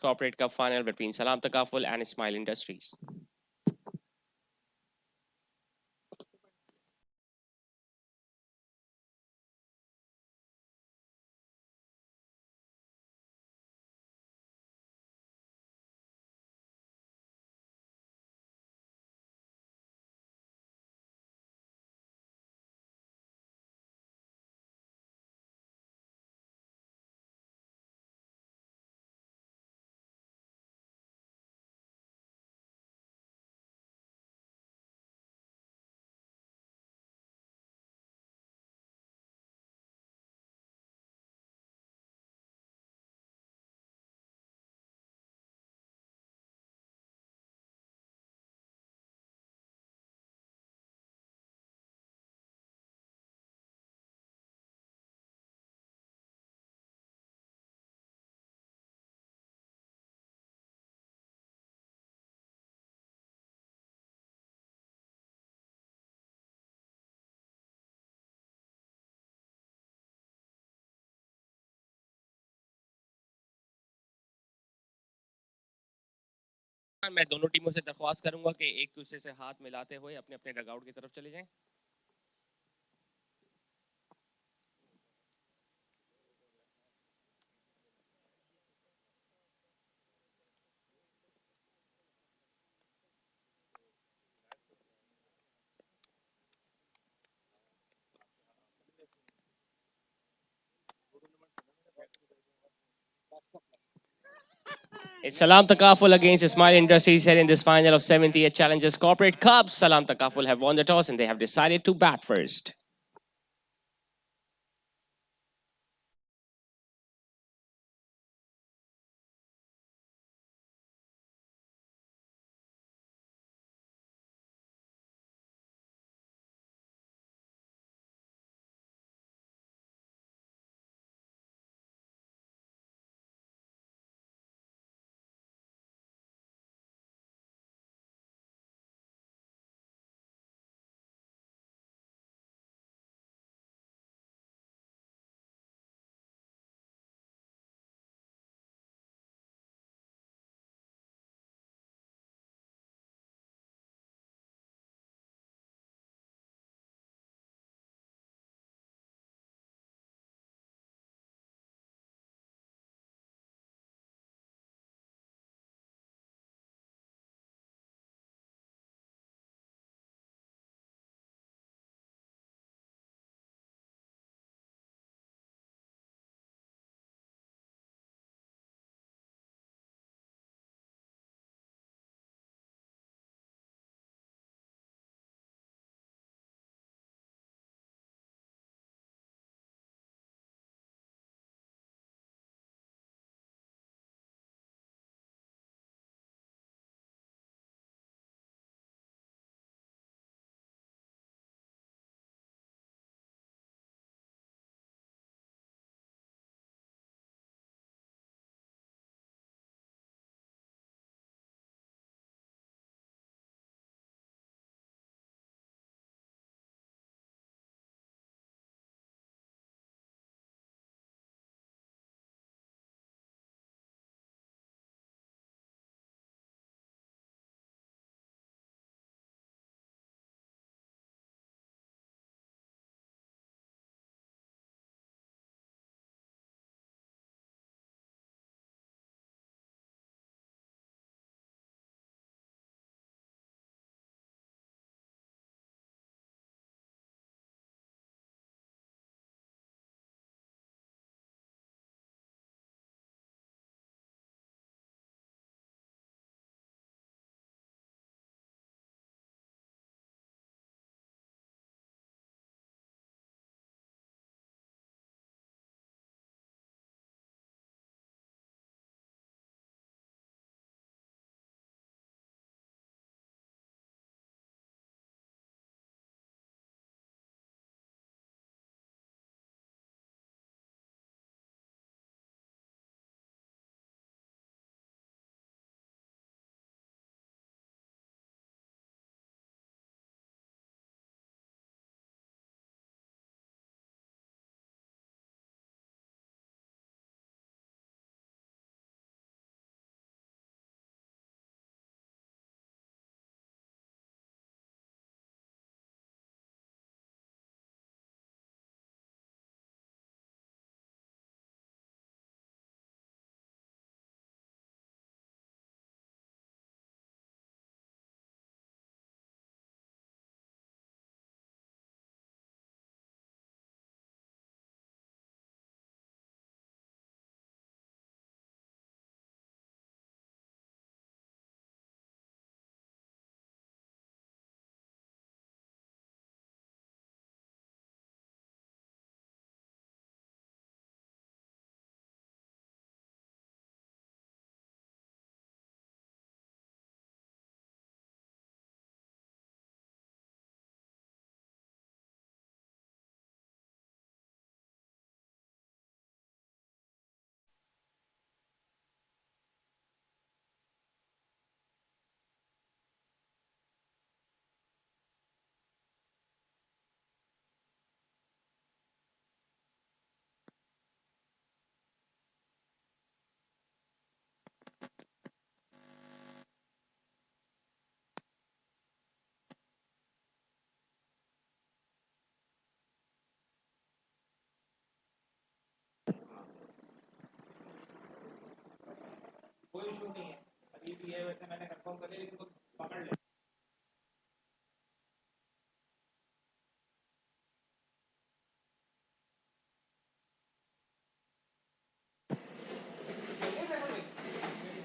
Corporate Cup final between Salaam Takaful and Ismail Industries. मैं दोनों टीमों से दरख्वास्त करूंगा कि एक दूसरे से हाथ मिलाते हुए अपने अपने डगआउट की तरफ चले जाएं। It's Salaam Takaful against Ismail Industries here in this final of 70th Challengers Corporate Cup. Salaam Takaful have won the toss and they have decided to bat first.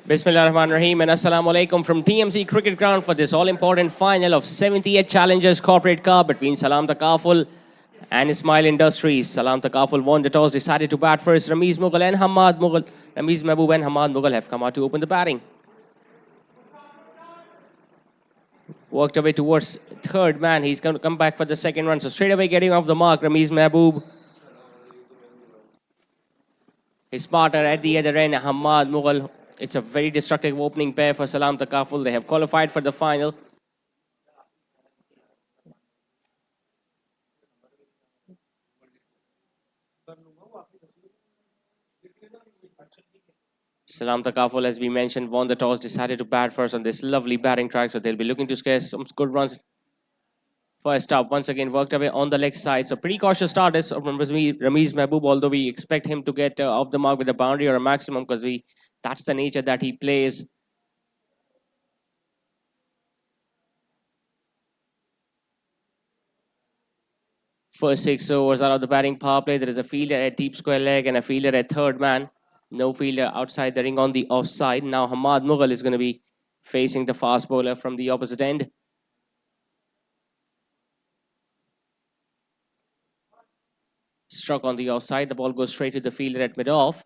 Bismillah Rahman Rahim and Assalamu Alaikum from TMC Cricket Ground for this all-important final of 78th Challengers Corporate Cup between Salaam Takaful and Ismail Industries. Salaam Takaful won the toss, decided to bat first. Ramiz Mughal and Hamad Mughal. Ramiz Mehboob and Hamad Mughal have come out to open the batting. Worked away towards third man. He's going to come back for the second run. So straight away getting off the mark, Ramiz Mehboob. His partner at the other end, Hamad Mughal. It's a very destructive opening pair for Salaam Takaful. They have qualified for the final. Salaam Takaful, as we mentioned, won the toss, decided to bat first on this lovely batting track. So they'll be looking to scare some good runs. First up, once again, worked away on the leg side. So pretty cautious start is from Ramiz Mehboob, although we expect him to get off the mark with a boundary or a maximum because that's the nature that he plays. First 6 overs out of the batting power play. There is a fielder at deep square leg and a fielder at third man. No fielder outside the ring on the offside. Now Hamad Mughal is going to be facing the fast bowler from the opposite end. Struck on the offside. The ball goes straight to the fielder at mid-off.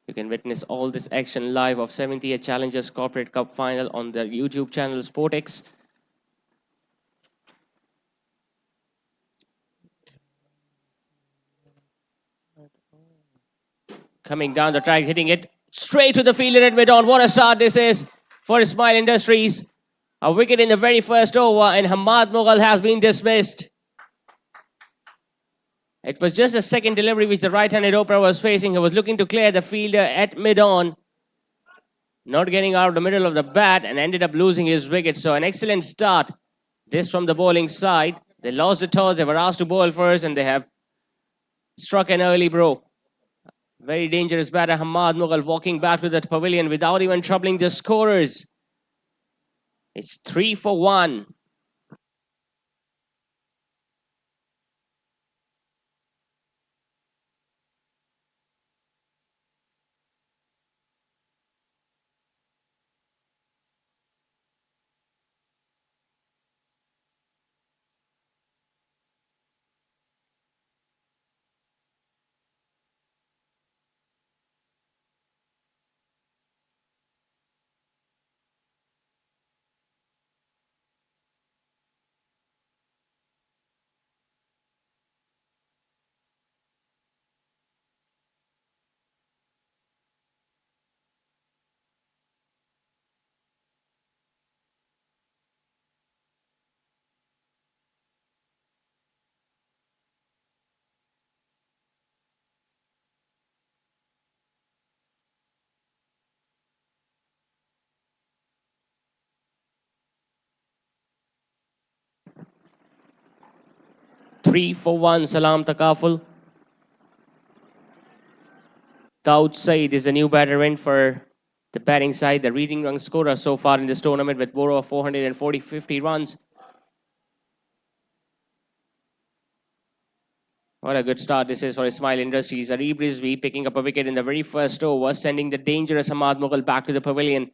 You can witness all this action live of 70th Challengers Corporate Cup Final on the YouTube channel SportX. Coming down the track, hitting it straight to the fielder at mid-on. What a start this is for Ismail Industries. A wicket in the very first over and Hamad Mughal has been dismissed. It was just a second delivery which the right-handed opener was facing. He was looking to clear the fielder at mid-on. Not getting out of the middle of the bat and ended up losing his wicket. So an excellent start. This from the bowling side. They lost the toss. They were asked to bowl first and they have struck an early blow. Very dangerous batter Hamad Mughal walking back to the pavilion without even troubling the scorers. It's 3 for 1. Three for 1, Salaam Takaful. Daud Said is the new batter in for the batting side. The leading run scorer so far in this tournament with more of 450 runs. What a good start this is for Ismail Industries. Arib Rizvi picking up a wicket in the very first over, sending the dangerous Hamad Mughal back to the pavilion.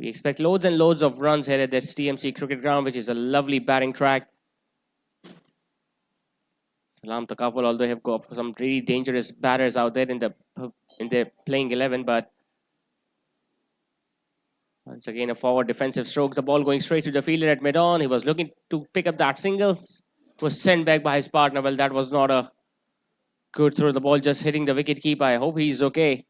We expect loads and loads of runs here at this TMC Cricket Ground, which is a lovely batting track. Salaam Takaful, although have got some really dangerous batters out there in the playing 11, but once again a forward defensive stroke. The ball going straight to the fielder at mid-on. He was looking to pick up that single, was sent back by his partner. Well, that was not a good throw. The ball just hitting the wicket keeper. I hope he's okay.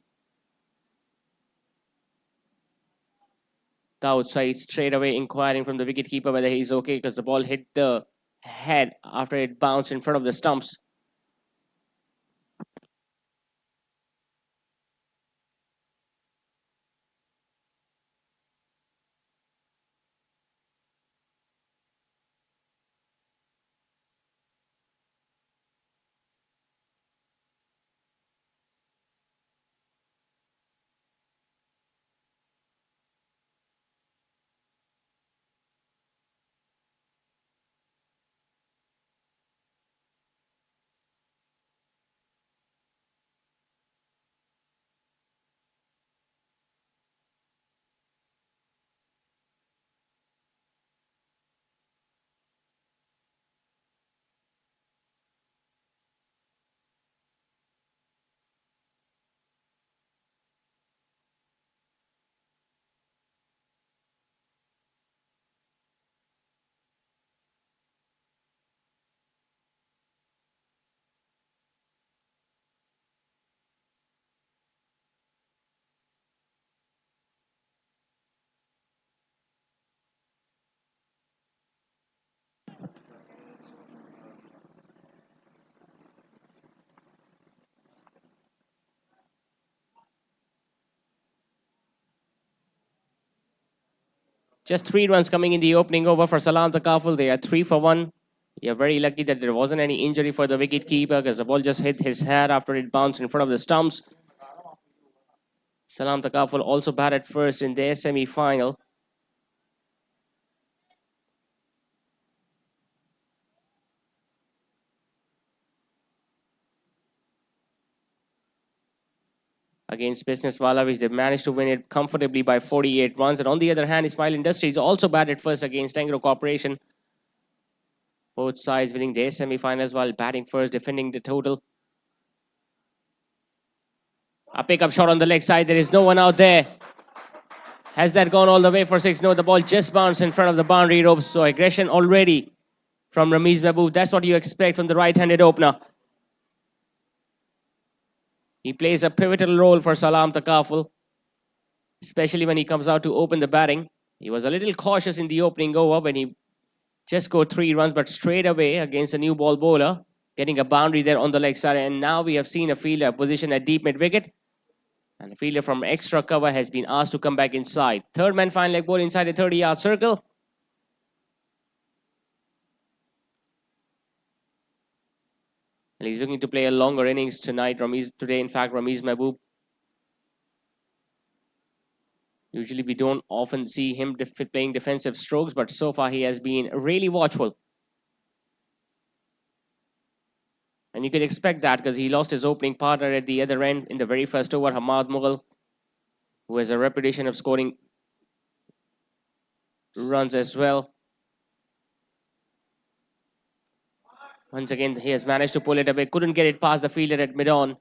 The outside straight away inquiring from the wicket keeper whether he's okay because the ball hit the head after it bounced in front of the stumps. Just 3 runs coming in the opening over for Salaam Takaful. They are 3 for 1. You're very lucky that there wasn't any injury for the wicket keeper because the ball just hit his head after it bounced in front of the stumps. Salaam Takaful also batted first in their semi-final. Against Business Wala, which they managed to win it comfortably by 48 runs. And on the other hand, Ismail Industries also batted first against Anglo Corporation. Both sides winning their semi-finals while batting first, defending the total. A pickup shot on the leg side. There is no one out there. Has that gone all the way for 6? No, the ball just bounced in front of the boundary ropes. So aggression already from Ramiz Mahboob. That's what you expect from the right-handed opener. He plays a pivotal role for Salaam Takaful, especially when he comes out to open the batting. He was a little cautious in the opening over when he just got 3 runs, but straight away against a new ball bowler, getting a boundary there on the leg side. And now we have seen a fielder position at deep mid-wicket. And the fielder from extra cover has been asked to come back inside. Third man fine leg ball inside the 30-yard circle. And he's looking to play a longer innings tonight. Today, in fact, Ramiz Mahboob. Usually we don't often see him playing defensive strokes, but so far he has been really watchful. And you could expect that because he lost his opening partner at the other end in the very first over, Hamad Mughal, who has a reputation of scoring runs as well. Once again, he has managed to pull it away. Couldn't get it past the fielder at mid-on.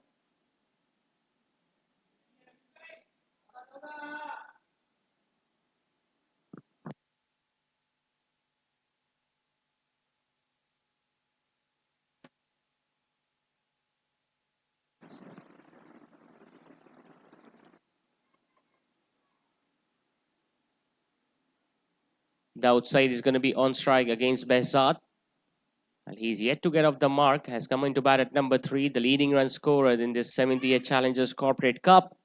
The outside is going to be on strike against Behzad. And he's yet to get off the mark. Has come into bat at number 3, the leading run scorer in this 70th Challengers Corporate Cup.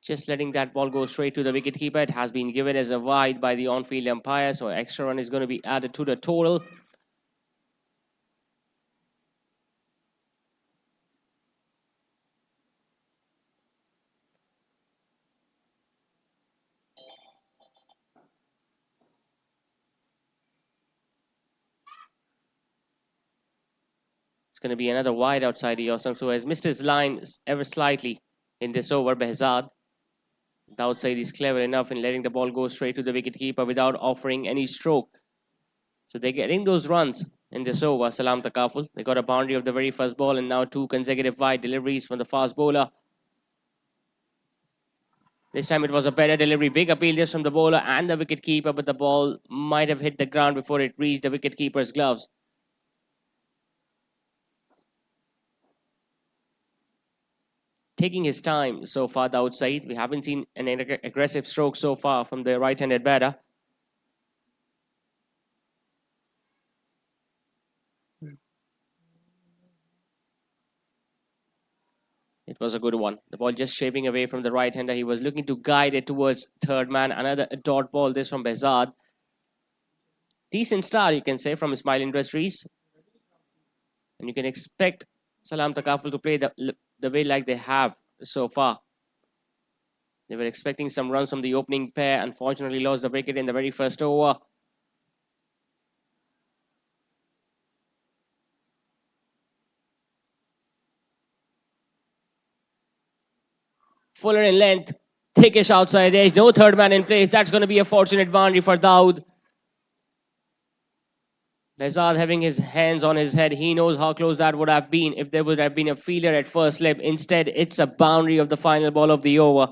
Just letting that ball go straight to the wicketkeeper. It has been given as a wide by the on-field umpire, so extra run is going to be added to the total. It's going to be another wide outside Yosam, so has missed his line ever slightly in this over. Behzad, the outside is clever enough in letting the ball go straight to the wicketkeeper without offering any stroke. So they're getting those runs in this over. Salaam Takaful. They got a boundary of the very first ball and now 2 consecutive wide deliveries from the fast bowler. This time it was a better delivery. Big appeal just from the bowler and the wicketkeeper, but the ball might have hit the ground before it reached the wicketkeeper's gloves. Taking his time so far, the outside. We haven't seen an aggressive stroke so far from the right-handed batter. It was a good one. The ball just shaping away from the right-hander. He was looking to guide it towards third man. Another dot ball, this from Behzad. Decent start, you can say, from Ismail Industries. And you can expect Salaam Takaful to play the way like they have so far. They were expecting some runs from the opening pair. Unfortunately, lost the wicket in the very first over. Fuller in length, thickish outside edge, no third man in place. That's going to be a fortunate boundary for Dawood. Behzad having his hands on his head. He knows how close that would have been if there would have been a fielder at first slip. Instead, it's a boundary of the final ball of the over.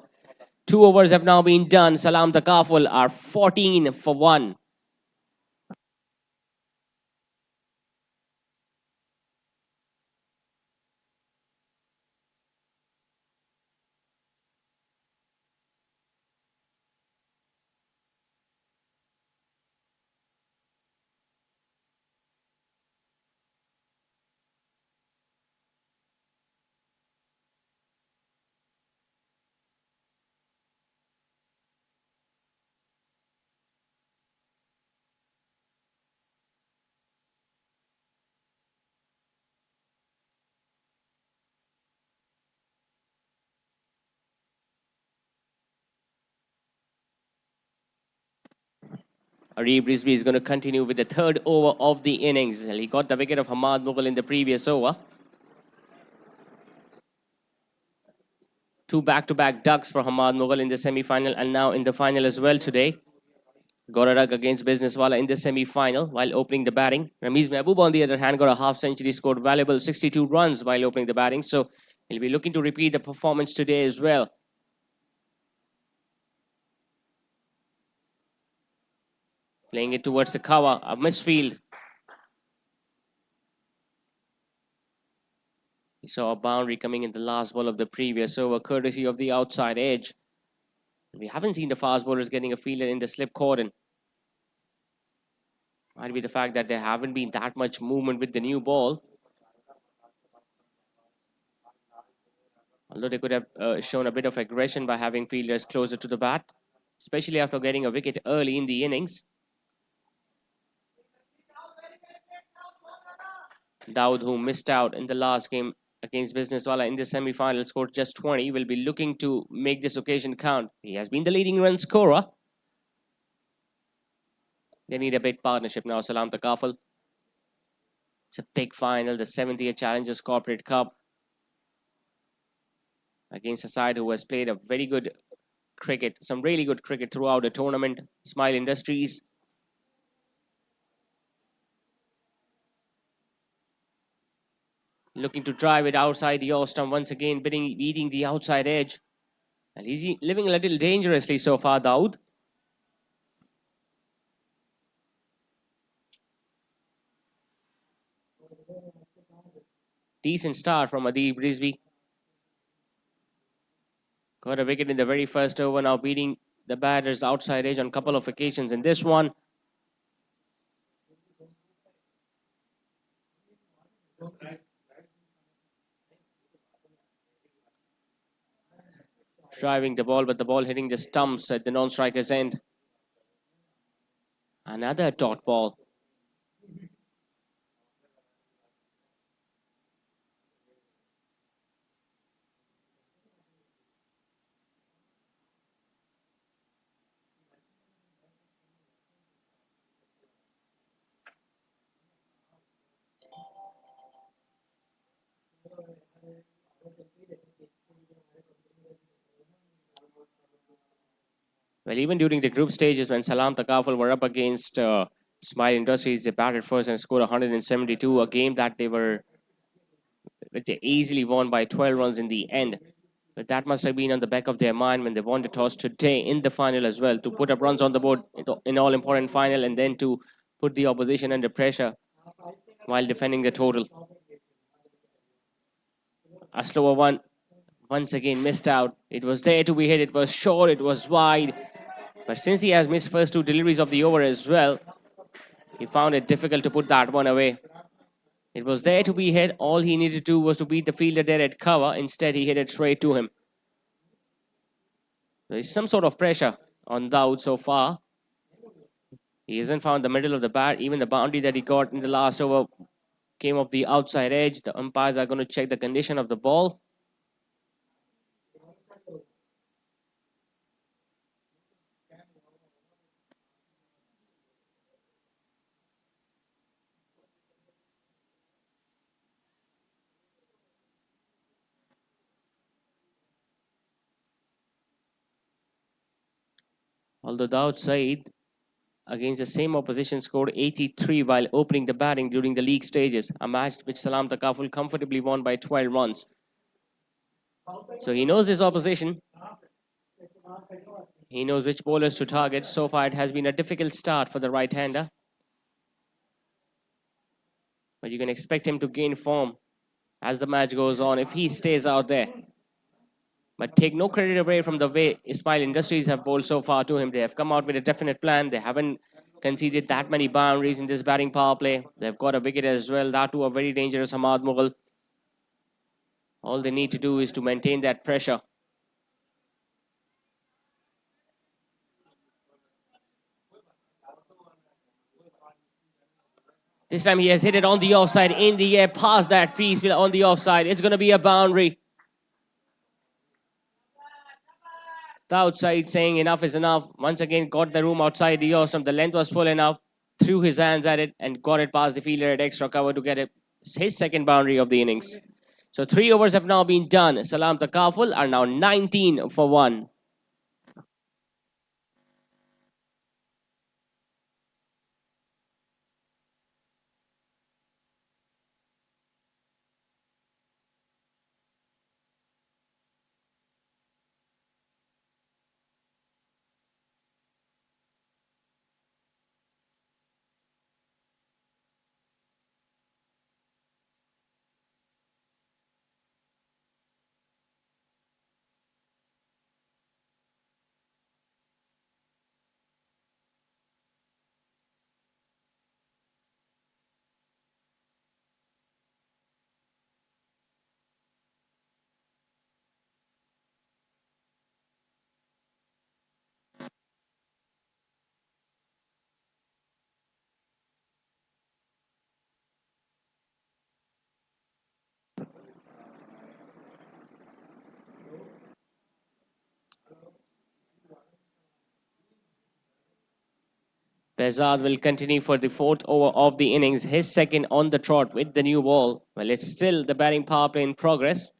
2 overs have now been done. Salaam Takaful are 14 for 1. Arif Rizvi is going to continue with the third over of the innings. He got the wicket of Hamad Mughal in the previous over. Two back-to-back ducks for Hamad Mughal in the semi-final and now in the final as well today. Got a duck against Businesswala in the semi-final while opening the batting. Ramiz Mehboob, on the other hand, got a half century, scored valuable 62 runs while opening the batting. So he'll be looking to repeat the performance today as well. Playing it towards the cover, a misfield. We saw a boundary coming in the last ball of the previous over, courtesy of the outside edge. We haven't seen the fast bowlers getting a fielder in the slip cordon. Might be the fact that there haven't been that much movement with the new ball. Although they could have shown a bit of aggression by having fielders closer to the bat, especially after getting a wicket early in the innings. Dawood, who missed out in the last game against Businesswala in the semi-final, scored just 20, will be looking to make this occasion count. He has been the leading run scorer. They need a big partnership now, Salaam Takaful. It's a big final, the 70th Challengers Corporate Cup, against a side who has played a very good cricket, some really good cricket throughout the tournament. Ismail Industries. Looking to drive it outside the off stump once again, beating the outside edge. And he's living a little dangerously so far, Dawood. Decent start from Adeeb Rizvi. Got a wicket in the very first over, now beating the batter's outside edge on a couple of occasions in this one. Driving the ball, but the ball hitting the stumps at the non-striker's end. Another dot ball. Well, even during the group stages when Salaam Takaful were up against Ismail Industries, they batted first and scored 172, a game that they easily won by 12 runs in the end. But that must have been on the back of their mind when they won the toss today in the final as well, to put up runs on the board in all important final and then to put the opposition under pressure while defending the total. A slower one, once again missed out. It was there to be hit, it was short, it was wide. But since he has missed first two deliveries of the over as well, he found it difficult to put that one away. It was there to be hit. All he needed to do was to beat the fielder there at cover. Instead, he hit it straight to him. There is some sort of pressure on Dawood so far. He hasn't found the middle of the bat. Even the boundary that he got in the last over came off the outside edge. The umpires are going to check the condition of the ball. Although Dawood Saeed, against the same opposition, scored 83 while opening the batting during the league stages, a match which Salaam Takaful comfortably won by 12 runs. So he knows his opposition. He knows which bowlers to target. So far, it has been a difficult start for the right-hander. But you can expect him to gain form as the match goes on if he stays out there. But take no credit away from the way Ismail Industries have bowled so far to him. They have come out with a definite plan. They haven't conceded that many boundaries in this batting power play. They've got a wicket as well. That too a very dangerous Hamad Mughal. All they need to do is to maintain that pressure. This time he has hit it on the offside, in the air, past that crease on the offside. It's going to be a boundary. The outside saying enough is enough. Once again, got the room outside the Ostrom. The length was full enough. Threw his hands at it and got it past the fielder at extra cover to get it, his second boundary of the innings. So 3 overs have now been done. Salaam Takaful are now 19 for 1. Bezad will continue for the fourth over of the innings, his second on the trot with the new ball. Well, it's still the batting power play in progress.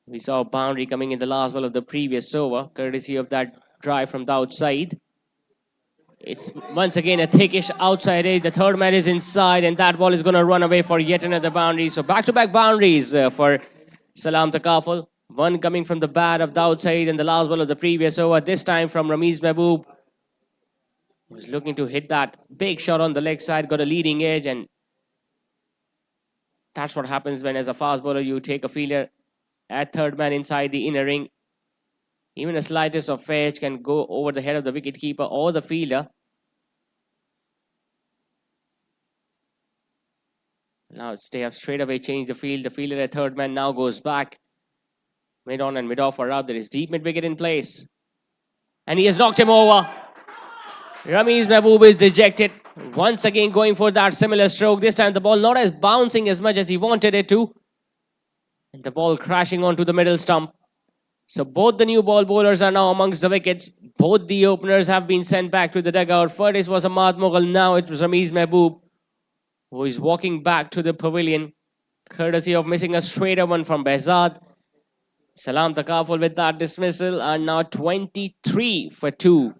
We saw a boundary coming in the last ball of the previous over, courtesy of that drive from the outside. It's once again a thickish outside edge. The third man is inside, and that ball is going to run away for yet another boundary. So back-to-back boundaries for Salaam Takaful. One coming from the bat of the outside and the last ball of the previous over. This time from Ramiz Mehboob, was looking to hit that big shot on the leg side, got a leading edge, and that's what happens when, as a fast bowler, you take a fielder at third man inside the inner ring. Even the slightest of edge can go over the head of the wicketkeeper or the fielder. Now they have straight away changed the field. The fielder at third man now goes back. Mid on and mid off are up. There is deep mid wicket in place. And he has knocked him over. Ramiz Mehboob is dejected. Once again going for that similar stroke. This time the ball not as bouncing as much as he wanted it to. And the ball crashing onto the middle stump. So both the new ball bowlers are now amongst the wickets. Both the openers have been sent back to the dugout. First it was Ahmad Mughal. Now it was Ramiz Mehboob, who is walking back to the pavilion, courtesy of missing a straighter one from Behzad. Salaam Takaful with that dismissal are now 23 for 2.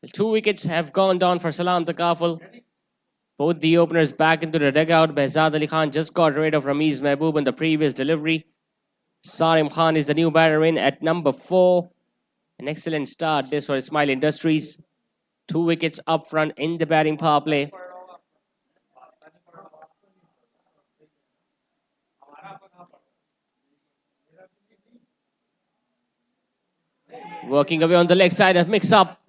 The 2 wickets have gone down for Salaam Takaful. Both the openers back into the dugout. Behzad Ali Khan just got rid of Ramiz Mehboob in the previous delivery. Sarim Khan is the new batter in at number 4. An excellent start this for Ismail Industries. 2 wickets up front in the batting power play. Working away on the leg side, a mix-up.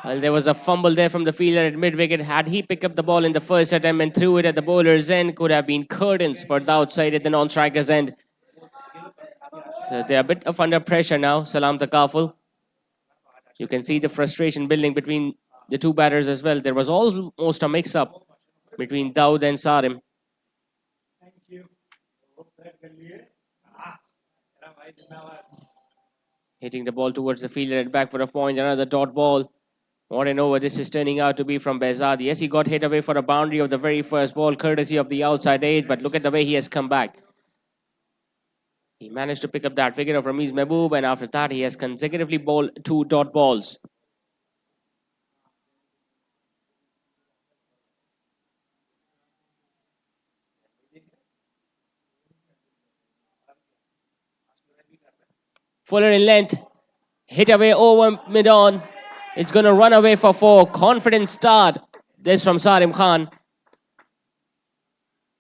Well, there was a fumble there from the fielder at mid-wicket. Had he picked up the ball in the first attempt and threw it at the bowler's end, could have been curtains for the outside at the non-striker's end. So they're a bit of under pressure now, Salaam Takaful. You can see the frustration building between the two batters as well. There was almost a mix-up between Daud and Sarim. Hitting the ball towards the fielder at back for a point, another dot ball. What an over this is turning out to be from Behzad. Yes, he got hit away for a boundary of the very first ball, courtesy of the outside edge, but look at the way he has come back. He managed to pick up that wicket of Ramiz Mehboob, and after that, he has consecutively bowled 2 dot balls. Fuller in length, hit away over mid-on. It's going to run away for 4. Confident start. This from Sarim Khan.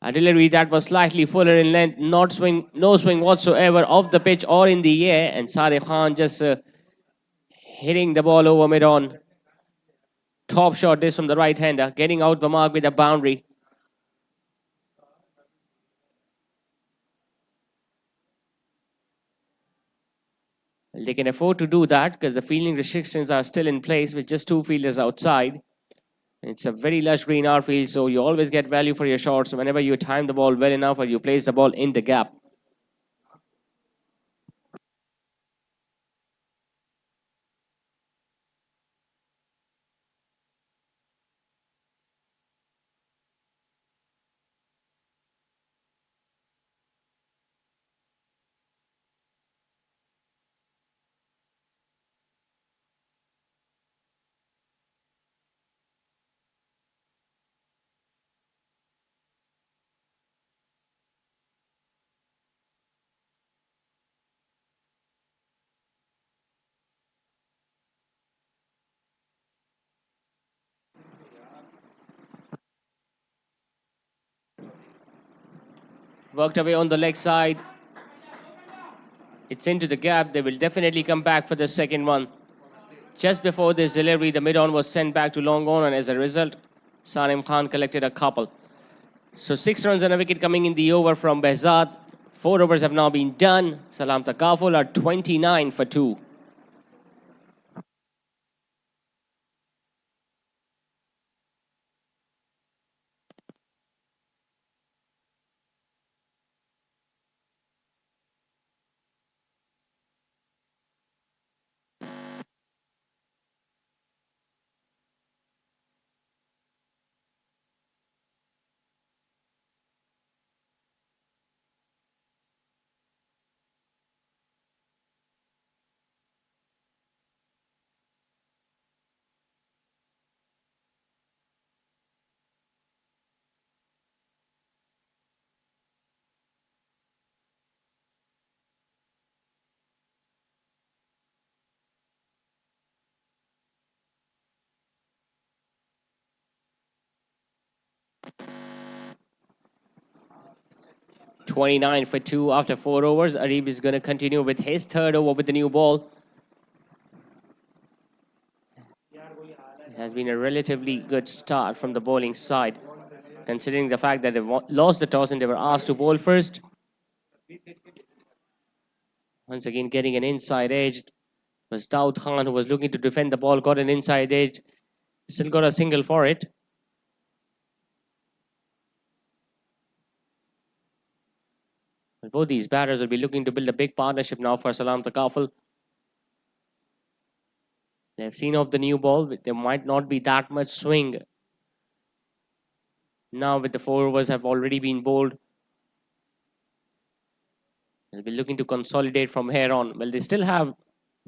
A delivery that was slightly fuller in length, no swing whatsoever off the pitch or in the air, and Sarim Khan just hitting the ball over mid-on. Top shot this from the right-hander, getting out the mark with a boundary. Well, they can afford to do that because the fielding restrictions are still in place with just 2 fielders outside. It's a very lush green outfield, so you always get value for your shots whenever you time the ball well enough or you place the ball in the gap. Worked away on the leg side. It's into the gap. They will definitely come back for the second one. Just before this delivery, the mid-on was sent back to long on, and as a result, Sarim Khan collected a couple. So 6 runs and a wicket coming in the over from Behzad. 4 overs have now been done. Salaam Takaful are 29 for 2. "29 for 2 after 4 overs. Arif is going to continue with his third over with the new ball. It has been a relatively good start from the bowling side, considering the fact that they lost the toss and they were asked to bowl first. Once again, getting an inside edge. It was Daud Khan who was looking to defend the ball, got an inside edge, still got a single for it. But both these batters will be looking to build a big partnership now for Salaam Takaful. They've seen off the new ball. There might not be that much swing. Now with the 4 overs have already been bowled, they'll be looking to consolidate from here on. Well, they still have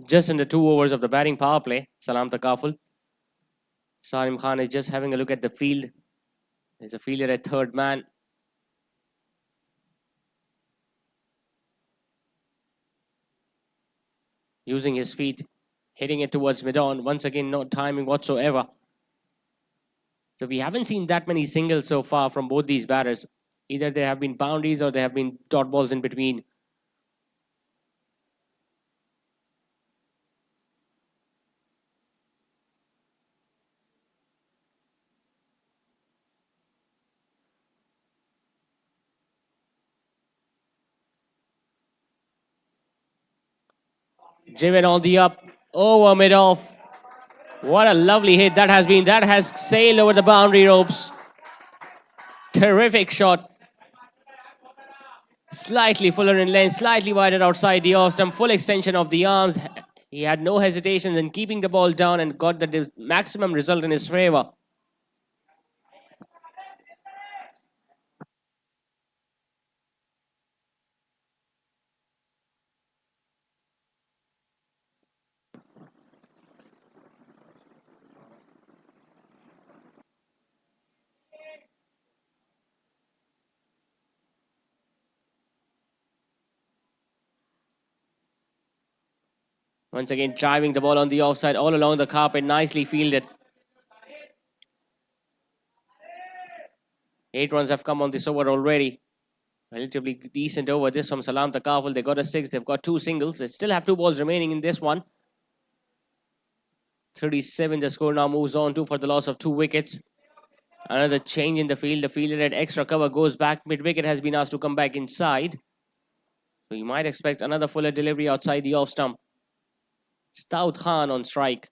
just under 2 overs of the batting power play, Salaam Takaful. Sarim Khan is just having a look at the field. There's a fielder at third man. Using his feet, hitting it towards mid-on. Once again, no timing whatsoever. So we haven't seen that many singles so far from both these batters. Either there have been boundaries or there have been dot balls in between. Driven on the up, over mid off. What a lovely hit that has been. That has sailed over the boundary ropes. Terrific shot. Slightly fuller in length, slightly wider outside the off stump, full extension of the arms. He had no hesitation in keeping the ball down and got the maximum result in his favor. Once again, driving the ball on the offside all along the carpet, nicely fielded. 8 runs have come on this over already. Relatively decent over this from Salaam Takaful. They got a 6, they've got 2 singles. They still have 2 balls remaining in this one. 37, the score now moves on to for the loss of 2 wickets. Another change in the field. The fielder at extra cover goes back. Mid-wicket has been asked to come back inside. So you might expect another fuller delivery outside the off stump. Daud Khan on strike.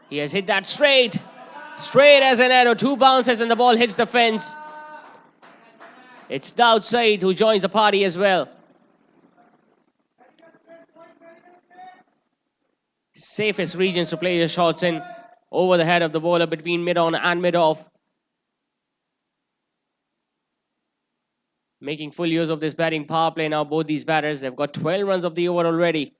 He has hit that straight. Straight as an arrow. 2 bounces and the ball hits the fence. It's Daud Said who joins the party as well. Safest regions to play your shots in. Over the head of the bowler between mid-on and mid-off. Making full use of this batting power play now, both these batters. They've got 12 runs of the over already.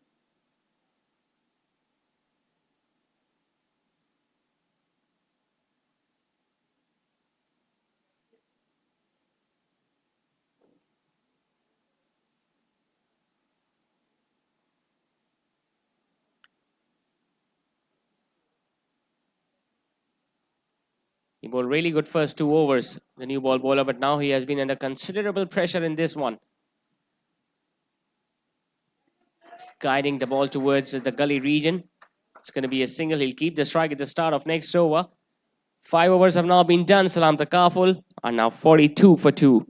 He bowled really good first 2 overs, the new ball bowler, but now he has been under considerable pressure in this one. He's guiding the ball towards the gully region. It's going to be a single. He'll keep the strike at the start of next over. 5 overs have now been done. Salaam Takaful are now 42 for 2.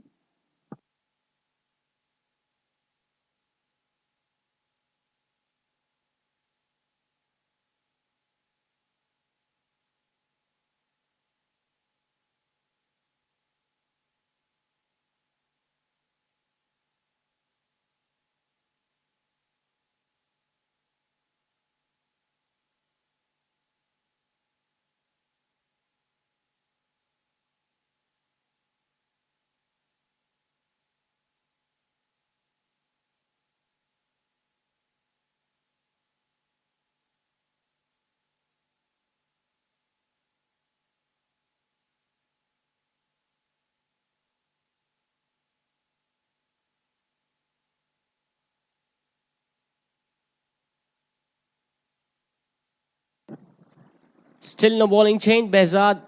Still no bowling change. Behzad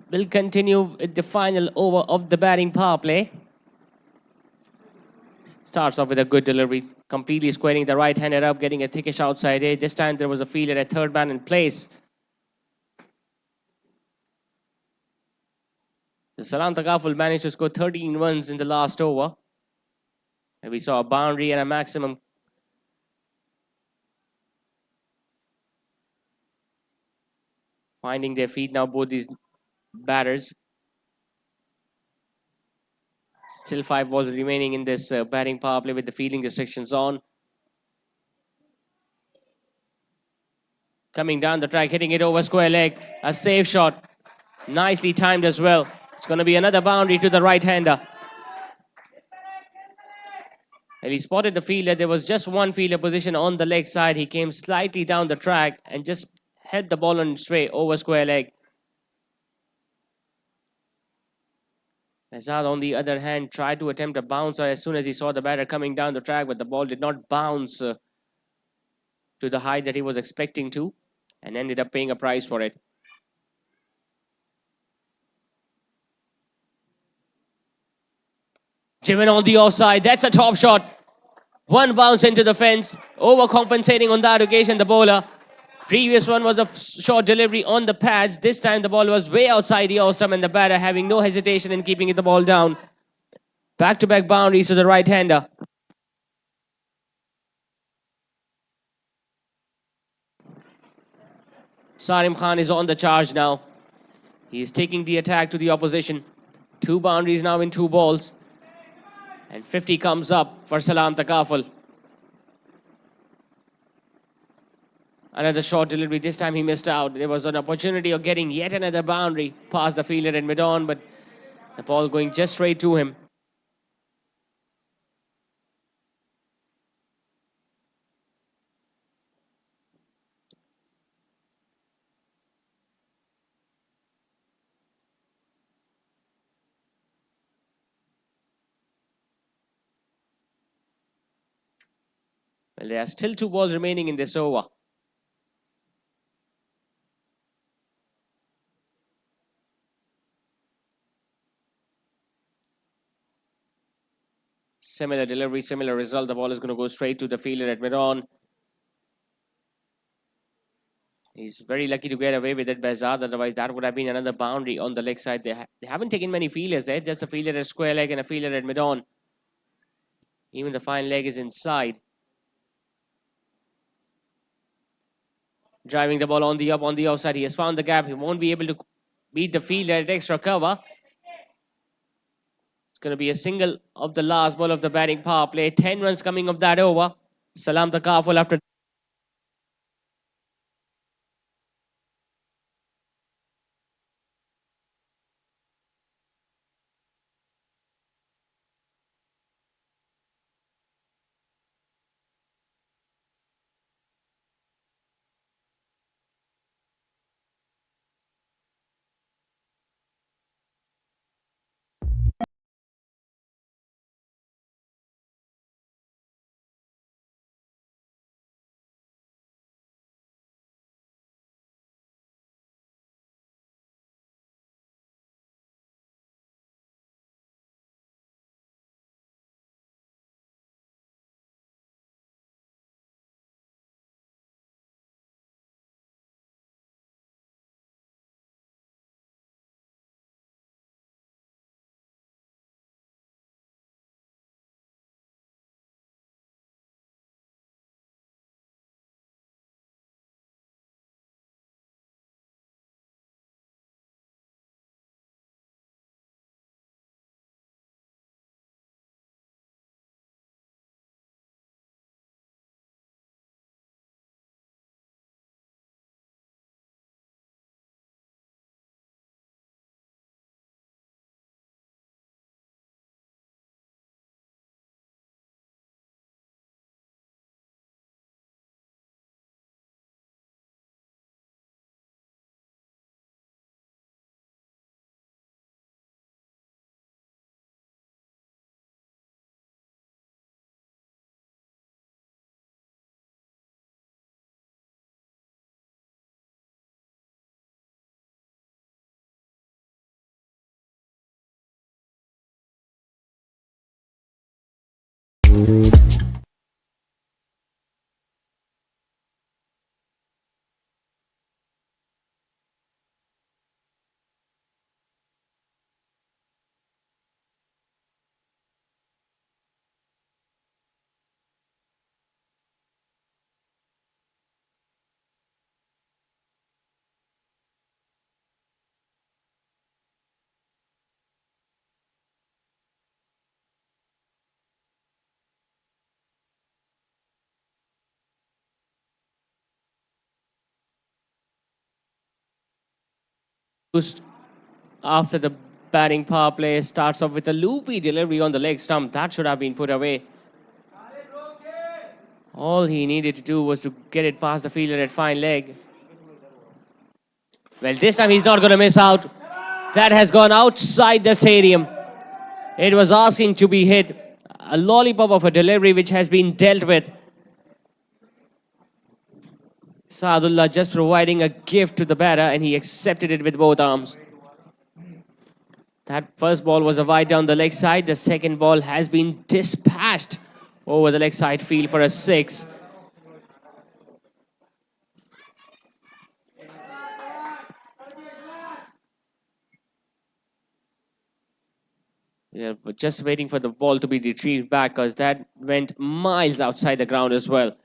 will continue with the final over of the batting power play. Starts off with a good delivery, completely squaring the right-hander up, getting a thickish outside edge. This time there was a fielder at third man in place. The Salaam Takaful managed to score 13 runs in the last over. And we saw a boundary and a maximum. Finding their feet now, both these batters. Still 5 balls remaining in this batting power play with the fielding restrictions on. Coming down the track, hitting it over square leg. A safe shot. Nicely timed as well. It's going to be another boundary to the right-hander. And he spotted the fielder. There was just one fielder position on the leg side. He came slightly down the track and just hit the ball on its way over square leg. Behzad, on the other hand, tried to attempt a bouncer as soon as he saw the batter coming down the track, but the ball did not bounce to the height that he was expecting to, and ended up paying a price for it. Driven on the offside. That's a top shot. One bounce into the fence. Overcompensating on that occasion, the bowler. Previous one was a short delivery on the pads. This time the ball was way outside the off stump and the batter having no hesitation in keeping the ball down. Back-to-back boundaries to the right-hander. Sarim Khan is on the charge now. He is taking the attack to the opposition. 2 boundaries now in 2 balls. And 50 comes up for Salaam Takaful. Another short delivery. This time he missed out. There was an opportunity of getting yet another boundary past the fielder in mid-on, but the ball going just straight to him. Well, there are still 2 balls remaining in this over. Similar delivery, similar result. The ball is going to go straight to the fielder at mid-on. He's very lucky to get away with it, Bezard. Otherwise, that would have been another boundary on the leg side. They haven't taken many fielders there. Just a fielder at square leg and a fielder at mid-on. Even the fine leg is inside. Driving the ball on the offside. He has found the gap. He won't be able to beat the fielder at extra cover. It's going to be a single of the last ball of the batting power play. 10 runs coming of that over. Salaam Takaful after after the batting power play starts off with a loopy delivery on the leg stump. That should have been put away. All he needed to do was to get it past the fielder at fine leg. Well, this time he's not going to miss out. That has gone outside the stadium. It was asking to be hit. A lollipop of a delivery which has been dealt with. Saadullah just providing a gift to the batter and he accepted it with both arms. That first ball was a wide down the leg side. The second ball has been dispatched over the leg side field for a 6. Yeah, but just waiting for the ball to be retrieved back because that went miles outside the ground as well.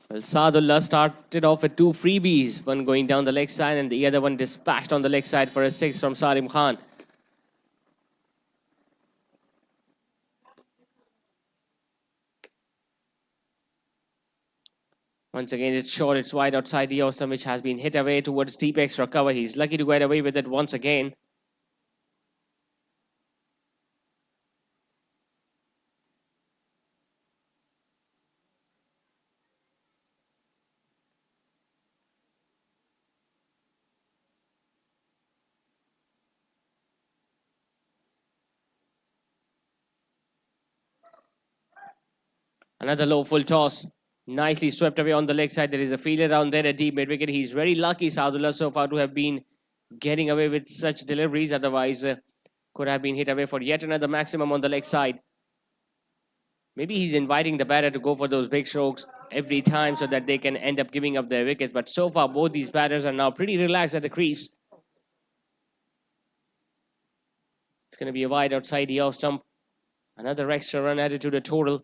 Well, Saadullah started off with two freebies, one going down the leg side and the other one dispatched on the leg side for a six from Salim Khan. Once again, it's short, it's wide outside the Osam, which has been hit away towards deep extra cover. He's lucky to get away with it once again. Another low full toss. Nicely swept away on the leg side. There is a fielder down there at deep mid wicket. He's very lucky, Saadullah, so far to have been getting away with such deliveries. Otherwise, could have been hit away for yet another maximum on the leg side. Maybe he's inviting the batter to go for those big strokes every time so that they can end up giving up their wickets. But so far, both these batters are now pretty relaxed at the crease. It's going to be a wide outside the off stump. Another extra run added to the total.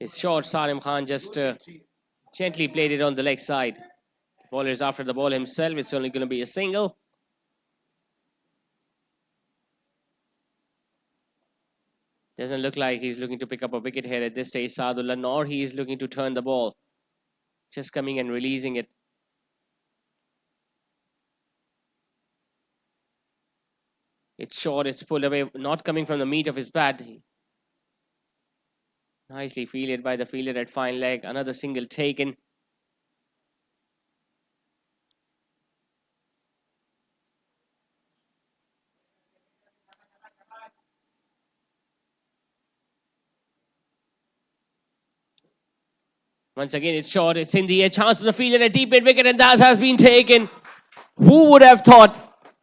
It's short. Salim Khan just gently played it on the leg side. The bowler is after the ball himself. It's only going to be a single. Doesn't look like he's looking to pick up a wicket here at this stage, Saadullah, nor he is looking to turn the ball. Just coming and releasing it. It's short, it's pulled away, not coming from the meat of his bat. Nicely fielded by the fielder at fine leg. Another single taken. Once again, it's short, it's in the air. Chance for the fielder, a deep mid wicket, and that has been taken. Who would have thought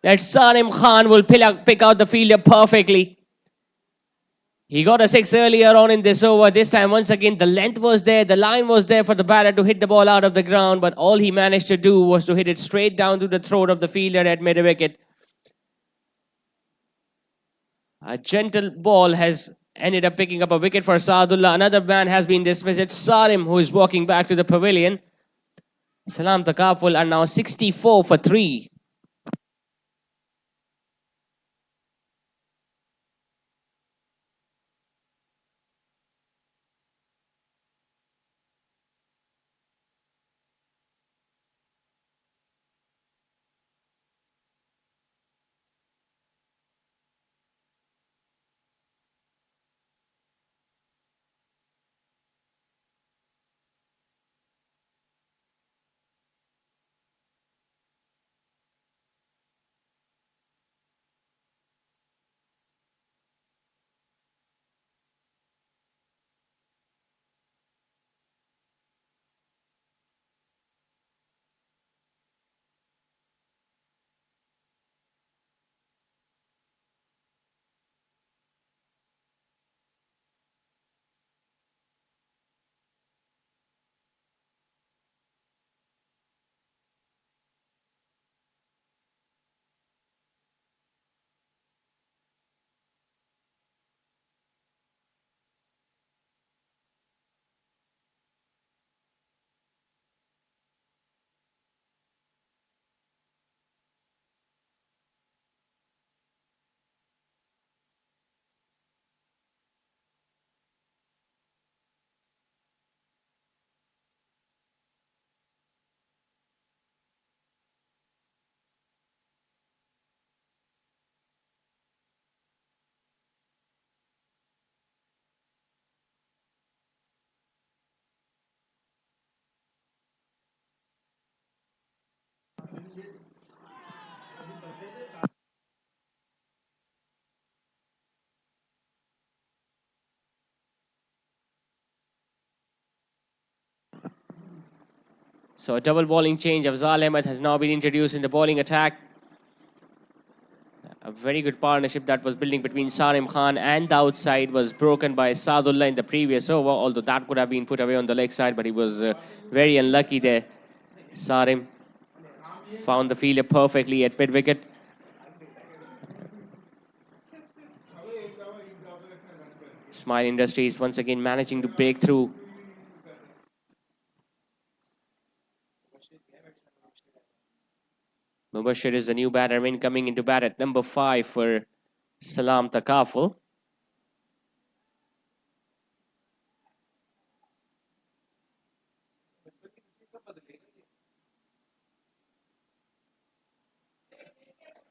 that Salim Khan will pick out the fielder perfectly? He got a six earlier on in this over. This time, once again, the length was there, the line was there for the batter to hit the ball out of the ground, but all he managed to do was to hit it straight down to the throat of the fielder at mid wicket. A gentle ball has ended up picking up a wicket for Saadullah. Another man has been dismissed. It's Salim who is walking back to the pavilion. Salaam Takaful are now 64 for 3. So a double bowling change. Afzal Ahmed has now been introduced in the bowling attack. A very good partnership that was building between Sarim Khan and the outside was broken by Saadullah in the previous over, although that could have been put away on the leg side, but he was very unlucky there. Sarim found the fielder perfectly at mid-wicket. Ismail Industries once again managing to break through. Mubashir is the new batter coming into bat at number 5 for Salaam Takaful.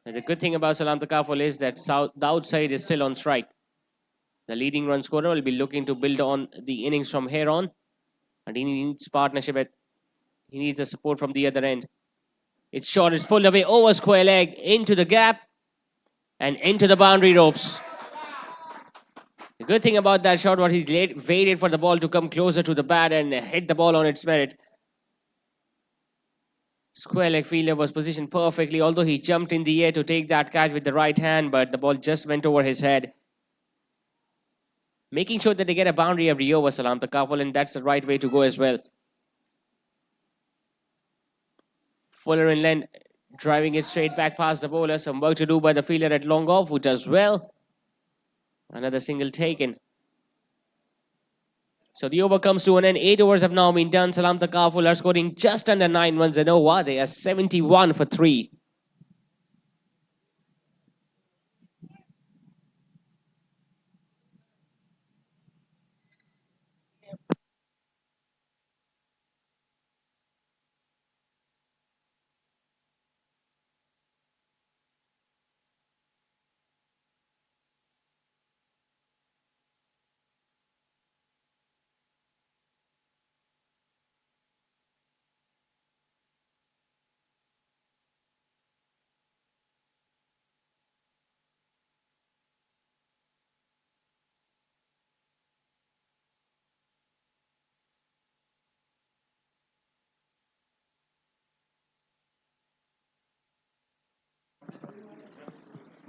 And the good thing about Salaam Takaful is that the outside is still on strike. The leading run scorer will be looking to build on the innings from here on. And he needs partnership. He needs a support from the other end. It's short, it's pulled away over square leg, into the gap, and into the boundary ropes. The good thing about that shot was he waited for the ball to come closer to the bat and hit the ball on its merit. Square leg fielder was positioned perfectly, although he jumped in the air to take that catch with the right hand, but the ball just went over his head. Making sure that they get a boundary every over, Salaam Takaful, and that's the right way to go as well. Fuller inland, driving it straight back past the bowler. Some work to do by the fielder at long off, who does well. Another single taken. So the over comes to an end. 8 overs have now been done. Salaam Takaful are scoring just under 9 runs an over. They are 71 for 3.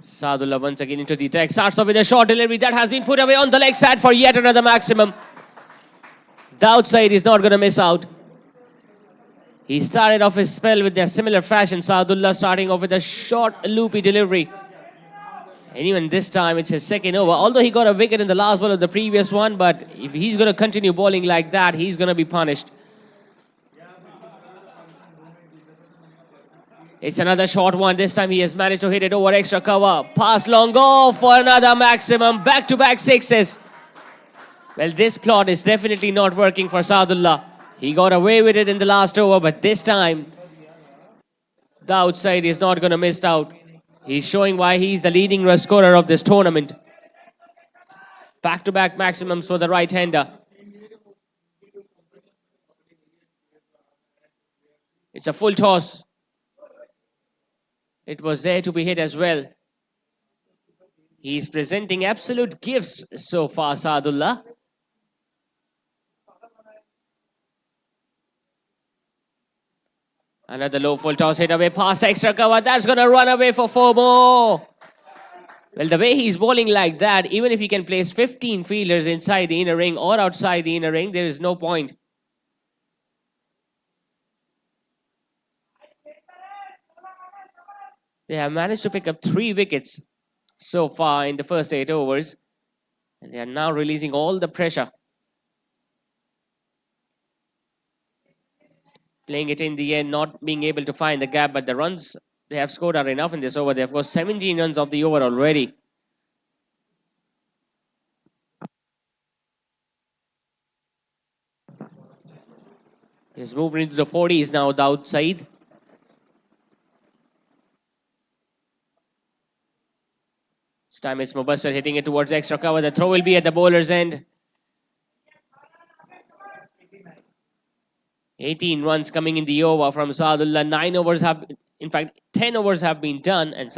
Saadullah once again into the attack. Starts off with a short delivery that has been put away on the leg side for yet another maximum. The outside is not going to miss out. He started off his spell with a similar fashion. Saadullah starting off with a short loopy delivery. And even this time it's his second over. Although he got a wicket in the last ball of the previous one, but if he's going to continue bowling like that, he's going to be punished. It's another short one. This time he has managed to hit it over extra cover. Pass long off for another maximum. Back-to-back sixes. Well, this plot is definitely not working for Saadullah. He got away with it in the last over, but this time the outside is not going to miss out. He's showing why he's the leading run scorer of this tournament. Back-to-back maximums for the right-hander. It's a full toss. It was there to be hit as well. He's presenting absolute gifts so far, Saadullah. Another low full toss hit away past extra cover. That's going to run away for 4 more. Well, the way he's bowling like that, even if he can place 15 fielders inside the inner ring or outside the inner ring, there is no point. They have managed to pick up 3 wickets so far in the first 8 overs. And they are now releasing all the pressure. Playing it in the end, not being able to find the gap, but the runs they have scored are enough in this over. They have got 17 runs of the over already. He's moved into the 40s now, the outside. This time it's Mubashir hitting it towards extra cover. The throw will be at the bowler's end. 18 runs coming in the over from Saadullah. 9 overs have, in fact, 10 overs have been done, and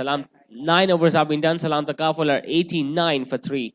9 overs have been done. Salaam Takaful are 89 for 3.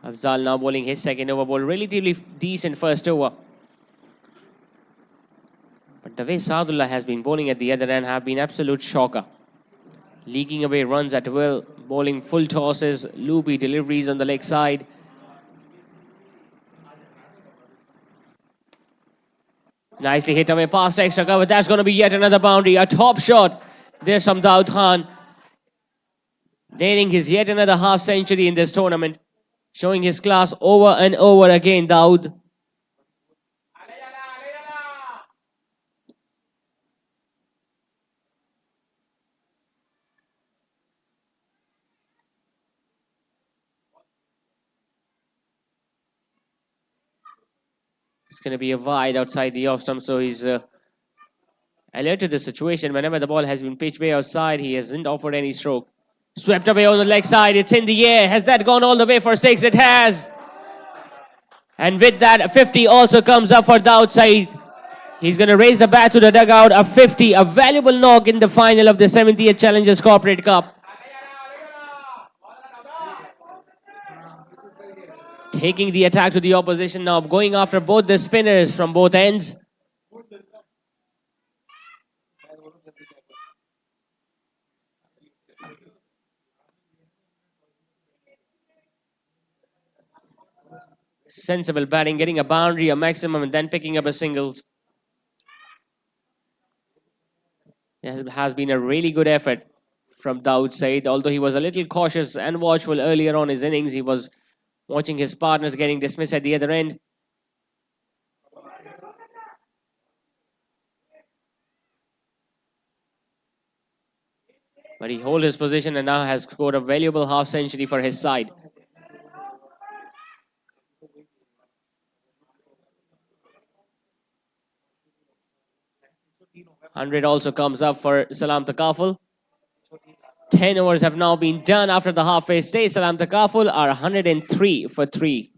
Afzal now bowling his second over ball. Relatively decent first over. But the way Saadullah has been bowling at the other end have been absolute shocker. Leaking away runs at will, bowling full tosses, loopy deliveries on the leg side. Nicely hit away past extra cover. That's going to be yet another boundary. A top shot. There's from Daud Khan. Nailing his yet another half century in this tournament. Showing his class over and over again, Daud. It's going to be a wide outside the off stump, so he's alerted the situation. Whenever the ball has been pitched way outside, he hasn't offered any stroke. Swept away on the leg side. It's in the air. Has that gone all the way for six? It has. And with that, a 50 also comes up for the outside. He's going to raise the bat to the dugout. A 50, a valuable knock in the final of the 70th Challengers Corporate Cup. Taking the attack to the opposition now, going after both the spinners from both ends. Sensible batting, getting a boundary, a maximum, and then picking up a singles. It has been a really good effort from Daud Said. Although he was a little cautious and watchful earlier on his innings, he was watching his partners getting dismissed at the other end. But he holds his position and now has scored a valuable half century for his side. $100 also comes up for Salaam Takaful. 10 overs have now been done after the halfway stage. Salaam Takaful are 103 for 3.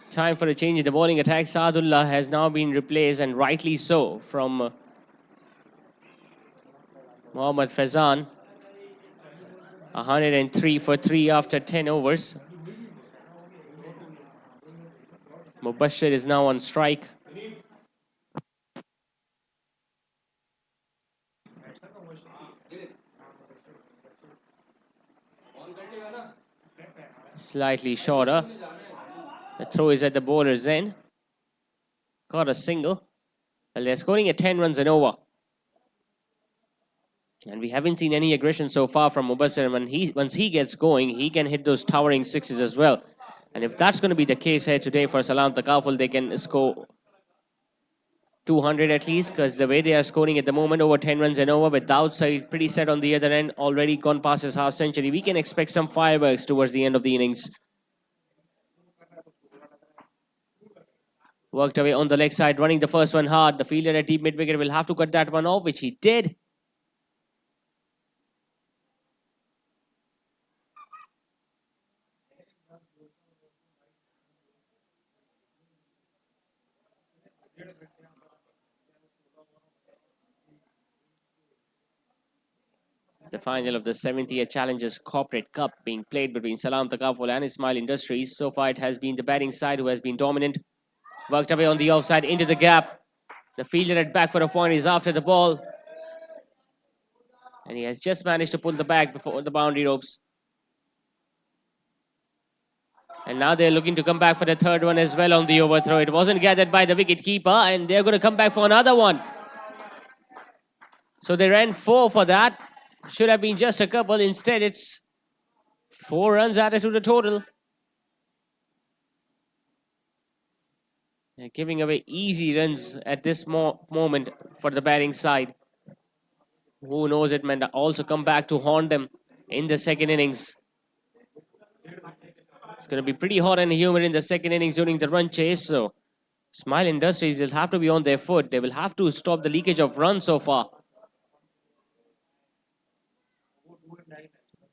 Time for a change in the bowling attack. Saadullah has now been replaced, and rightly so, from Mohammad Faizan. 103 for 3 after 10 overs. Mubashir is now on strike. Slightly shorter. The throw is at the bowler's end. Got a single. Well, they're scoring at 10 runs and over. And we haven't seen any aggression so far from Mubashir. Once he gets going, he can hit those towering sixes as well. And if that's going to be the case here today for Salaam Takaful, they can score 200 at least, because the way they are scoring at the moment, over 10 runs and over, with Daud Said pretty set on the other end, already gone past his half century. We can expect some fireworks towards the end of the innings. Worked away on the leg side, running the first one hard. The fielder at deep mid-wicket will have to cut that one off, which he did. The final of the 70th Challengers Corporate Cup being played between Salaam Takaful and Ismail Industries. So far, it has been the batting side who has been dominant. Worked away on the offside into the gap. The fielder at back for a point is after the ball. And he has just managed to pull the bag before the boundary ropes. And now they're looking to come back for the third one as well on the overthrow. It wasn't gathered by the wicket keeper, and they're going to come back for another one. So they ran 4 for that. Should have been just a couple. Instead, it's 4 runs added to the total. They're giving away easy runs at this moment for the batting side. Who knows, it might also come back to haunt them in the second innings. It's going to be pretty hot and humid in the second innings during the run chase. So Ismail Industries will have to be on their foot. They will have to stop the leakage of runs so far.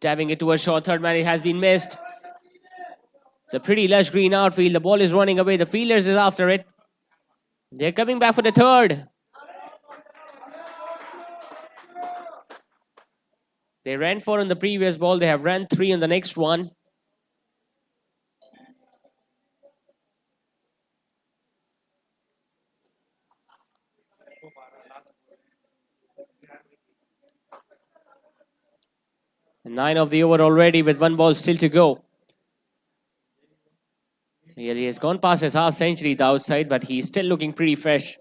Tapping it to a short third man, it has been missed. It's a pretty lush green outfield. The ball is running away. The fielders is after it. They're coming back for the third. They ran 4 on the previous ball. They have ran 3 on the next one. And 9 of the over already with 1 ball still to go. He has gone past his half century the outside, but he's still looking pretty fresh.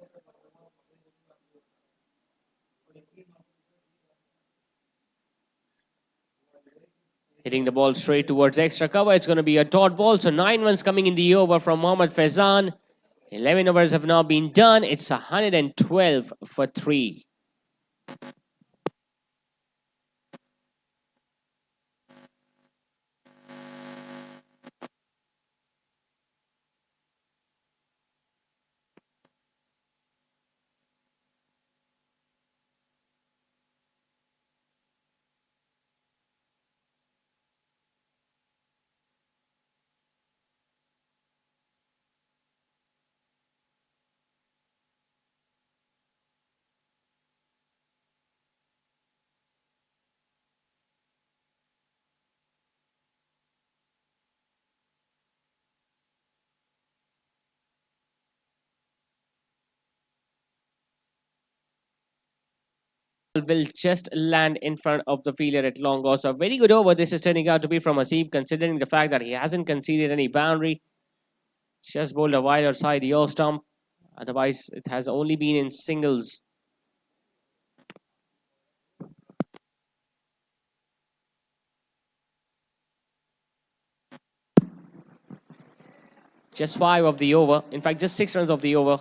Hitting the ball straight towards extra cover. It's going to be a dot ball. So 9 runs coming in the over from Mohammad Faizan. 11 overs have now been done. It's 112 for 3. Will just land in front of the fielder at long on. So a very good over this is turning out to be from Hasib, considering the fact that he hasn't conceded any boundary. Just bowled a wide outside the off stump. Otherwise, it has only been in singles. Just 5 of the over. In fact, just 6 runs of the over.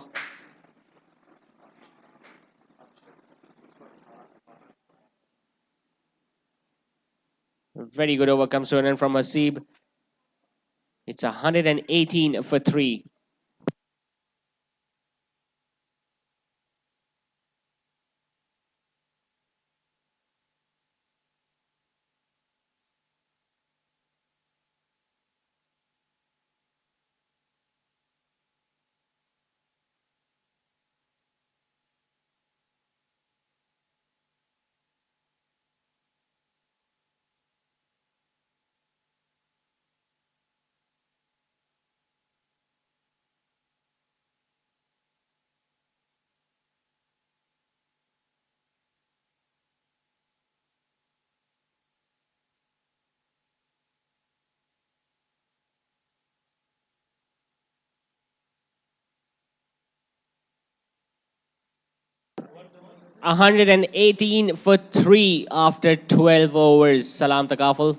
Very good over comes to an end from Hasib. It's 118 for 3. $118 for 3 after 12 overs. Salaam Takaful.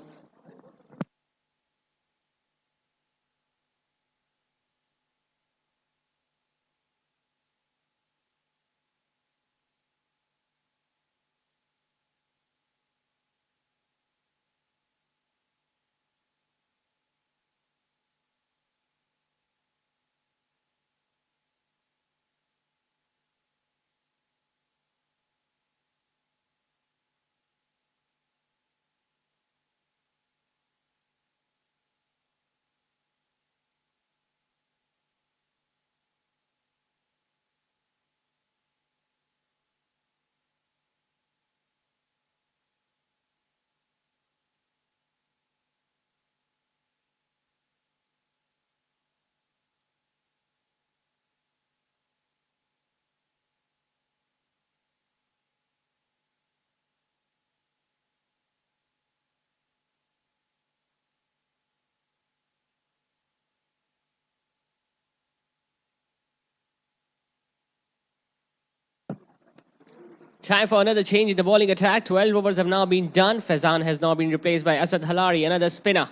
Time for another change in the bowling attack. 12 overs have now been done. Faizan has now been replaced by Asad Halari, another spinner.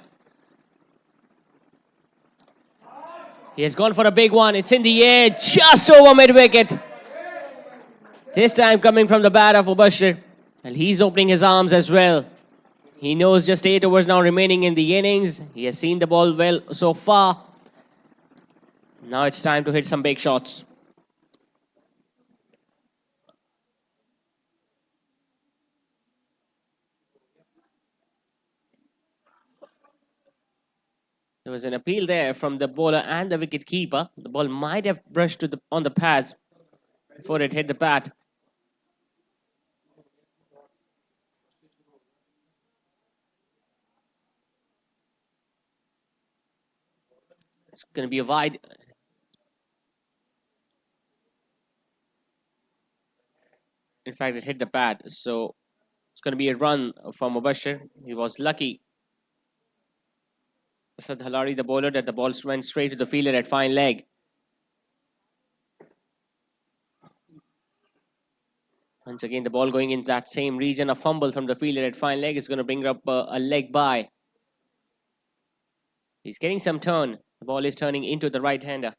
He has gone for a big one. It's in the air, just over mid-wicket. This time coming from the bat of Mubashir. And he's opening his arms as well. He knows just 8 overs now remaining in the innings. He has seen the ball well so far. Now it's time to hit some big shots. There was an appeal there from the bowler and the wicket keeper. The ball might have brushed on the pads before it hit the bat. It's going to be a wide. In fact, it hit the pad. So it's going to be a run for Mubashir. He was lucky. Asad Halari, the bowler, that the ball went straight to the fielder at fine leg. Once again, the ball going in that same region. A fumble from the fielder at fine leg is going to bring up a leg by. He's getting some turn. The ball is turning into the right-hander.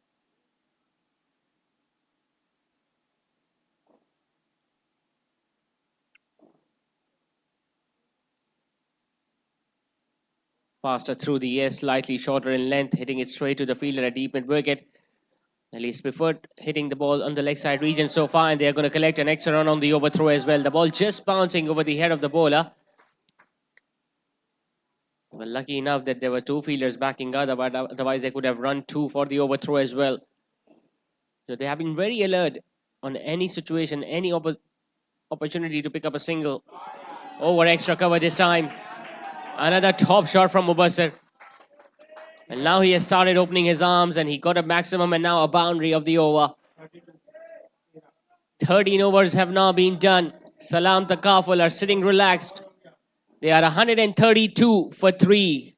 Faster through the air, slightly shorter in length, hitting it straight to the fielder at deep mid-wicket. At least preferred hitting the ball on the leg side region so far, and they're going to collect an extra run on the overthrow as well. The ball just bouncing over the head of the bowler. They were lucky enough that there were two fielders backing otherwise they could have run two for the overthrow as well. So they have been very alert on any situation, any opportunity to pick up a single. Over extra cover this time. Another top shot from Mubashir. And now he has started opening his arms and he got a maximum and now a boundary of the over. 13 overs have now been done. Salaam Takaful are sitting relaxed. They are 132 for 3.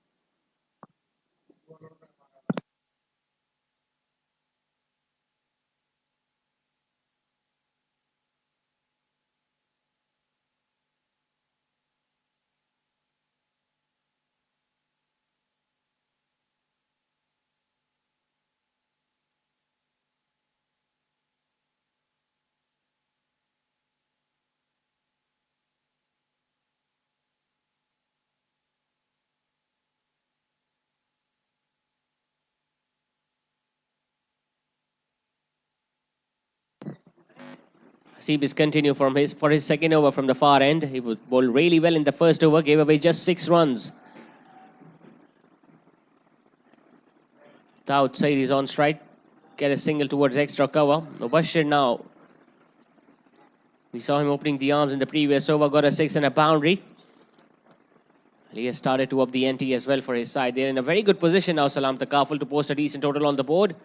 Seabis continue for his second over from the far end. He bowled really well in the first over, gave away just 6 runs. Daud Said is on strike. Get a single towards extra cover. Mubashir now. We saw him opening the arms in the previous over, got a 6 and a boundary. He has started to up the ante as well for his side. They're in a very good position now, Salaam Takaful, to post a decent total on the board.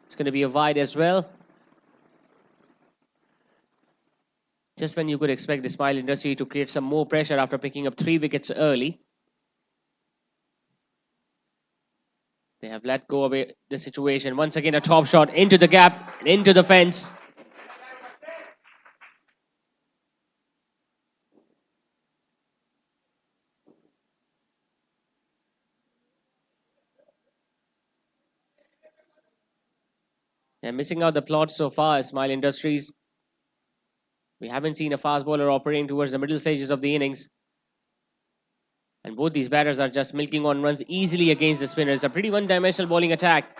It's going to be a wide as well. Just when you could expect Ismail Industry to create some more pressure after picking up 3 wickets early. They have let go of the situation. Once again, a top shot into the gap, into the fence. They're missing out the plot so far, Ismail Industries. We haven't seen a fast bowler operating towards the middle stages of the innings. And both these batters are just milking on runs easily against the spinners. A pretty one-dimensional bowling attack.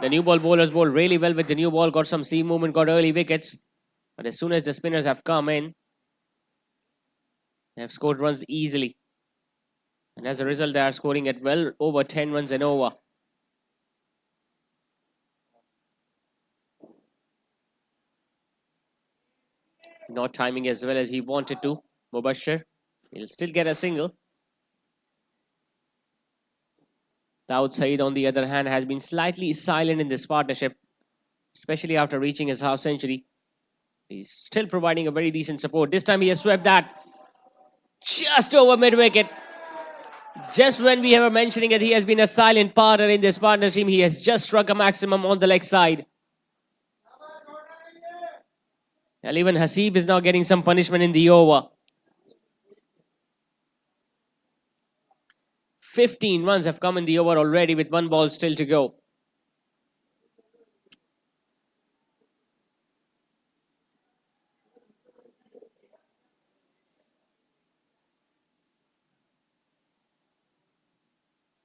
The new ball bowlers bowled really well with the new ball, got some seam movement, got early wickets. But as soon as the spinners have come in, they have scored runs easily. And as a result, they are scoring at well over 10 runs an over. Not timing as well as he wanted to. Mubashir, he'll still get a single. Daud Said, on the other hand, has been slightly silent in this partnership, especially after reaching his half century. He's still providing a very decent support. This time he has swept that just over mid-wicket. Just when we were mentioning that he has been a silent partner in this partnership, he has just struck a maximum on the leg side. And even Hasib is now getting some punishment in the over. 15 runs have come in the over already with one ball still to go.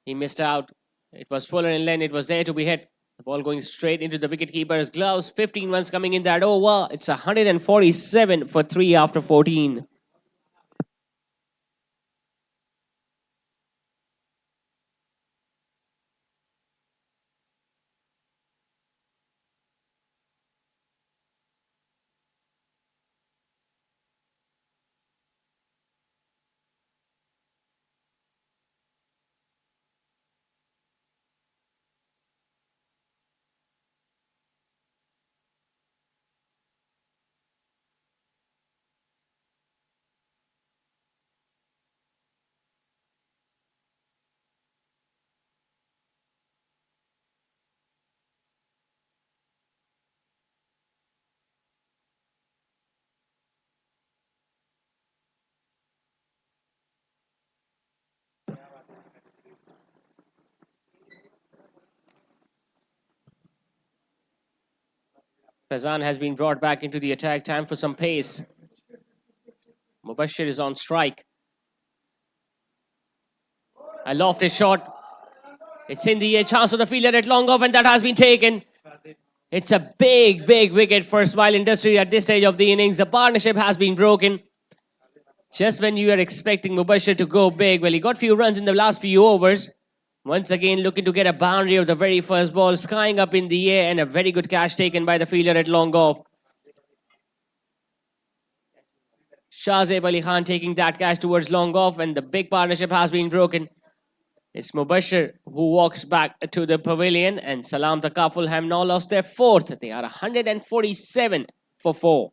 He missed out. It was fuller in length. It was there to be hit. The ball going straight into the wicketkeeper's gloves. 15 runs coming in that over. It's 147 for 3 after 14. Fazan has been brought back into the attack. Time for some pace. Mubashir is on strike. A lofted shot. It's in the air. Chance of the fielder at long off, and that has been taken. It's a big, big wicket for Ismail Industry at this stage of the innings. The partnership has been broken. Just when you are expecting Mubashir to go big, well, he got few runs in the last few overs. Once again, looking to get a boundary of the very first ball, skying up in the air, and a very good catch taken by the fielder at long off. Shahzeb Ali Khan taking that catch towards long off, and the big partnership has been broken. It's Mubashir who walks back to the pavilion, and Salaam Takaful have now lost their fourth. They are 147 for 4.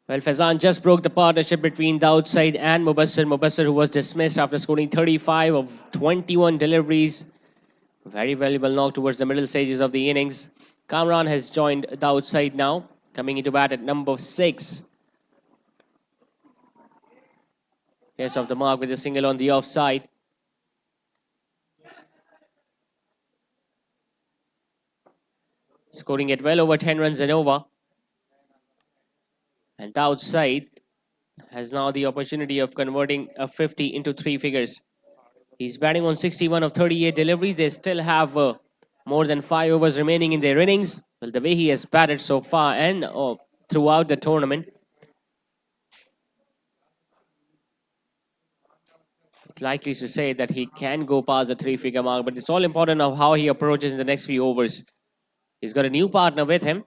Well, Fazan just broke the partnership between the outside and Mubassir. Mubassir, who was dismissed after scoring 35 of 21 deliveries. Very valuable knock towards the middle stages of the innings. Kamran has joined the outside now, coming into bat at number 6. Here's off the mark with a single on the offside. Scoring at well over 10 runs and over. And the outside has now the opportunity of converting a 50 into 3 figures. He's batting on 61 of 38 deliveries. They still have more than 5 overs remaining in their innings. Well, the way he has batted so far and throughout the tournament, it's likely to say that he can go past the 3-figure mark, but it's all important of how he approaches in the next few overs. He's got a new partner with him.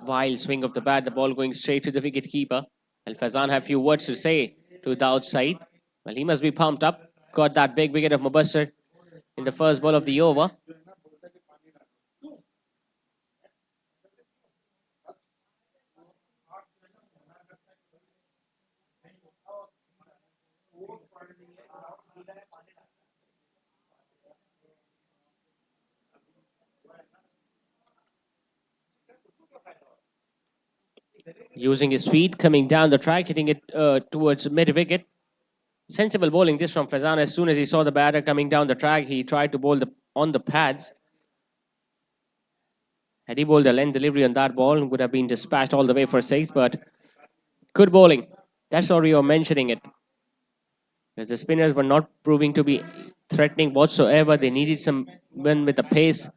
Wild swing of the bat, the ball going straight to the wicket keeper. Al Fazan have few words to say to the outside. Well, he must be pumped up. Got that big wicket of Mubassir in the first ball of the over. Using his feet, coming down the track, hitting it towards mid-wicket. Sensible bowling this from Fazan. As soon as he saw the batter coming down the track, he tried to bowl the on the pads. Had he bowled a length delivery on that ball, would have been dispatched all the way for six, but good bowling. That's what we were mentioning it. The spinners were not proving to be threatening whatsoever. They needed some win with the pace.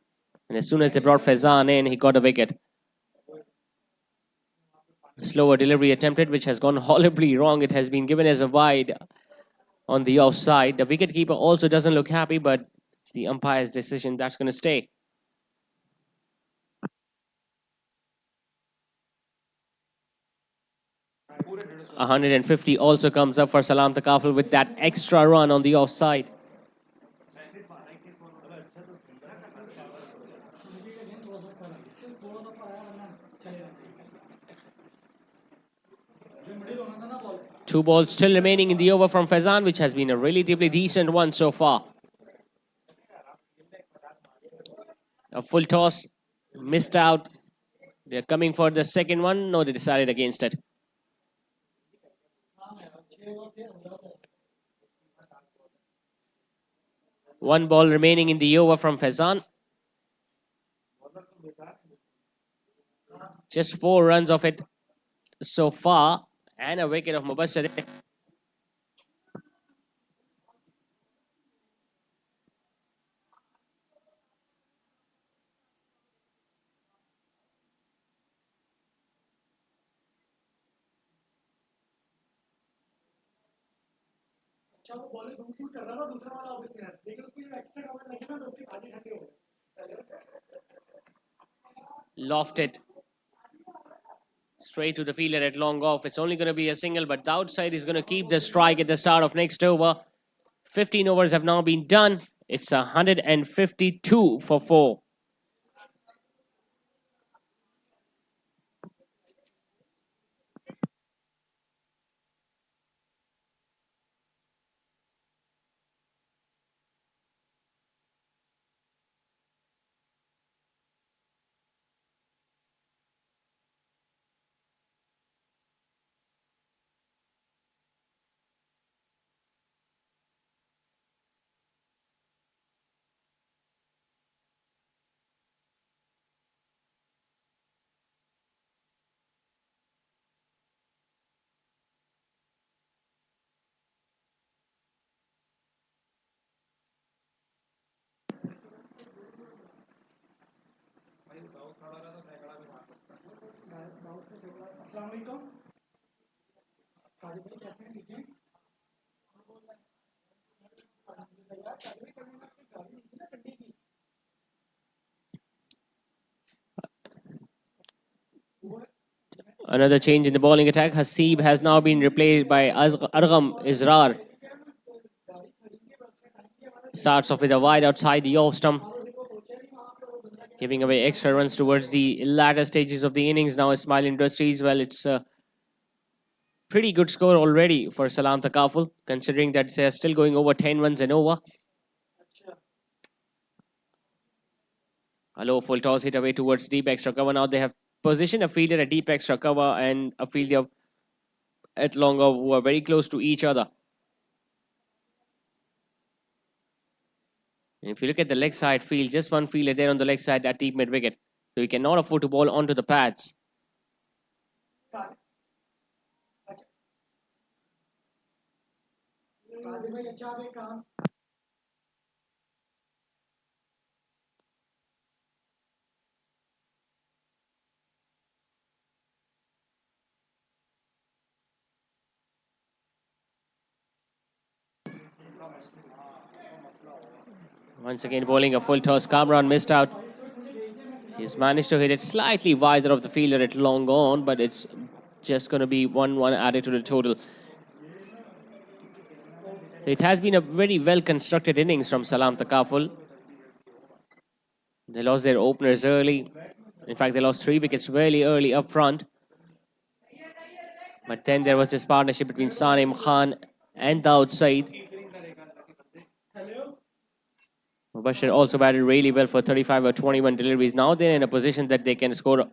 And as soon as they brought Faizan in, he got a wicket. Slower delivery attempted, which has gone horribly wrong. It has been given as a wide on the offside. The wicketkeeper also doesn't look happy, but it's the umpire's decision. That's going to stay. 150 also comes up for Salaam Takaful with that extra run on the offside. Two balls still remaining in the over from Faizan, which has been a relatively decent one so far. A full toss, missed out. They're coming for the second one. No, they decided against it. One ball remaining in the over from Faizan. Just 4 runs of it so far, and a wicket of Mubashir. Lofted straight to the fielder at long off. It's only going to be a single, but the outside is going to keep the strike at the start of next over. 15 overs have now been done. It's 152 for 4. Another change in the bowling attack. Hasib has now been replaced by Argham Israr. Starts off with a wide outside the off stump, giving away extra runs towards the latter stages of the innings. Now Ismail Industries, well, it's a pretty good score already for Salaam Takaful, considering that they're still going over 10 runs and over. A low full toss hit away towards deep extra cover. Now they have positioned a fielder at deep extra cover and a fielder at longer who are very close to each other. And if you look at the leg side field, just one fielder there on the leg side at deep mid wicket. So he cannot afford to bowl onto the pads. Once again bowling a full toss. Kamran missed out. He's managed to hit it slightly wider of the fielder at long on, but it's just going to be 1-1 added to the total. So it has been a very well constructed innings from Salaam Takaful. They lost their openers early. In fact, they lost 3 wickets very early up front. But then there was this partnership between Sanim Khan and Daud Said. Mubashir also batted really well for 35 or 21 deliveries. Now they're in a position that they can score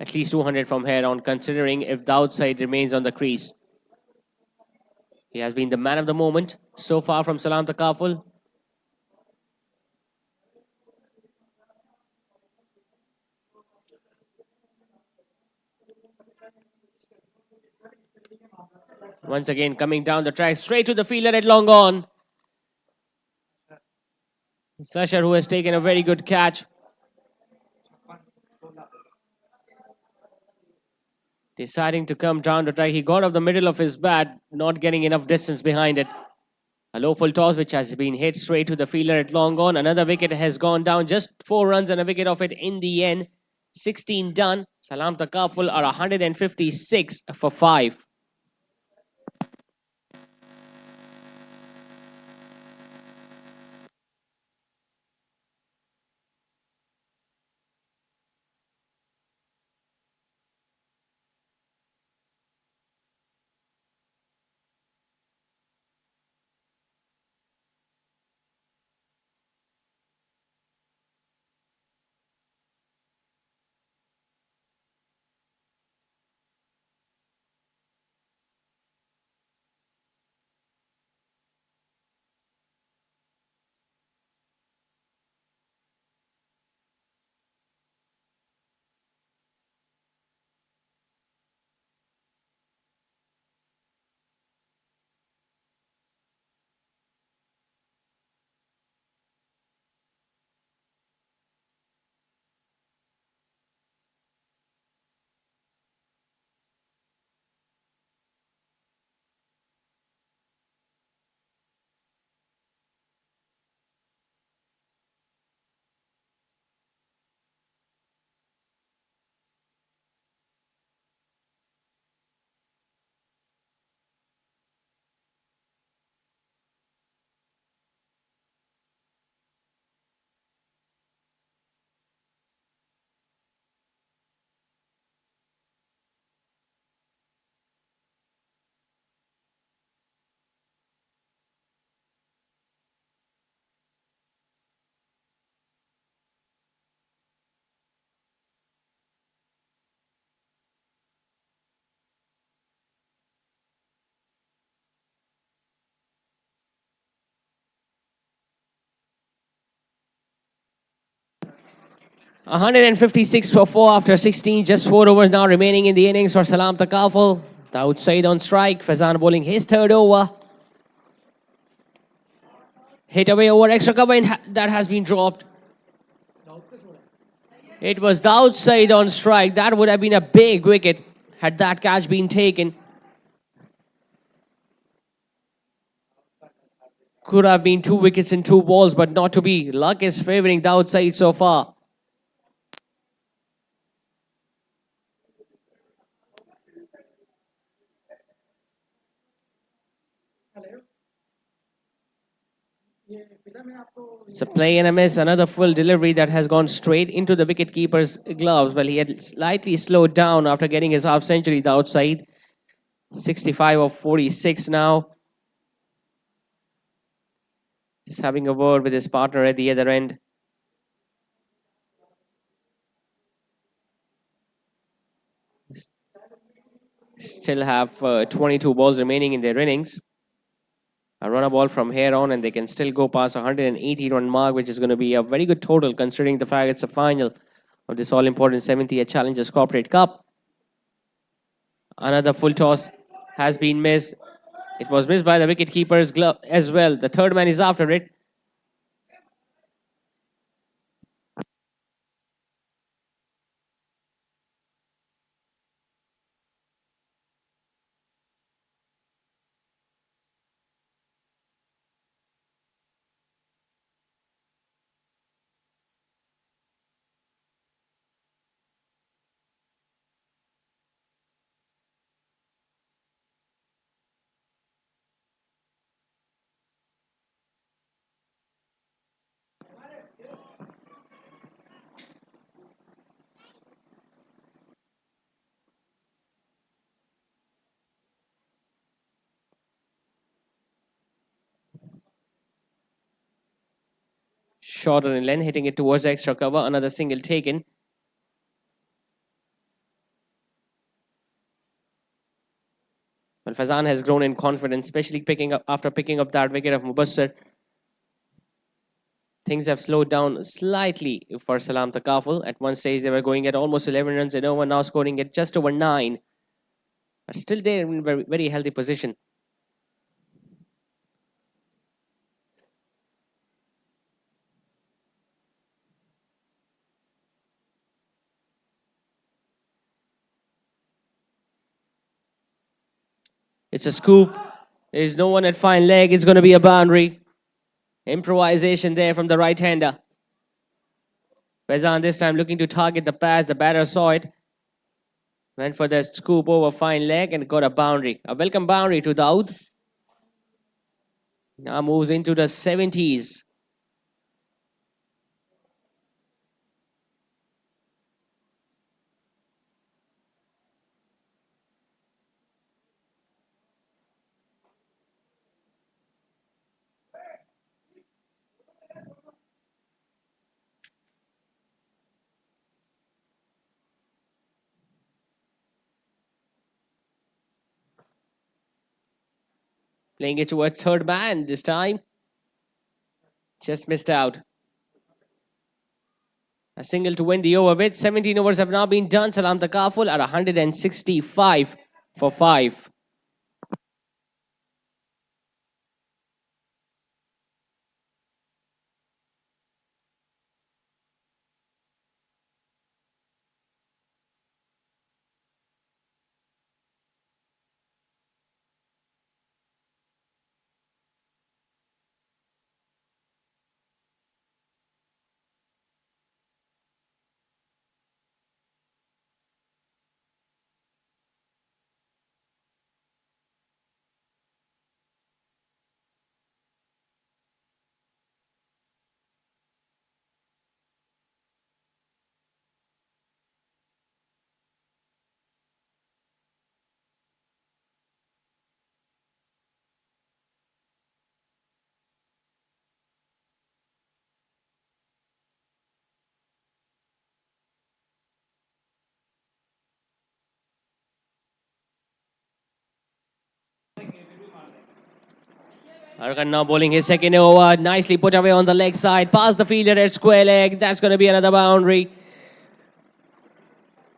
at least 200 from here on, considering if Daud Said remains on the crease. He has been the man of the moment so far from Salaam Takaful. Once again, coming down the track, straight to the fielder at long on. Sasha, who has taken a very good catch. Deciding to come down the track. He got off the middle of his bat, not getting enough distance behind it. A low full toss, which has been hit straight to the fielder at long on. Another wicket has gone down. Just 4 runs and a wicket off it in the end. 16 done. Salaam Takaful are 156 for 5. 156 for 4 after 16. Just 4 overs now remaining in the innings for Salaam Takaful. The outside on strike. Fazan bowling his third over. Hit away over extra cover and that has been dropped. It was the outside on strike. That would have been a big wicket had that catch been taken. Could have been 2 wickets in 2 balls, but not to be. Luck is favouring the outside so far. It's a play and a miss. Another full delivery that has gone straight into the wicketkeeper's gloves. Well, he had slightly slowed down after getting his half century the outside. 65 of 46 now. Just having a word with his partner at the other end. Still have 22 balls remaining in their innings. A run a ball from here on, and they can still go past 180 run mark, which is going to be a very good total considering the fact it's a final of this all important 70th Challengers Corporate Cup. Another full toss has been missed. It was missed by the wicketkeeper's glove as well. The third man is after it. Shorter in length, hitting it towards extra cover. Another single taken. Well, Fazan has grown in confidence, especially after picking up that wicket of Mubassir. Things have slowed down slightly for Salaam Takaful. At one stage, they were going at almost 11 runs an over, now scoring at just over 9. But still, they're in very, very healthy position. It's a scoop. There's no one at fine leg. It's going to be a boundary. Improvisation there from the right-hander. Vezan this time looking to target the pads. The batter saw it. Went for the scoop over fine leg and got a boundary. A welcome boundary to Daud. Now moves into the 70s. Playing it towards third man this time. Just missed out. A single to win the over with. 17 overs have now been done. Salaam Takaful at 165 for 5. Arkan now bowling his second over. Nicely put away on the leg side. Past the fielder at square leg. That's going to be another boundary.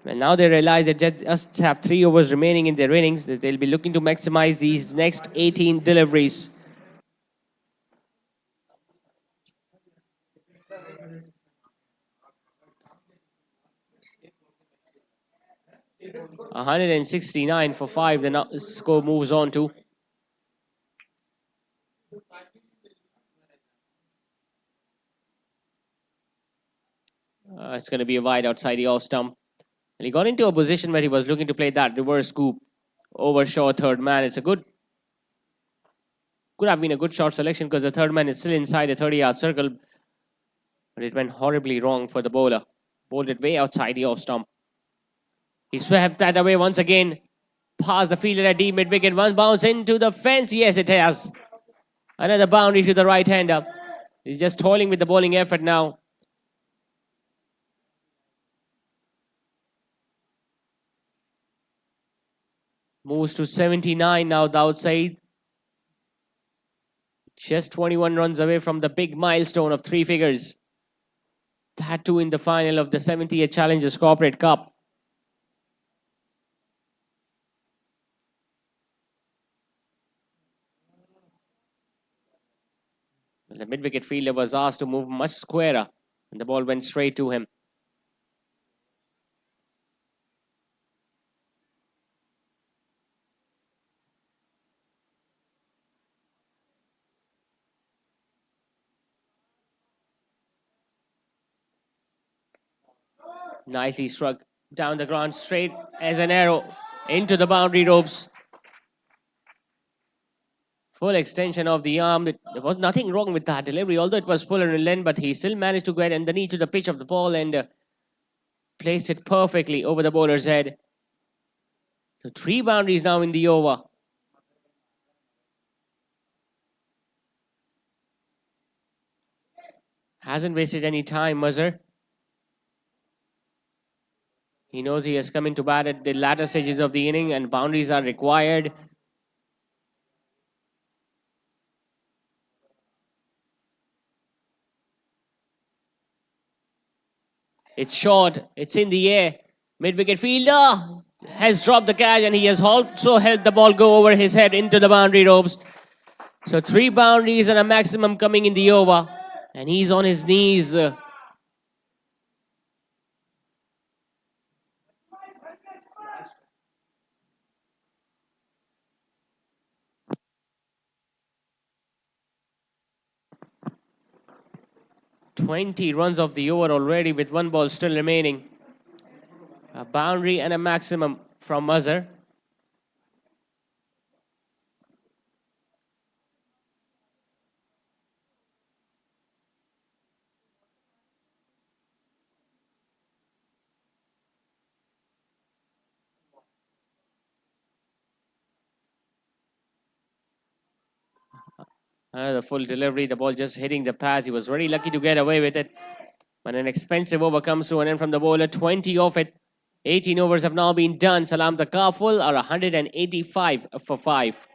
Well, now they realize they just have 3 overs remaining in their innings. That they'll be looking to maximize these next 18 deliveries. $169 for 5. The score moves on to. It's going to be a wide outside the off stump. And he got into a position where he was looking to play that reverse scoop over short third man. It's a could have been a good shot selection because the third man is still inside the 30-yard circle. But it went horribly wrong for the bowler. Bowled it way outside the off stump. He swept that away once again. Past the fielder at deep mid wicket. One bounce into the fence. Yes, it has. Another boundary to the right-hander. He's just toiling with the bowling effort now. Moves to 79 now, the outside. Just 21 runs away from the big milestone of 3 figures. That too in the final of the 70th Challengers Corporate Cup. The mid-wicket fielder was asked to move much squarer, and the ball went straight to him. Nicely struck down the ground straight as an arrow into the boundary ropes. Full extension of the arm. There was nothing wrong with that delivery, although it was fuller in length, but he still managed to get underneath to the pitch of the ball and placed it perfectly over the bowler's head. So 3 boundaries now in the over. Hasn't wasted any time, Muzzer. He knows he has come into bat at the latter stages of the inning and boundaries are required. It's short. It's in the air. Mid-wicket fielder has dropped the catch, and he has also helped the ball go over his head into the boundary ropes. So 3 boundaries and a maximum coming in the over. And he's on his knees. 20 runs off the over already with 1 ball still remaining. A boundary and a maximum from Mazhar. Another full delivery. The ball just hitting the pads. He was very lucky to get away with it. But an expensive over comes to an end from the bowler. 20 off it. 18 overs have now been done. Salaam Takaful are 185 for 5.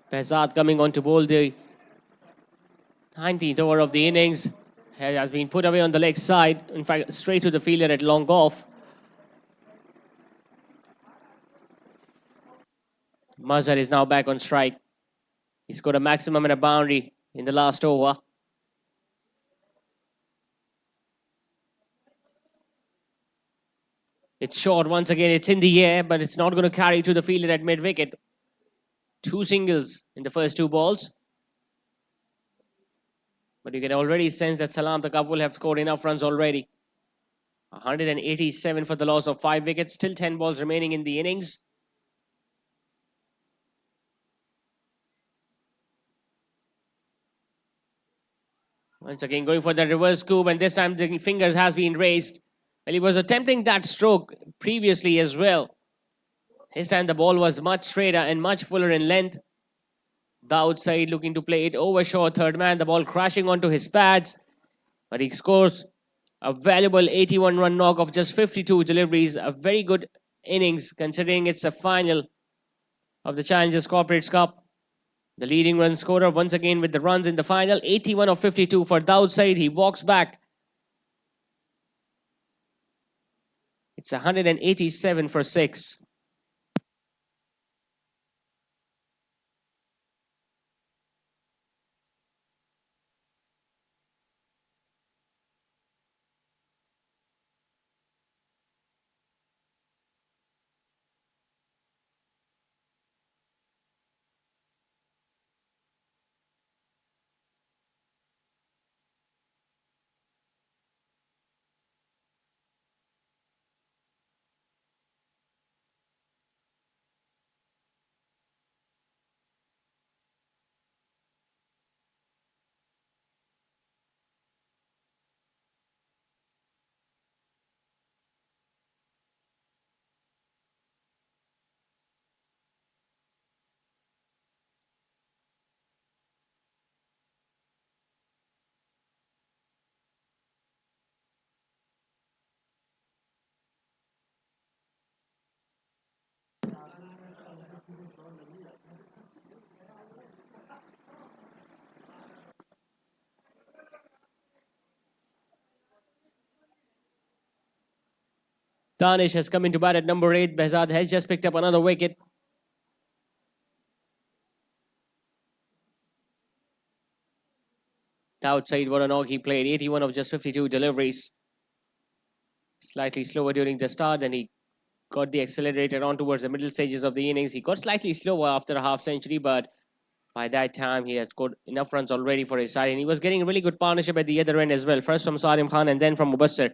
Behzad coming on to bowl the 19th over of the innings. Has been put away on the leg side. In fact, straight to the fielder at long off. Mazhar is now back on strike. He scored a maximum and a boundary in the last over. It's short once again. It's in the air, but it's not going to carry to the fielder at mid-wicket. 2 singles in the first 2 balls. But you can already sense that Salaam Takaful have scored enough runs already. 187 for the loss of 5 wickets. Still 10 balls remaining in the innings. Once again going for the reverse scoop, and this time the fingers has been raised. Well, he was attempting that stroke previously as well. This time the ball was much straighter and much fuller in length. The outside looking to play it over short third man. The ball crashing onto his pads. But he scores a valuable 81 run knock of just 52 deliveries. A very good innings considering it's a final of the Challengers Corporates Cup. The leading run scorer once again with the runs in the final. 81 of 52 for the outside. He walks back. It's 187 for 6. Danish has come into bat at number 8. Behzad has just picked up another wicket. The outside, what a knock he played. 81 of just 52 deliveries. Slightly slower during the start, and he got the accelerator on towards the middle stages of the innings. He got slightly slower after a half century, but by that time he had scored enough runs already for his side, and he was getting a really good partnership at the other end as well. First from Salim Khan and then from Mubassir.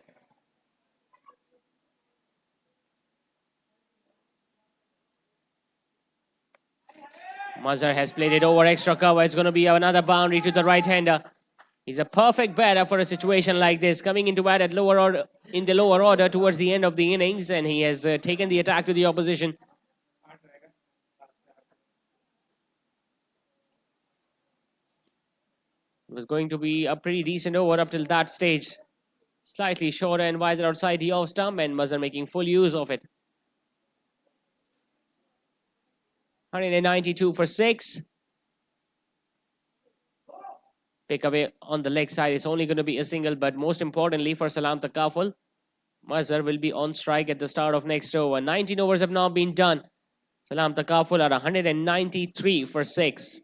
Mazhar has played it over extra cover. It's going to be another boundary to the right-hander. He's a perfect batter for a situation like this, coming into bat at lower order, in the lower order towards the end of the innings, and he has taken the attack to the opposition. It was going to be a pretty decent over up till that stage. Slightly shorter and wider outside the off stump, and Mazhar making full use of it. 192 for 6. Pick away on the leg side. It's only going to be a single, but most importantly for Salaam Takaful, Mazhar will be on strike at the start of next over. 19 overs have now been done. Salaam Takaful are 193 for 6.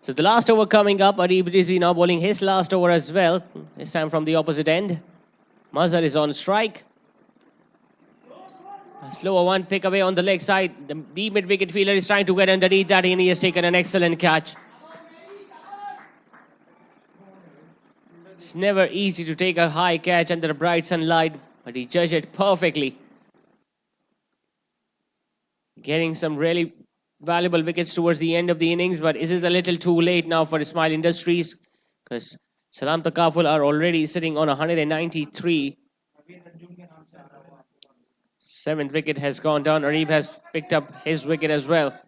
So the last over coming up, Arif Rizvi now bowling his last over as well. This time from the opposite end. Mazhar is on strike. A slower one, pick away on the leg side. The B mid-wicket fielder is trying to get underneath that, and he has taken an excellent catch. It's never easy to take a high catch under a bright sunlight, but he judged it perfectly. Getting some really valuable wickets towards the end of the innings, but is it a little too late now for Ismail Industries? Because Salaam Takaful are already sitting on 193. 7th wicket has gone down. Arif has picked up his wicket as well.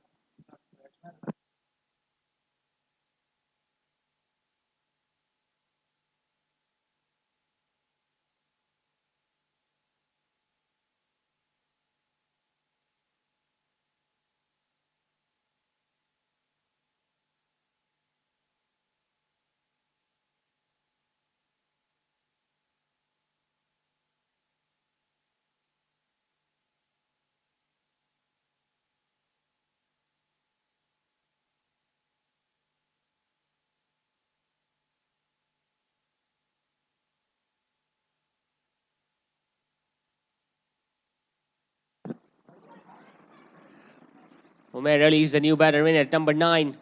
Umair Ali is the new batter in at number 9.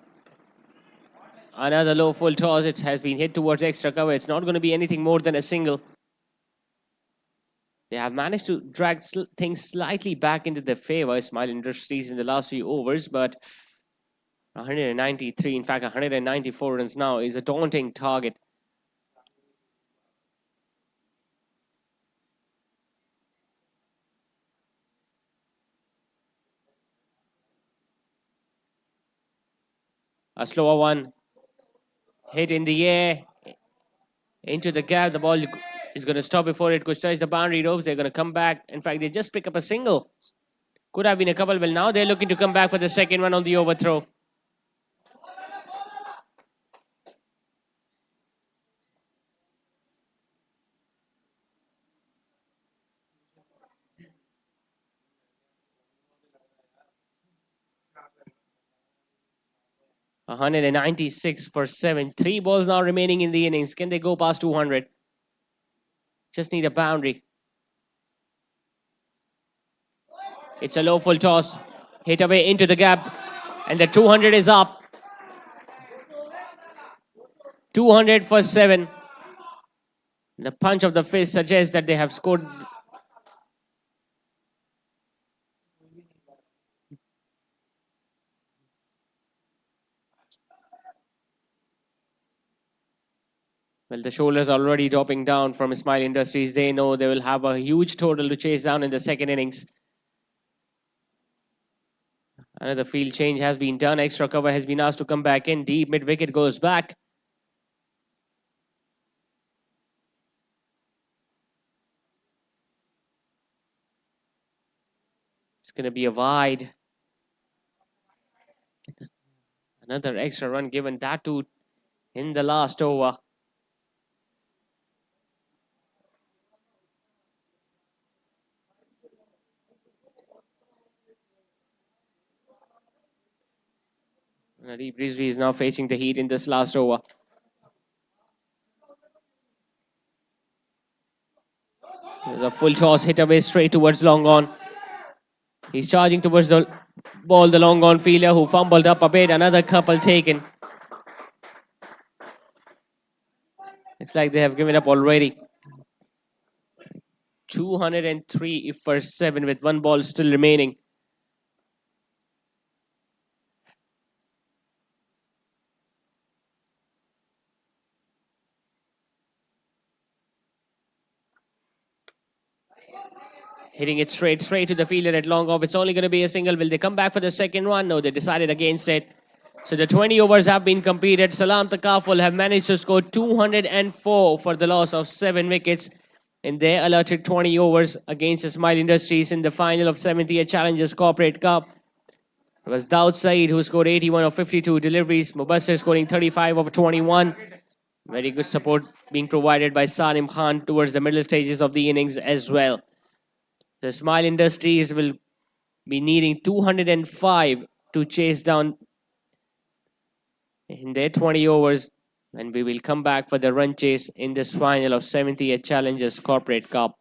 Another low full toss. It has been hit towards extra cover. It's not going to be anything more than a single. They have managed to drag things slightly back into their favour, Ismail Industries, in the last few overs, but 193, in fact 194 runs now is a daunting target. A slower one, hit in the air, into the gap. The ball is going to stop before it could touch the boundary ropes. They're going to come back. In fact, they just pick up a single. Could have been a couple. Well, now they're looking to come back for the second one on the overthrow. $196 for 7. 3 balls now remaining in the innings. Can they go past 200? Just need a boundary. It's a low full toss. Hit away into the gap. And the 200 is up. 200 for 7. The punch of the fist suggests that they have scored. Well, the shoulders already dropping down from Ismail Industries. They know they will have a huge total to chase down in the second innings. Another field change has been done. Extra cover has been asked to come back in. Deep mid wicket goes back. It's going to be a wide. Another extra run given, that too in the last over. Nadeep Rizvi is now facing the heat in this last over. There's a full toss hit away straight towards long on. He's charging towards the ball, the long on fielder who fumbled up a bit. Another couple taken. It's like they have given up already. 203 for 7 with one ball still remaining. Hitting it straight to the fielder at long off. It's only going to be a single. Will they come back for the second one? No, they decided against it. So the 20 overs have been completed. Salaam Takaful have managed to score 204 for the loss of 7 wickets in their allotted 20 overs against Ismail Industries in the final of 70th Challengers Corporate Cup. It was Daud Saeed who scored 81 of 52 deliveries. Mubassir scoring 35 of 21. Very good support being provided by Salim Khan towards the middle stages of the innings as well. The Ismail Industries will be needing 205 to chase down in their 20 overs, and we will come back for the run chase in this final of 70th Challengers Corporate Cup.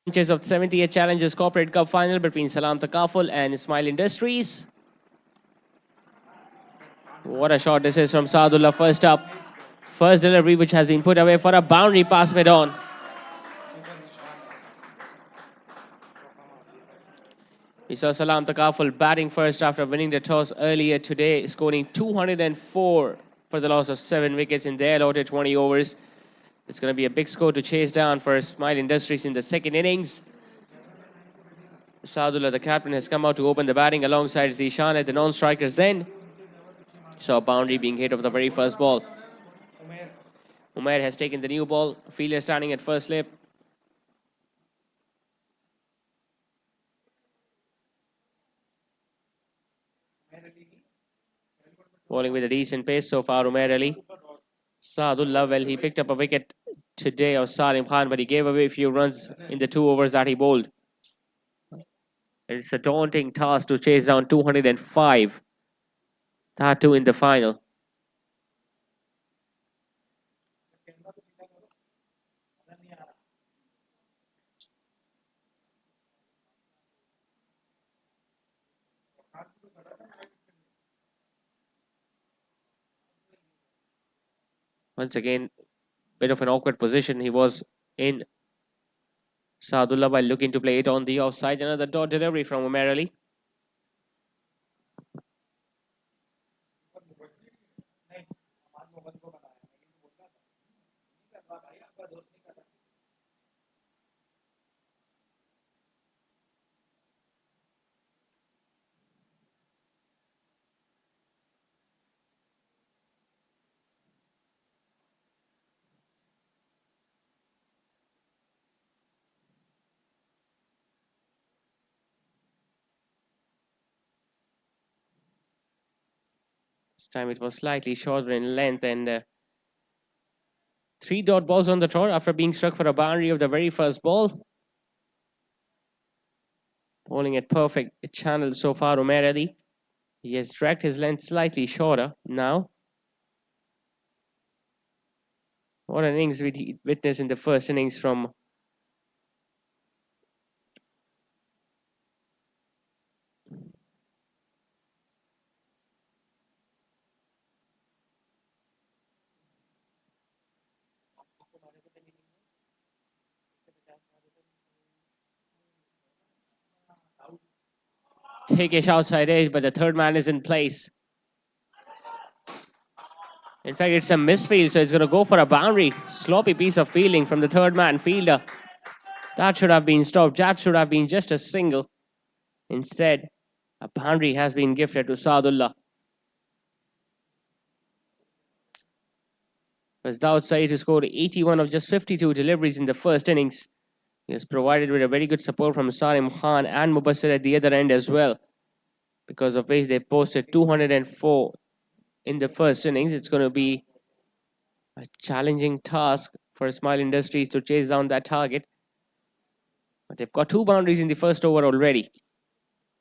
Matches of 70th Challengers Corporate Cup final between Salaam Takaful and Ismail Industries. What a shot this is from Saadullah first up. First delivery which has been put away for a boundary pass mid on. We saw Salaam Takaful batting first after winning the toss earlier today, scoring 204 for the loss of 7 wickets in their allotted 20 overs. It's going to be a big score to chase down for Ismail Industries in the second innings. Saadullah, the captain, has come out to open the batting alongside Zishan at the non-striker's end. Saw a boundary being hit of the very first ball. Umair has taken the new ball. Fielder standing at first slip. Bowling with a decent pace so far, Umair Ali. Saadullah, well, he picked up a wicket today of Salim Khan, but he gave away a few runs in the 2 overs that he bowled. It's a daunting task to chase down 205. That too in the final. Once again, bit of an awkward position he was in. Saadullah while looking to play it on the offside. Another dot delivery from Umair Ali. This time it was slightly shorter in length and 3 dot balls on the trot after being struck for a boundary of the very first ball. Bowling at perfect channel so far, Umair Ali. He has dragged his length slightly shorter now. What an innings we witnessed in the first innings from Takesh outside edge, but the third man is in place. In fact, it's a misfield, so it's going to go for a boundary. Sloppy piece of fielding from the third man fielder. That should have been stopped. That should have been just a single. Instead, a boundary has been gifted to Saadullah. Was Daud Saeed, who scored 81 of just 52 deliveries in the first innings. He was provided with a very good support from Salim Khan and Mubassir at the other end as well, because of which they posted 204 in the first innings. It's going to be a challenging task for Ismail Industries to chase down that target. But they've got 2 boundaries in the first over already.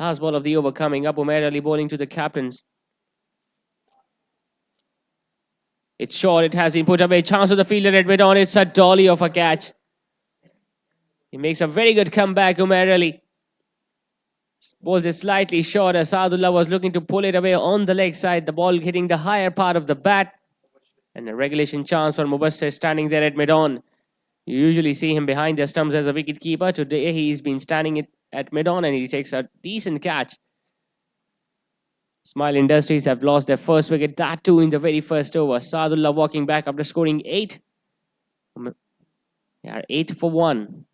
Last ball of the over coming up. Umair Ali bowling to the captains. It's short. It has been put away. Chance of the fielder at mid on. It's a dolly of a catch. He makes a very good comeback, Umair Ali. Bowls it slightly short as Saadullah was looking to pull it away on the leg side. The ball hitting the higher part of the bat. And a regulation chance for Mubassir standing there at mid on. You usually see him behind the stumps as a wicket keeper. Today he's been standing at mid on and he takes a decent catch. Smile Industries have lost their first wicket, that too in the very first over. Saadullah walking back after scoring 8. They are 8 for 1.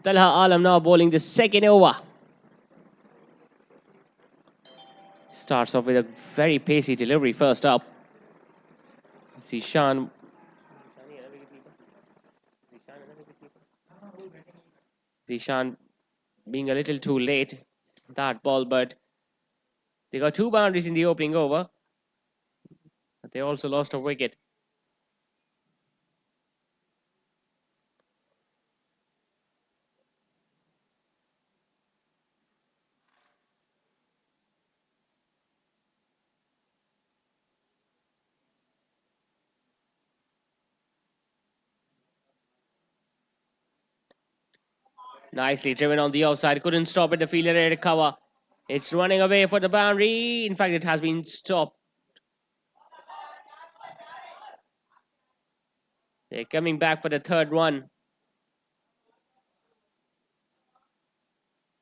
Talha Alam now bowling the second over. Starts off with a very pacey delivery first up. Zishan. Zishan being a little too late that ball, but they got two boundaries in the opening over. But they also lost a wicket. Nicely driven on the outside. Couldn't stop it. The fielder had a cover. It's running away for the boundary. In fact, it has been stopped. They're coming back for the third one.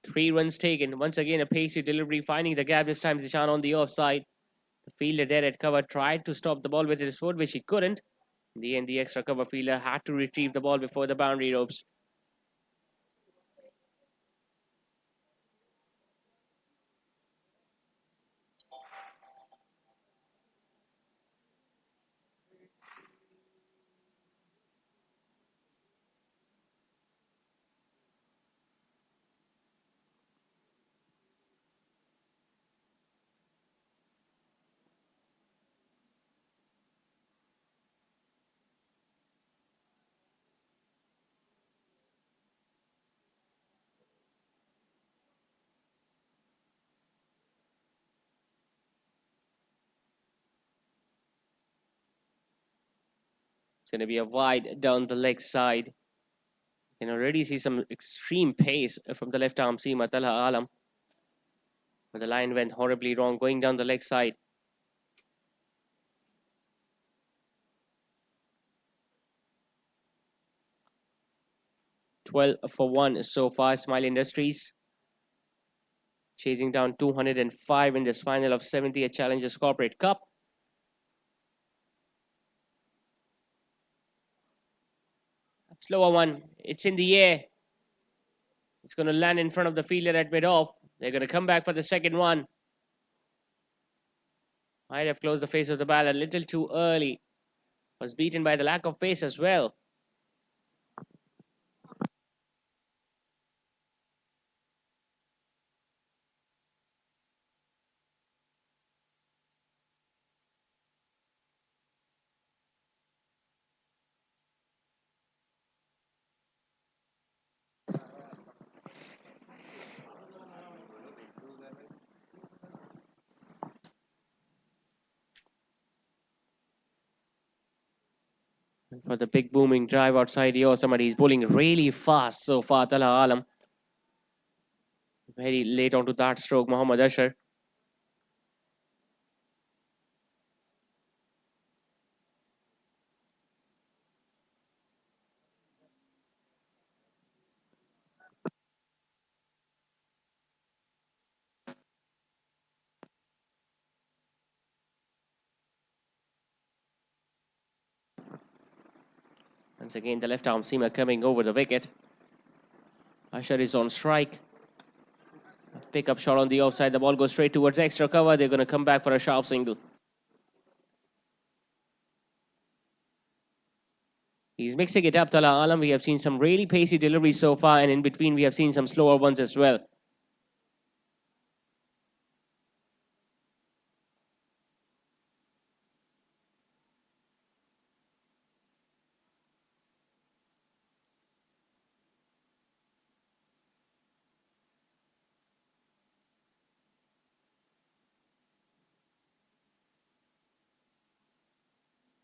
3 runs taken. Once again, a pacey delivery, finding the gap. This time, Zishan on the offside. The fielder there at cover tried to stop the ball with his foot, which he couldn't. In the end, the extra cover fielder had to retrieve the ball before the boundary ropes. It's going to be a wide down the leg side. You can already see some extreme pace from the left arm seamer Talha Alam. But the line went horribly wrong going down the leg side. 12 for 1 so far. Ismail Industries chasing down 205 in this final of 70th Challengers Corporate Cup. Slower one. It's in the air. It's going to land in front of the fielder at mid-off. They're going to come back for the second one. Might have closed the face of the bat a little too early. Was beaten by the lack of pace as well. For the big booming drive outside here, somebody's bowling really fast so far. Talha Alam. Very late onto that stroke, Mohammad Ashar. Once again, the left arm seamer coming over the wicket. Ashar is on strike. Pick up shot on the offside. The ball goes straight towards extra cover. They're going to come back for a sharp single. He's mixing it up, Talha Alam. We have seen some really pacey deliveries so far, and in between, we have seen some slower ones as well.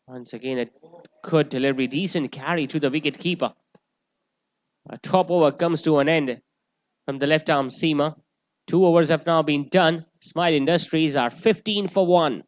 Once again, a good delivery, decent carry to the wicket keeper. A top over comes to an end from the left arm seamer. 2 overs have now been done. Smile Industries are 15 for 1.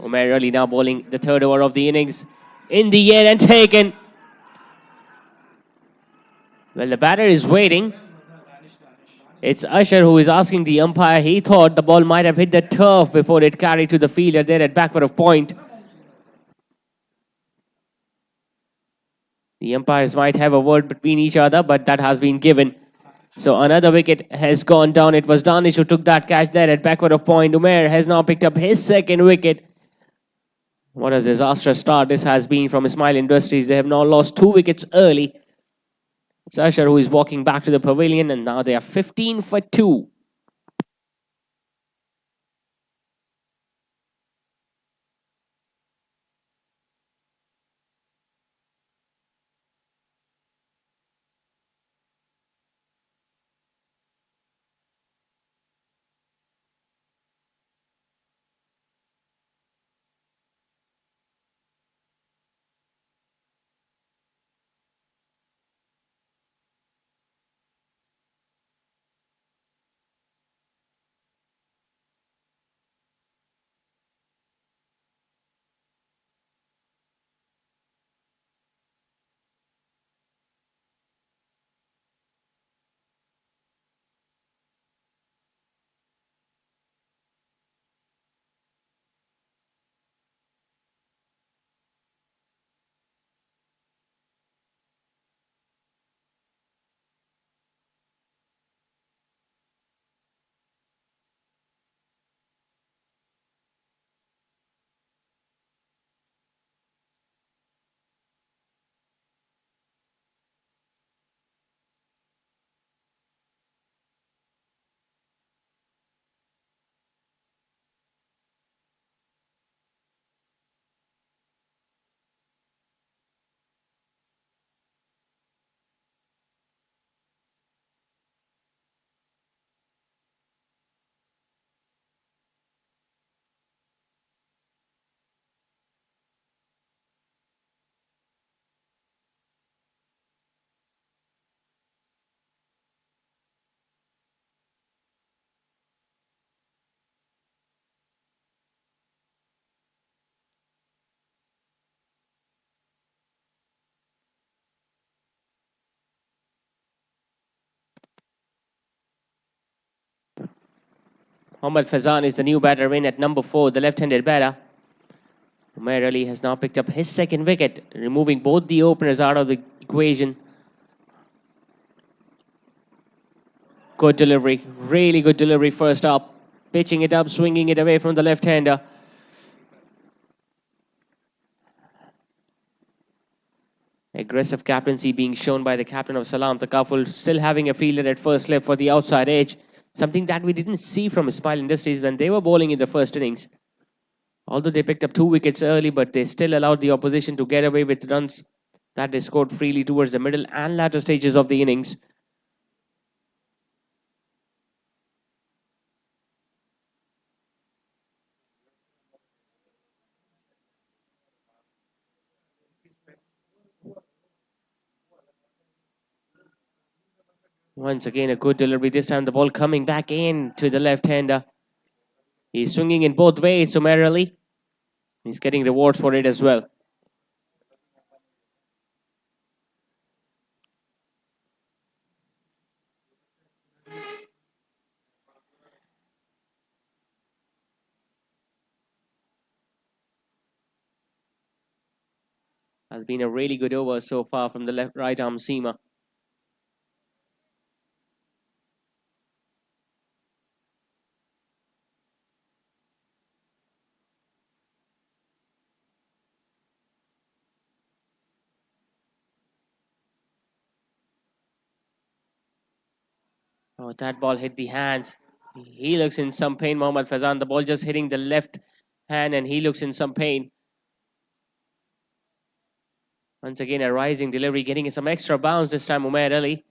Umair Ali now bowling the third over of the innings. In the air and taken. Well, the batter is waiting. It's Usher who is asking the umpire. He thought the ball might have hit the turf before it carried to the fielder there at backward of point. The umpires might have a word between each other, but that has been given. So another wicket has gone down. It was Danish who took that catch there at backward of point. Umair has now picked up his second wicket. What a disastrous start this has been from Ismail Industries. They have now lost 2 wickets early. It's Usher who is walking back to the pavilion, and now they are 15 for 2. Mohammad Fazan is the new batter in at number 4, the left-handed batter. Umair Ali has now picked up his second wicket, removing both the openers out of the equation. Good delivery, really good delivery first up. Pitching it up, swinging it away from the left-hander. Aggressive captaincy being shown by the captain of Salaam Takaful, still having a fielder at first slip for the outside edge. Something that we didn't see from Ismail Industries when they were bowling in the first innings. Although they picked up 2 wickets early, but they still allowed the opposition to get away with runs that they scored freely towards the middle and latter stages of the innings. Once again, a good delivery. This time the ball coming back in to the left-hander. He's swinging in both ways summarily. He's getting rewards for it as well. Has been a really good over so far from the left right arm seamer. Oh, that ball hit the hands. He looks in some pain, Mohammad Fazan. The ball just hitting the left hand, and he looks in some pain. Once again, a rising delivery, getting some extra bounce this time, Umair Ali.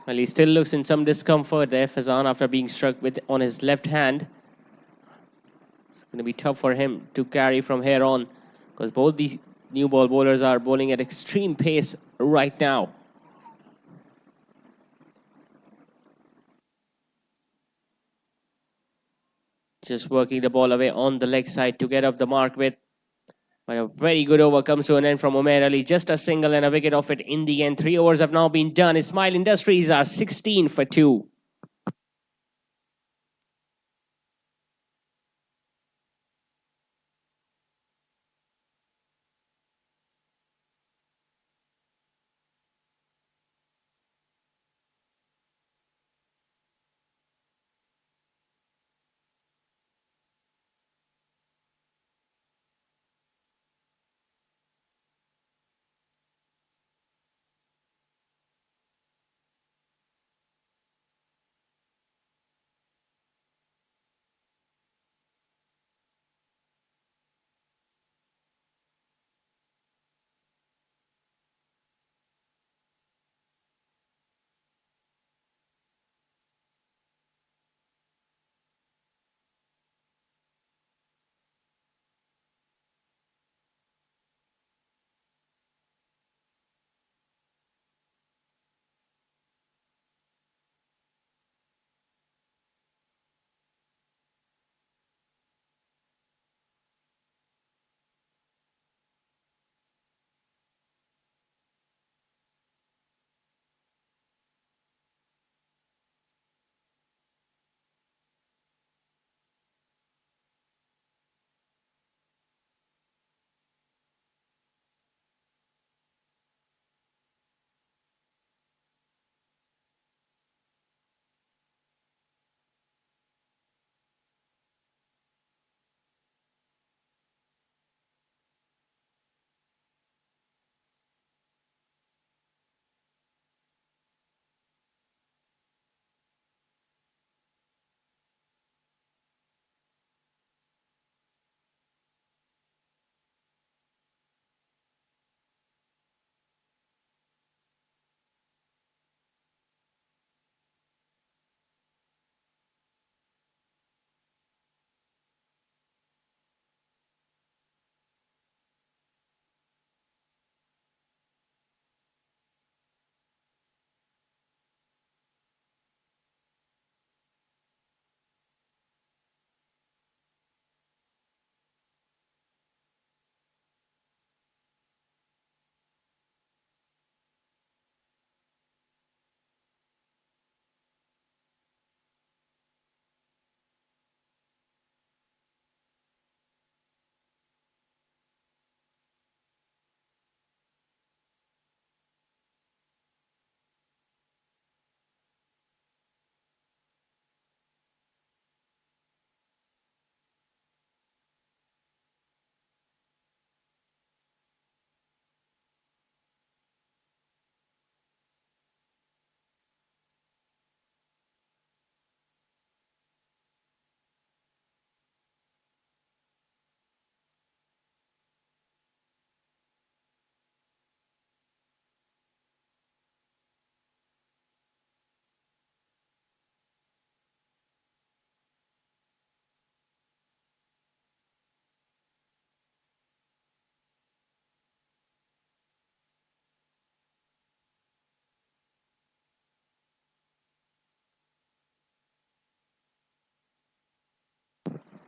Well, he still looks in some discomfort there, Fazan, after being struck with on his left hand. It's going to be tough for him to carry from here on because both these new ball bowlers are bowling at extreme pace right now. Just working the ball away on the leg side to get off the mark with. But a very good over comes to an end from Umair Ali. Just a single and a wicket off it in the end. 3 overs have now been done. Ismail Industries are 16 for 2.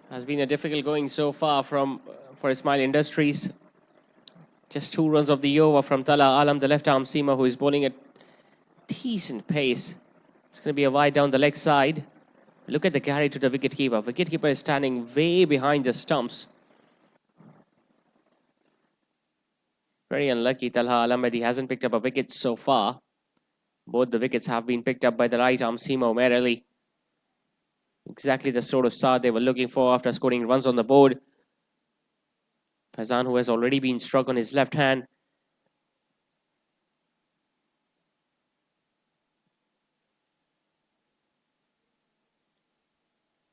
Has been a difficult going so far for Ismail Industries. Just 2 runs of the over from Tala Alam, the left arm seamer, who is bowling at decent pace. It's going to be a wide down the leg side. Look at the carry to the wicketkeeper. Wicketkeeper is standing way behind the stumps. Very unlucky, Talha Alam, that he hasn't picked up a wicket so far. Both the wickets have been picked up by the right arm seamer, Umair Ali. Exactly the sort of start they were looking for after scoring runs on the board. Faizan, who has already been struck on his left hand.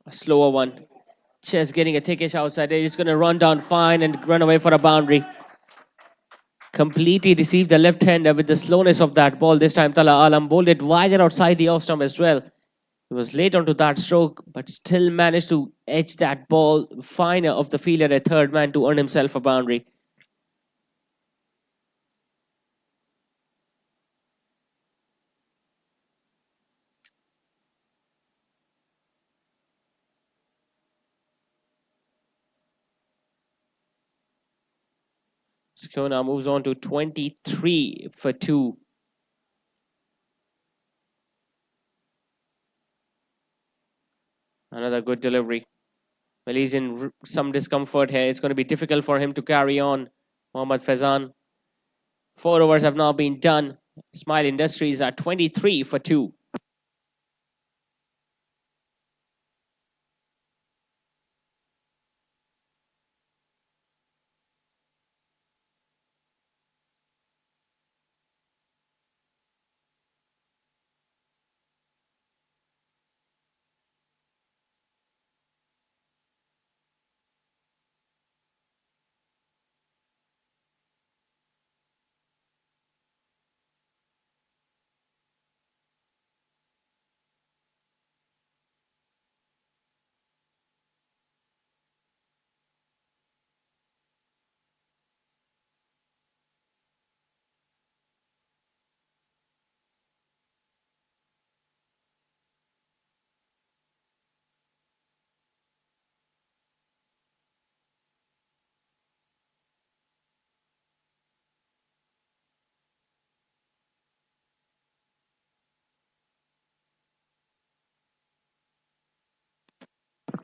A slower one. Just getting a thickish outside. It's going to run down fine and run away for a boundary. completely deceived the left-hander with the slowness of that ball. This time Tala Alam bowled it wider outside the off stump as well. He was late onto that stroke, but still managed to edge that ball finer of the fielder at third man to earn himself a boundary. Score now moves on to 23 for 2. Another good delivery. Well, he's in some discomfort here. It's going to be difficult for him to carry on. Mohammad Faizan. 4 overs have now been done. Ismail Industries are 23 for 2.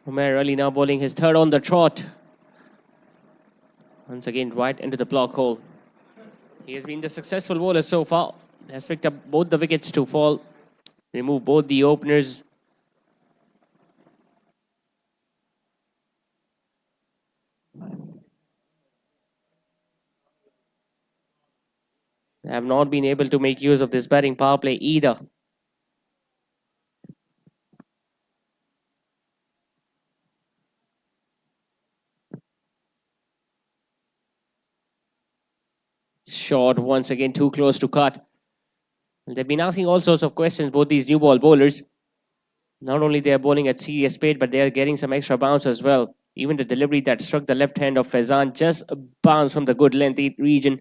Umair Ali now bowling his third on the trot. Once again, right into the block hole. He has been the successful bowler so far. Has picked up both the wickets to fall, remove both the openers. They have not been able to make use of this batting power play either. Short once again, too close to cut. They've been asking all sorts of questions, both these new ball bowlers. Not only they are bowling at serious speed, but they are getting some extra bounce as well. Even the delivery that struck the left hand of Faizan just bounced from the good length region.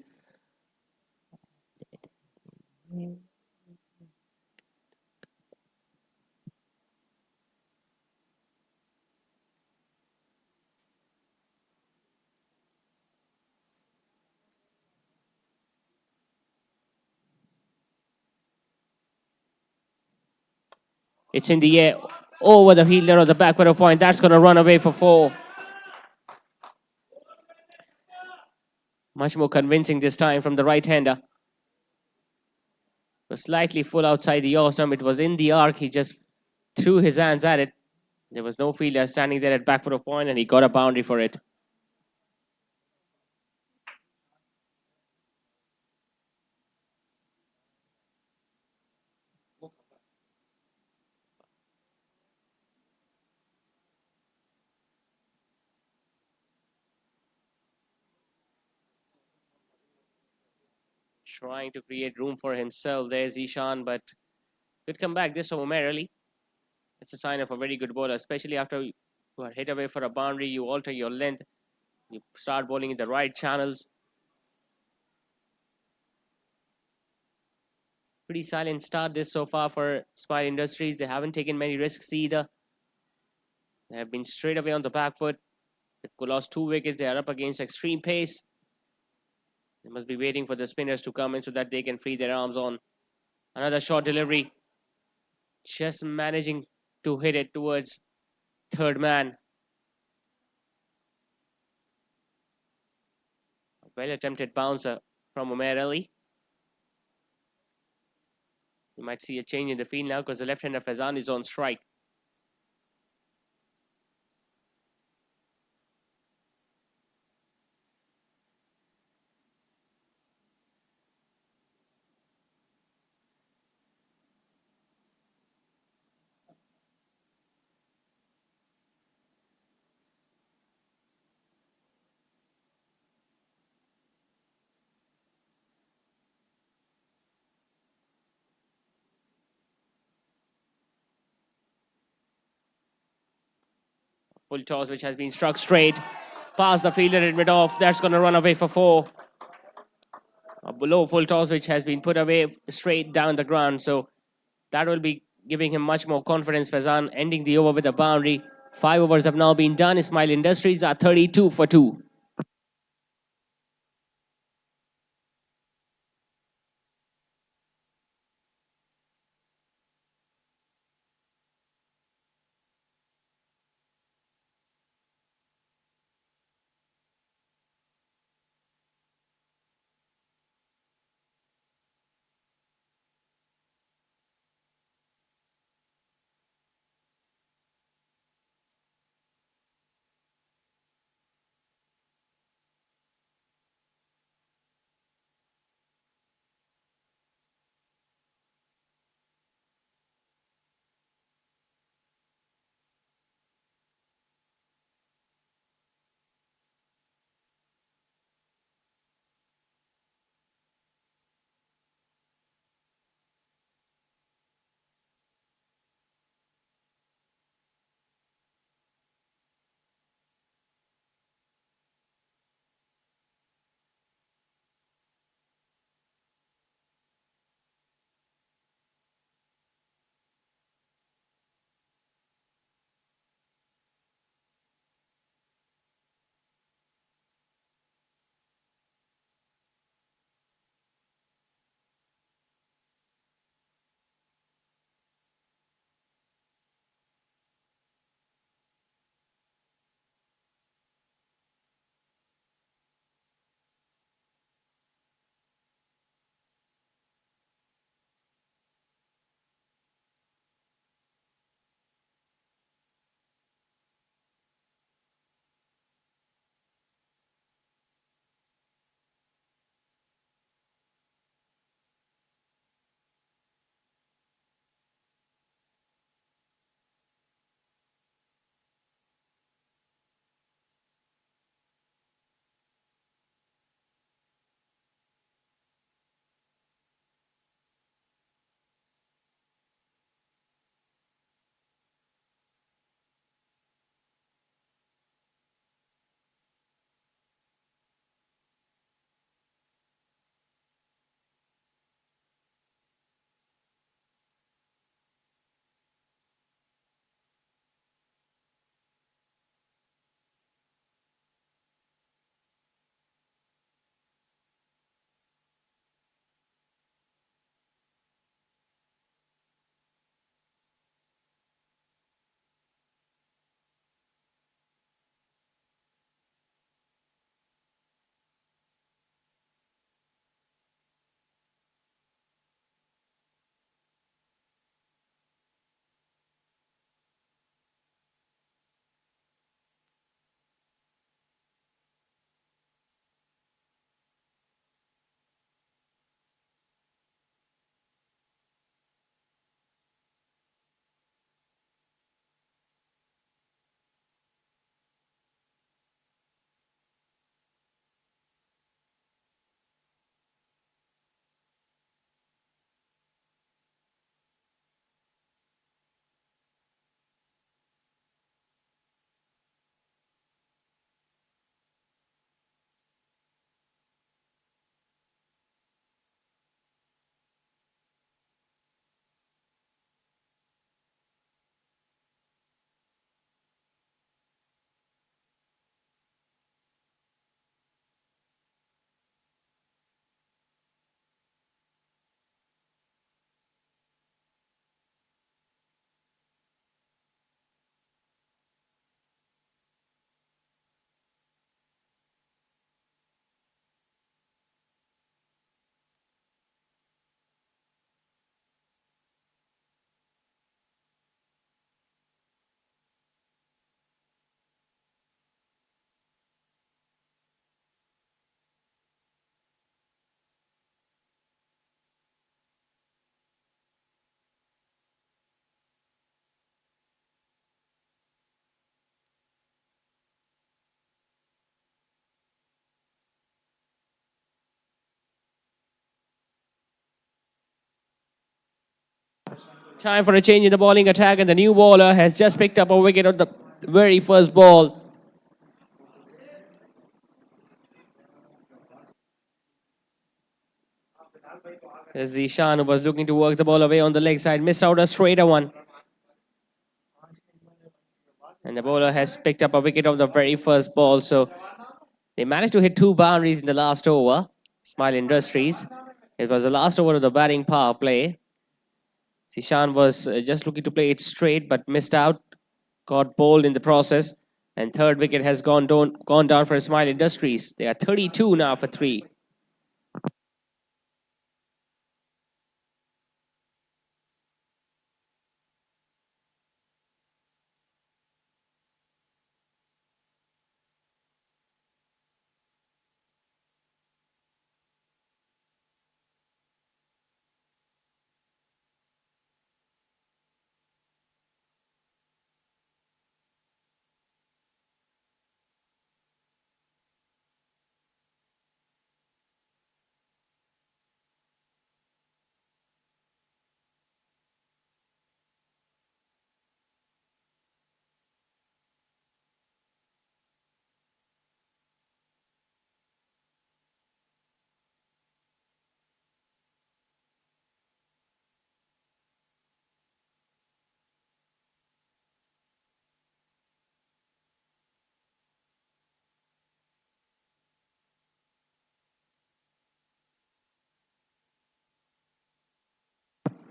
It's in the air over the fielder of the backward point. That's going to run away for 4. Much more convincing this time from the right-hander. Was slightly full outside the off stump. It was in the arc. He just threw his hands at it. There was no fielder standing there at backward point, and he got a boundary for it. Trying to create room for himself. There's Ishan, but good comeback this from Umair Ali. It's a sign of a very good bowler, especially after you are hit away for a boundary. You alter your length. You start bowling in the right channels. Pretty silent start this so far for Ismail Industries. They haven't taken many risks either. They have been straight away on the back foot. They've lost 2 wickets. They are up against extreme pace. They must be waiting for the spinners to come in so that they can free their arms on. Another short delivery. Just managing to hit it towards third man. A well attempted bouncer from Umair Ali. You might see a change in the field now because the left-hander Faizan is on strike. Full toss, which has been struck straight past the fielder at mid-off. That's going to run away for four. A below full toss, which has been put away straight down the ground. So that will be giving him much more confidence. Fazan ending the over with a boundary. 5 overs have now been done. Ismail Industries are 32 for 2. Time for a change in the bowling attack, and the new bowler has just picked up a wicket on the Very first ball. As Zishan was looking to work the ball away on the leg side, missed out a straighter one. And the bowler has picked up a wicket of the very first ball. So they managed to hit two boundaries in the last over. Smile Industries. It was the last over of the batting power play. Zishan was just looking to play it straight but missed out. Got bowled in the process. And third wicket has gone down for Ismail Industries. They are 32 now for three.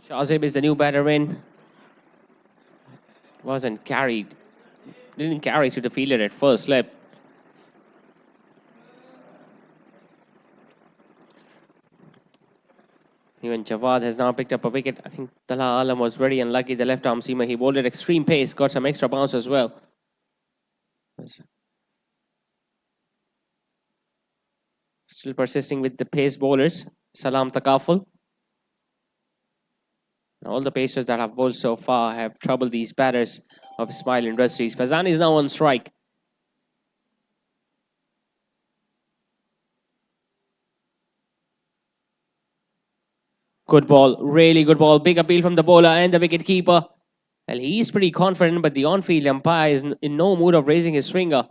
Shazib is the new batter in. Wasn't carried. Didn't carry to the fielder at first slip. Even Jawad has now picked up a wicket. I think Talha Alam was very unlucky. The left arm seamer, he bowled at extreme pace, got some extra bounce as well. Still persisting with the pace bowlers. Salaam Takaful. All the pacers that have bowled so far have troubled these batters of Smile Industries. Fazan is now on strike. Good ball, really good ball. Big appeal from the bowler and the wicket keeper. Well, he's pretty confident, but the on-field umpire is in no mood of raising his finger.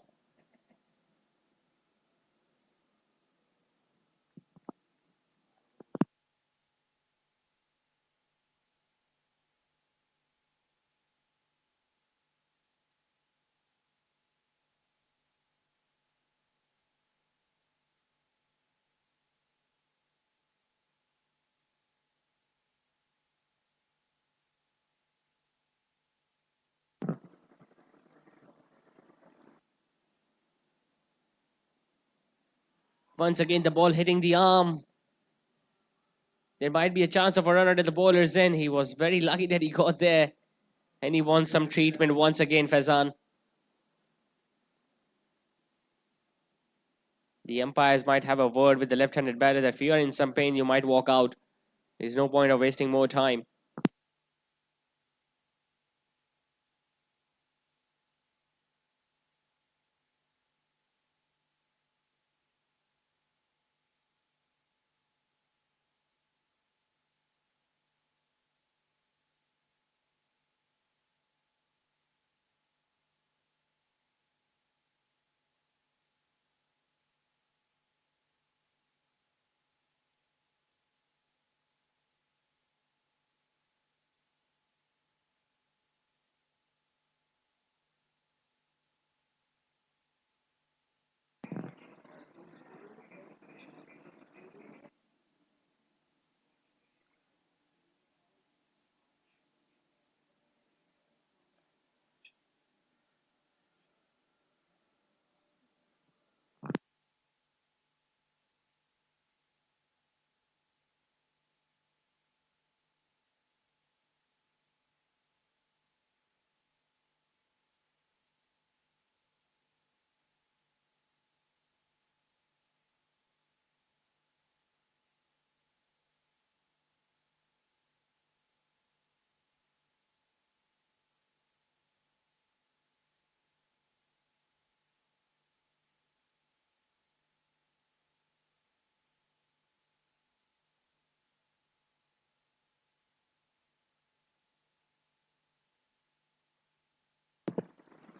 Once again, the ball hitting the arm. There might be a chance of a run under the bowler's end. He was very lucky that he got there. And he wants some treatment once again, Fazan. The umpires might have a word with the left-handed batter that if you are in some pain, you might walk out. There's no point of wasting more time.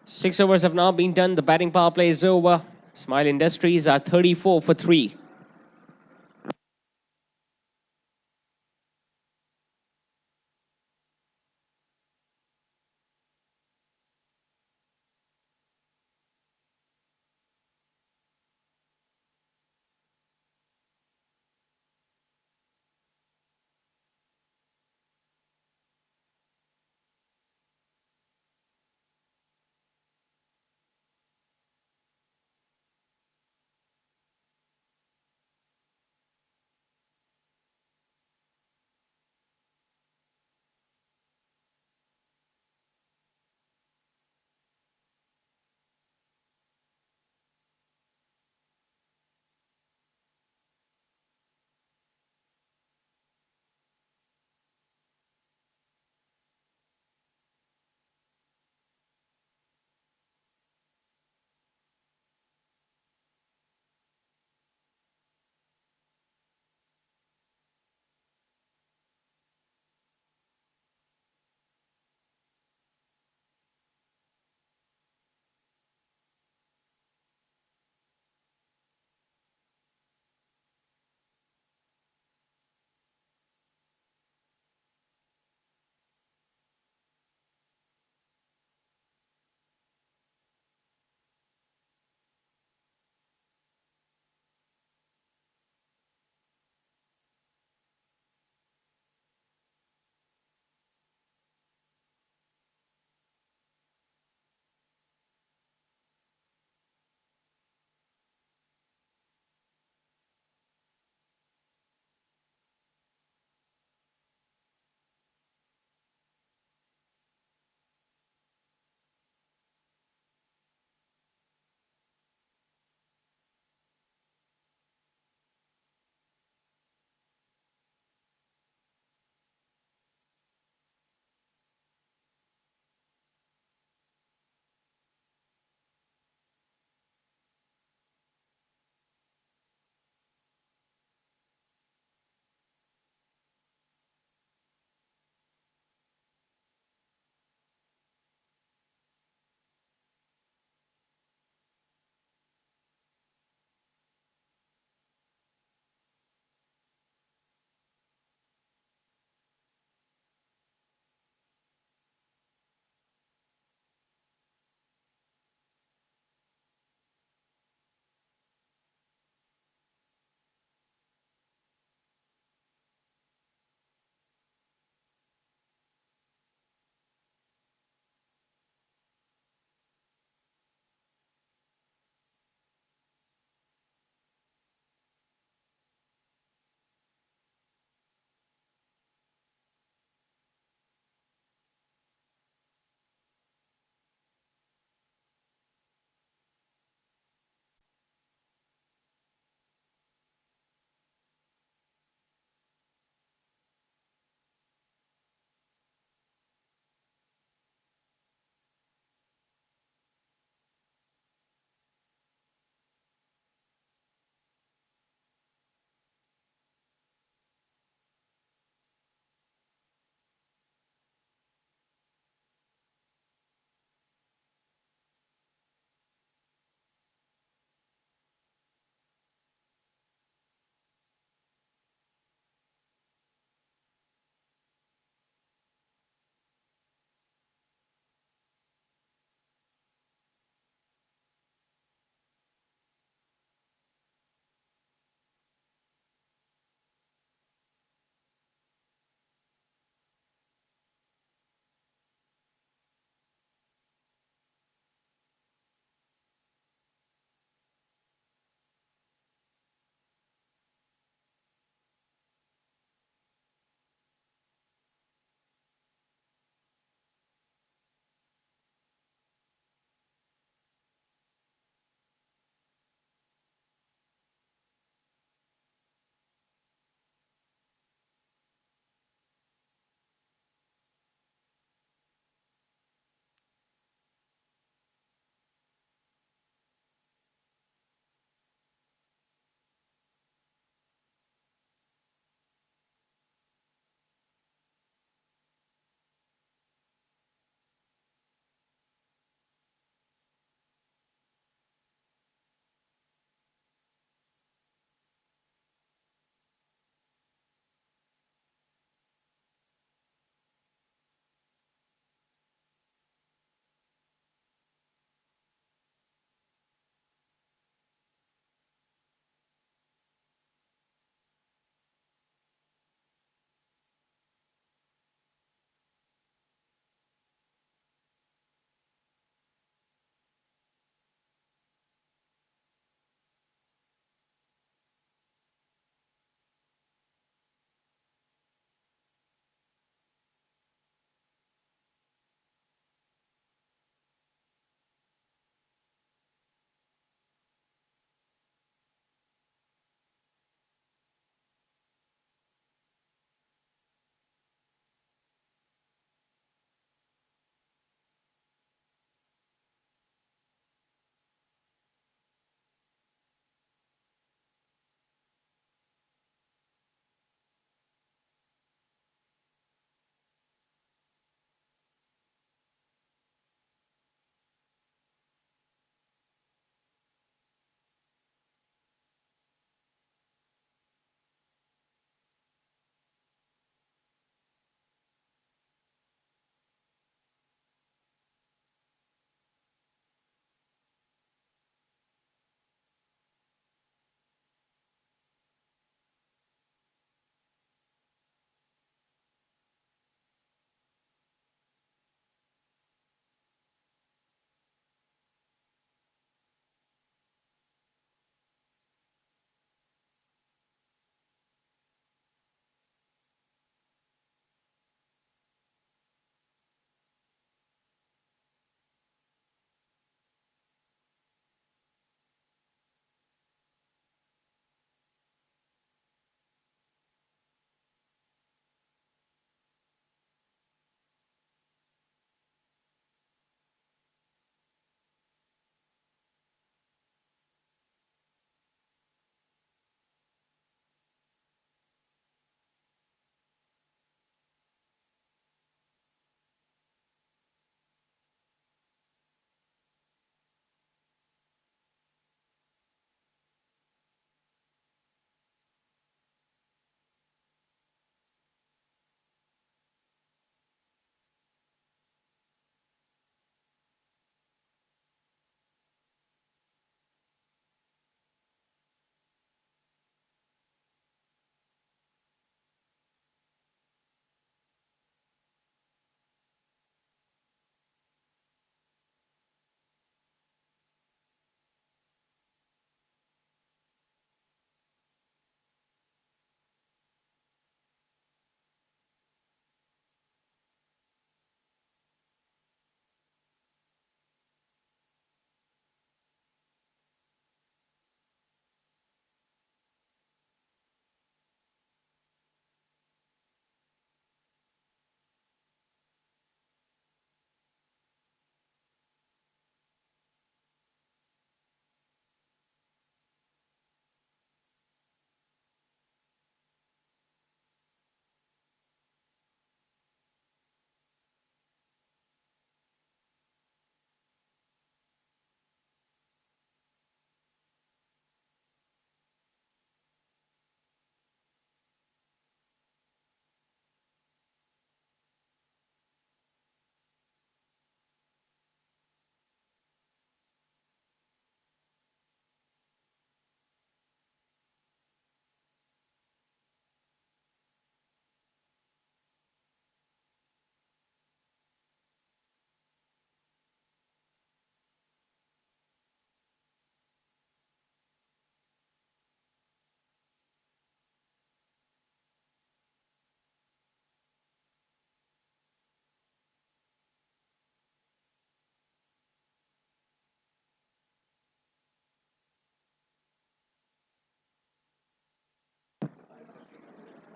6 overs have now been done. The batting power play is over. Smile Industries are 34 for 3.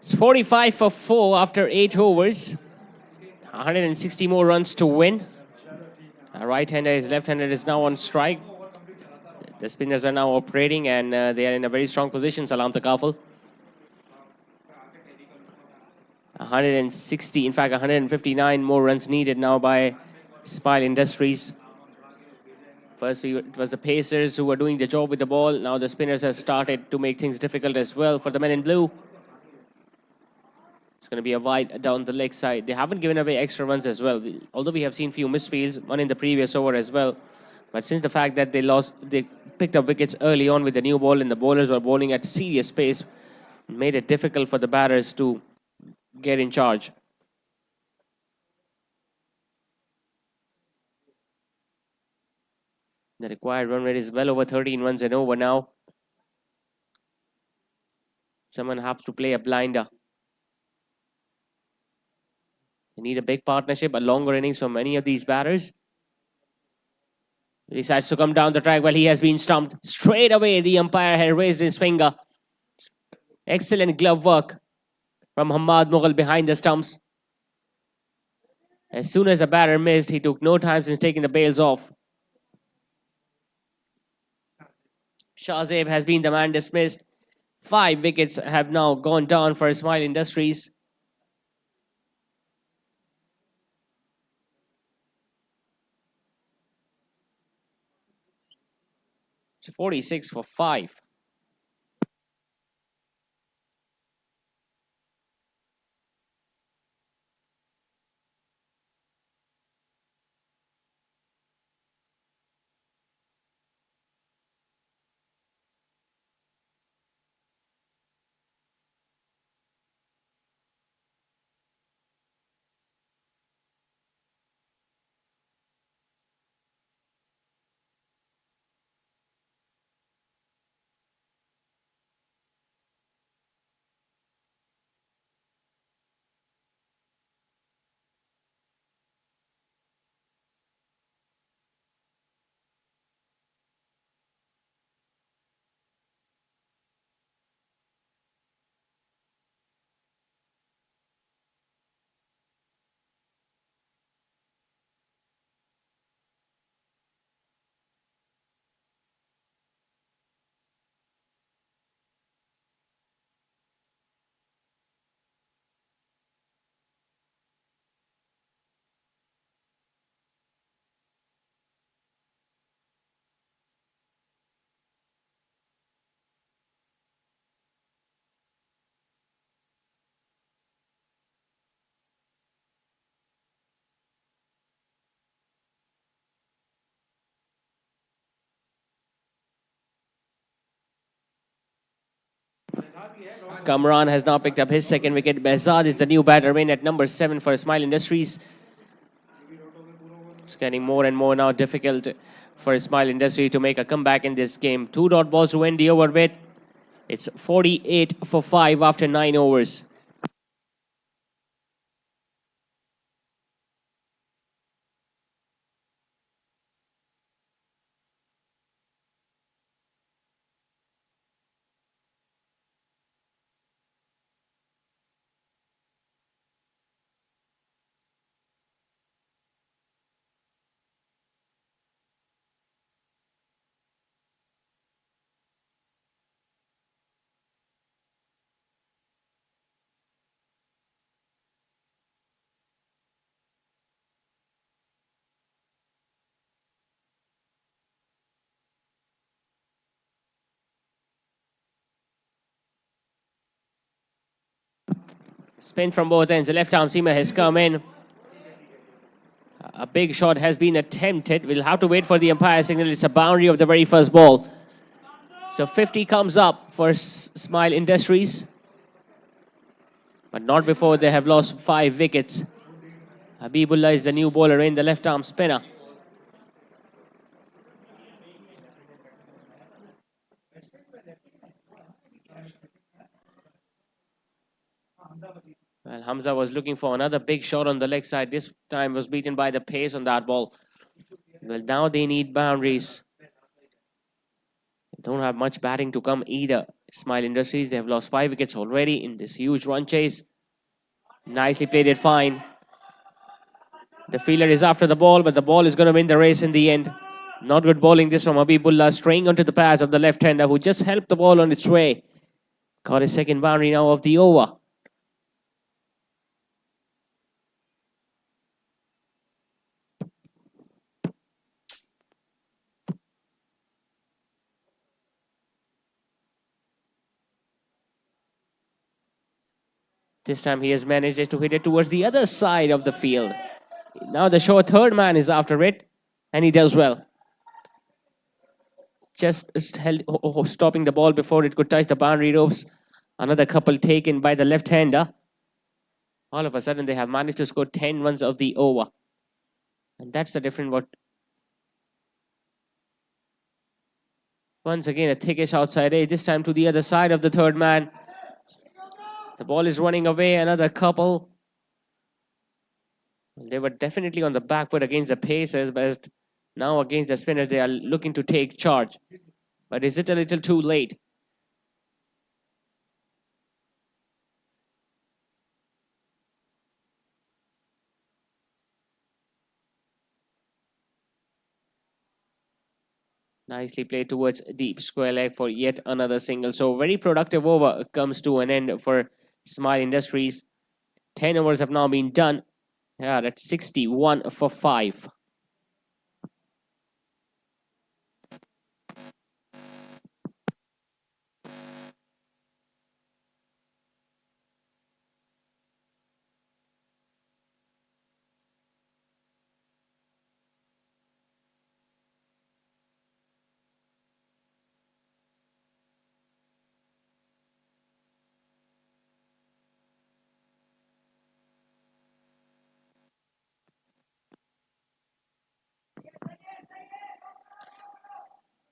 It's 45 for 4 after 8 overs. 160 more runs to win. A right-hander, his left-hander is now on strike. The spinners are now operating and they are in a very strong position, Salaam Takaful. 160, in fact 159 more runs needed now by Ismail Industries. First, it was the Pacers who were doing the job with the ball. Now the spinners have started to make things difficult as well for the men in blue. It's going to be a wide down the leg side. They haven't given away extra runs as well. Although we have seen few misfields, one in the previous over as well. But since the fact that they picked up wickets early on with the new ball and the bowlers were bowling at serious pace, made it difficult for the batters to get in charge. The required run rate is well over 13 runs and over now. Someone has to play a blinder. They need a big partnership, a longer innings from many of these batters. He decides to come down the track. Well, he has been stumped. Straight away, the umpire had raised his finger. Excellent glove work from Hamad Mughal behind the stumps. As soon as the batter missed, he took no time since taking the bails off. Shahzeb has been the man dismissed. 5 wickets have now gone down for Ismail Industries. It's 46 for 5. Kamran has now picked up his second wicket. Behzad is the new batter in at number 7 for Ismail Industries. It's getting more and more now difficult for Ismail Industries to make a comeback in this game. 2 dot balls to end the over with. It's 48 for 5 after 9 overs. Spin from both ends. The left arm seamer has come in. A big shot has been attempted. We'll have to wait for the umpire signal. It's a boundary of the very first ball. So 50 comes up for Ismail Industries. But not before they have lost 5 wickets. Habibullah is the new bowler in, the left arm spinner. Well, Hamza was looking for another big shot on the leg side. This time was beaten by the pace on that ball. Well, now they need boundaries. They don't have much batting to come either. Ismail Industries, they have lost 5 wickets already in this huge run chase. Nicely played it fine. The fielder is after the ball, but the ball is going to win the race in the end. Not good bowling this from Habibullah, straying onto the pads of the left-hander who just helped the ball on its way. Got his second boundary now of the over. This time he has managed to hit it towards the other side of the field. Now the short third man is after it, and he does well. Just held, stopping the ball before it could touch the boundary ropes. Another couple taken by the left-hander. All of a sudden, they have managed to score 10 runs of the over. And that's the difference. What once again, a thickish outside edge, this time to the other side of the third man. The ball is running away, another couple. They were definitely on the back foot against the Pacers, but now against the spinners, they are looking to take charge. But is it a little too late? Nicely played towards deep square leg for yet another single. So very productive over comes to an end for Smile Industries. 10 overs have now been done. Yeah, that's 61 for 5.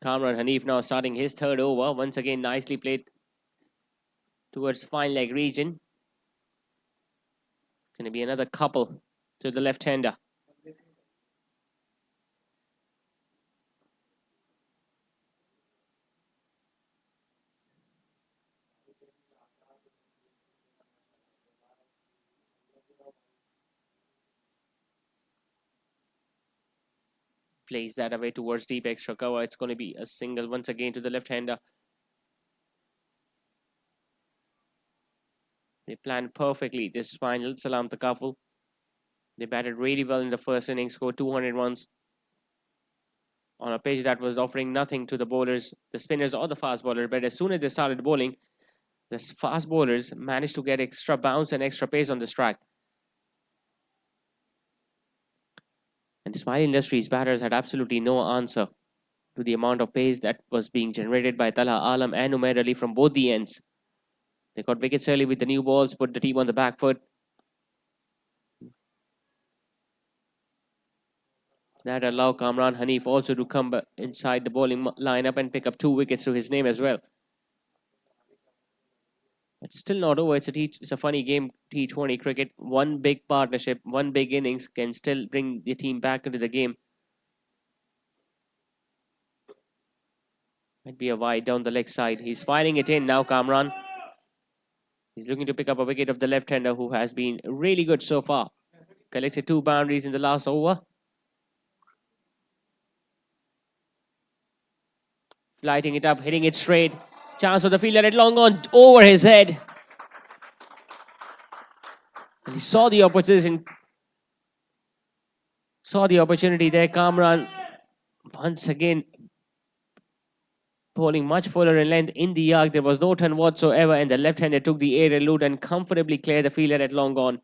Kamran Hanif now starting his third over. Once again, nicely played towards fine leg region. Going to be another couple to the left-hander. Plays that away towards deep extra cover. It's going to be a single once again to the left-hander. They planned perfectly this final. Salaam Takaful. They batted really well in the first innings, scored 200 runs on a pitch that was offering nothing to the bowlers, the spinners or the fast bowler. But as soon as they started bowling, the fast bowlers managed to get extra bounce and extra pace on this track. And Smile Industries batters had absolutely no answer to the amount of pace that was being generated by Talha Alam and Umair Ali from both the ends. They got wickets early with the new balls, put the team on the back foot. That allowed Kamran Hanif also to come inside the bowling lineup and pick up 2 wickets to his name as well. It's still not over. It's a funny game, T20 cricket. One big partnership, one big innings can still bring the team back into the game. Might be a wide down the leg side. He's firing it in now, Kamran. He's looking to pick up a wicket of the left-hander who has been really good so far. Collected 2 boundaries in the last over. Lighting it up, hitting it straight. Chance for the fielder at long on over his head. And he saw the opportunity. There. Kamran once again bowling much fuller in length in the arc. There was no turn whatsoever, and the left-hander took the aerial loot and comfortably cleared the fielder at long on.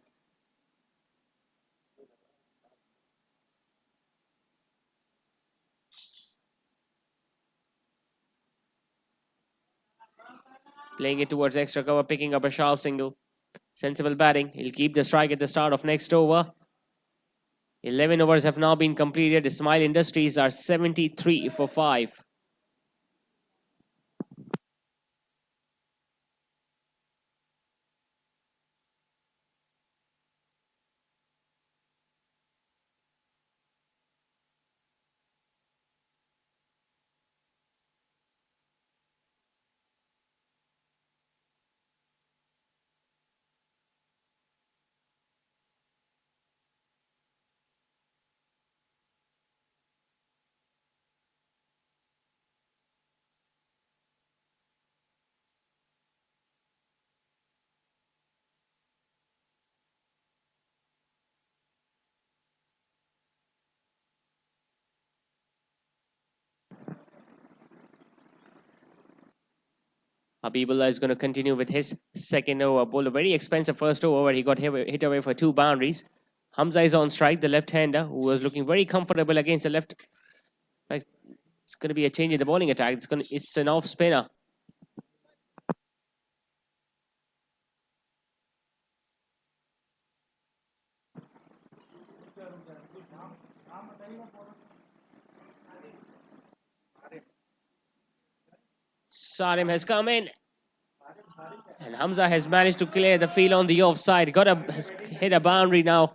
Playing it towards extra cover, picking up a sharp single. Sensible batting. He'll keep the strike at the start of next over. 11 overs have now been completed. Smile Industries are 73 for 5. Habibullah is going to continue with his second over. Bowled a very expensive first over where he got hit away for 2 boundaries. Hamza is on strike, the left-hander, who was looking very comfortable against the left. It's going to be a change in the bowling attack. It's an off spinner. Sarim has come in. And Hamza has managed to clear the field on the offside. Has hit a boundary now.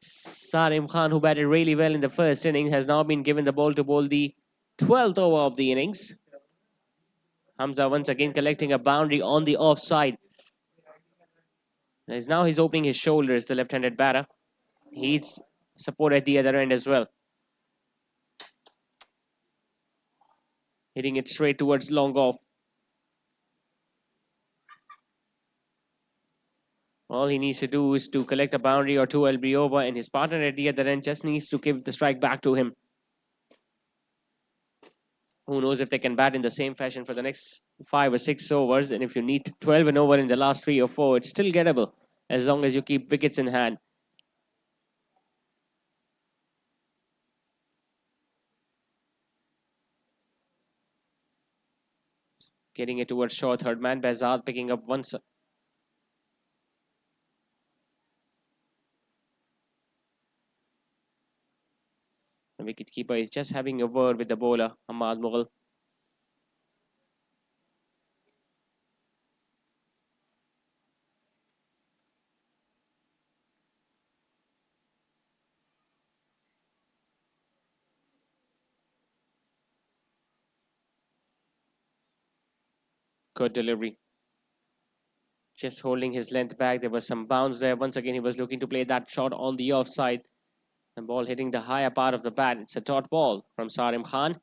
Sarim Khan, who batted really well in the first inning, has now been given the ball to bowl the 12th over of the innings. Hamza once again collecting a boundary on the offside. Now he's opening his shoulders, the left-handed batter. He's support at the other end as well. Hitting it straight towards long off. All he needs to do is to collect a boundary or two, will be over, and his partner at the other end just needs to give the strike back to him. Who knows if they can bat in the same fashion for the next 5 or 6 overs, and if you need 12 and over in the last 3 or 4, it's still gettable as long as you keep wickets in hand. Getting it towards short third man. Behzad picking up once. The wicketkeeper is just having a word with the bowler, Ahmad Mughal. Good delivery. Just holding his length back. There was some bounce there. Once again, he was looking to play that shot on the offside. The ball hitting the higher part of the bat. It's a dot ball from Sarim Khan.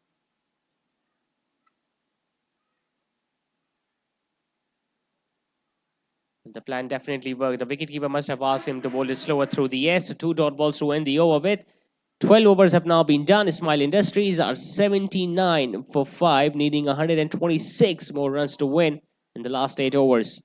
The plan definitely worked. The wicketkeeper must have asked him to bowl it slower through the air. So 2 dot balls to end the over with. 12 overs have now been done. Ismail Industries are 79 for 5, needing 126 more runs to win in the last 8 overs.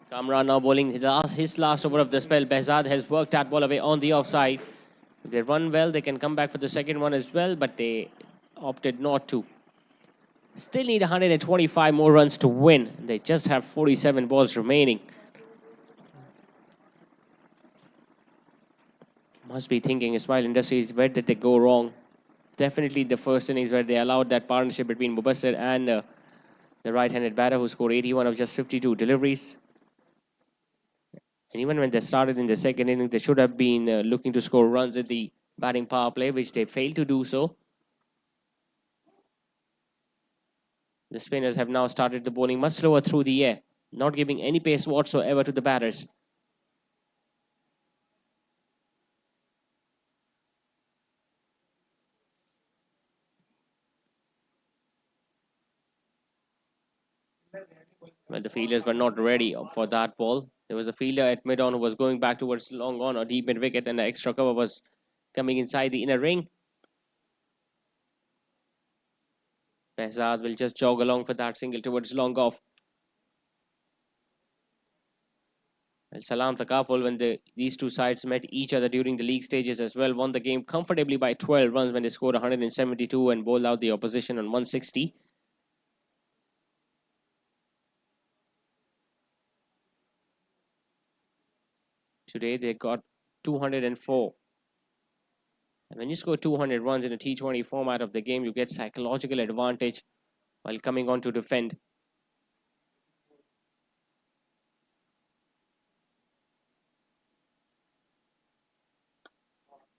Kamran now bowling his last over of the spell. Behzad has worked that ball away on the offside. If they run well, they can come back for the second one as well, but they opted not to. Still need 125 more runs to win. They just have 47 balls remaining. Must be thinking, Ismail Industries, where did they go wrong? Definitely the first innings where they allowed that partnership between Mubassir and the right-handed batter who scored 81 of just 52 deliveries. And even when they started in the second inning, they should have been looking to score runs at the batting power play, which they failed to do so. The spinners have now started the bowling much slower through the air, not giving any pace whatsoever to the batters. Well, the fielders were not ready for that ball. There was a fielder at mid-on who was going back towards long on or deep mid-wicket, and the extra cover was coming inside the inner ring. Behzad will just jog along for that single towards long off. Well, Salaam Takaful, when these two sides met each other during the league stages as well, won the game comfortably by 12 runs when they scored 172 and bowled out the opposition on 160. Today they got 204. And when you score 200 runs in a T20 format of the game, you get psychological advantage while coming on to defend.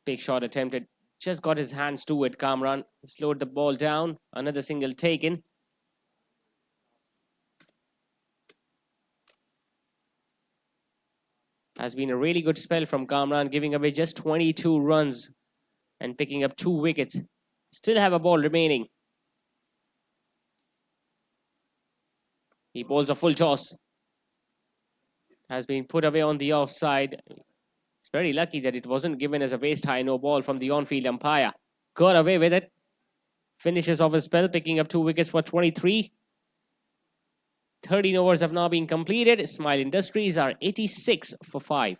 Big shot attempted just got his hands to it. Kamran slowed the ball down. Another single taken. Has been a really good spell from Kamran, giving away just 22 runs and picking up 2 wickets. Still have a ball remaining. He bowls a full toss. Has been put away on the offside. It's very lucky that it wasn't given as a waist high no ball from the on-field umpire. Got away with it. Finishes off his spell, picking up 2 wickets for 23. 13 overs have now been completed. Ismail Industries are 86 for 5.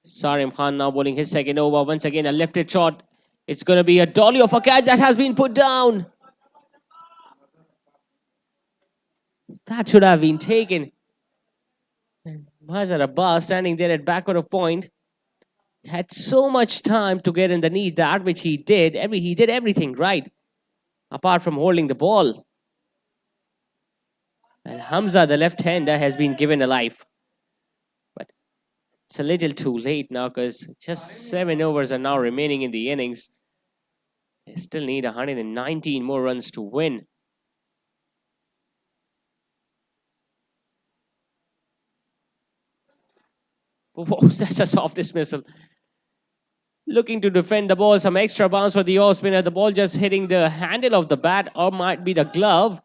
Sarim Khan now bowling his second over. Once again, a lifted shot. It's going to be a dolly of a catch that has been put down. That should have been taken. Mazhar Abbas standing there at backward of point had so much time to get in the knee, that which he did. He did everything right, apart from holding the ball. And Hamza, the left-hander, has been given a life. But it's a little too late now because just 7 overs are now remaining in the innings. They still need 119 more runs to win. Whoa, that's a soft dismissal. Looking to defend the ball, some extra bounce for the off spinner. The ball just hitting the handle of the bat, or might be the glove.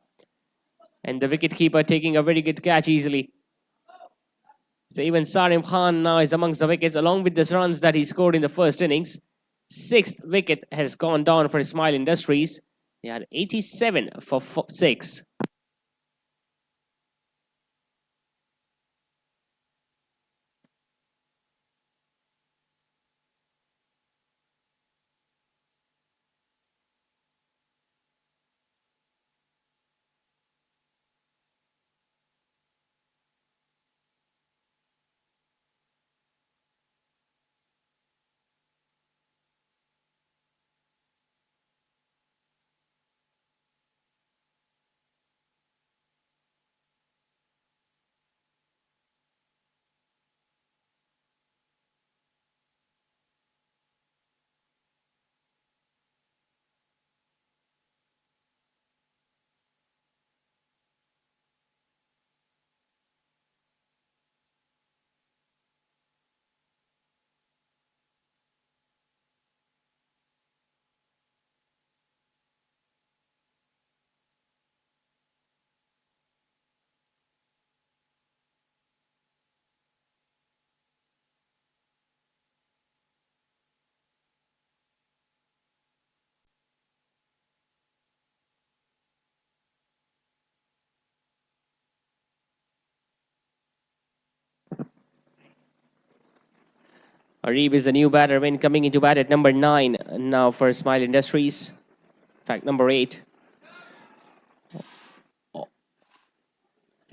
And the wicketkeeper taking a very good catch easily. So even Sarim Khan now is amongst the wickets, along with the runs that he scored in the first innings. 6th wicket has gone down for Ismail Industries. They are 87 for 6. Arif is the new batter when coming into bat at number 9 now for Ismail Industries. In fact, number 8.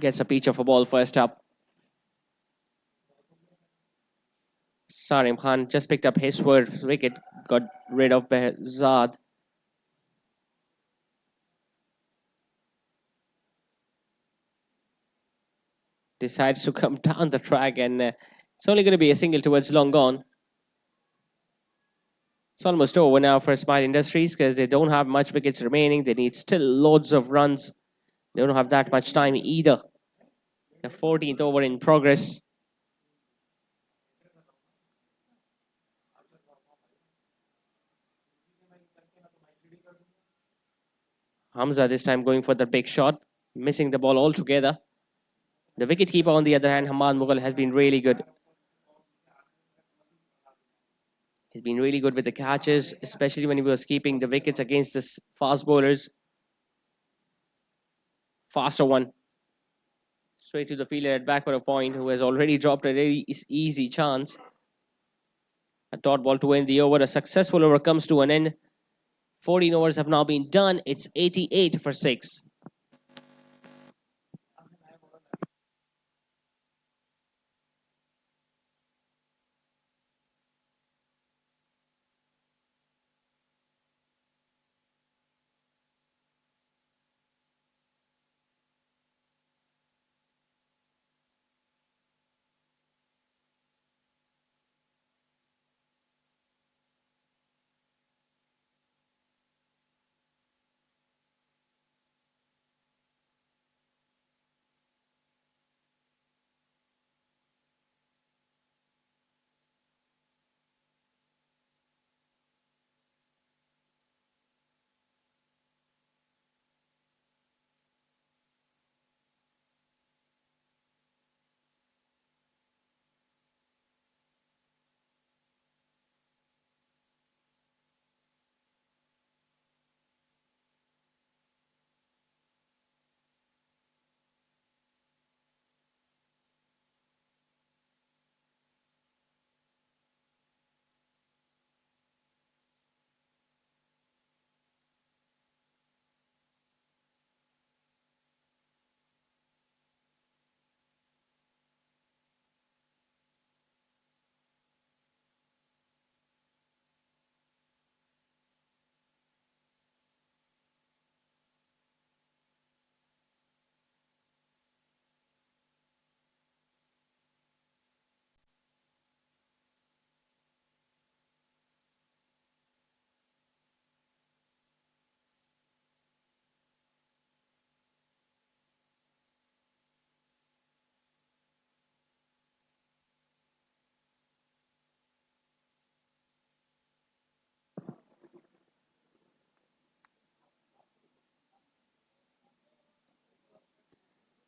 Gets a pitch of a ball first up. Sarim Khan just picked up his first wicket, got rid of Behzad. Decides to come down the track, and it's only going to be a single towards long gone. It's almost over now for Ismail Industries because they don't have much wickets remaining. They need still loads of runs. They don't have that much time either. The 14th over in progress. Hamza this time going for the big shot, missing the ball altogether. The wicketkeeper, on the other hand, Hamad Mughal, has been really good. He's been really good with the catches, especially when he was keeping the wickets against the fast bowlers. Faster one. Straight to the fielder at back for a point, who has already dropped a very easy chance. A dot ball to end the over. A successful over comes to an end. 14 overs have now been done. It's 88 for 6.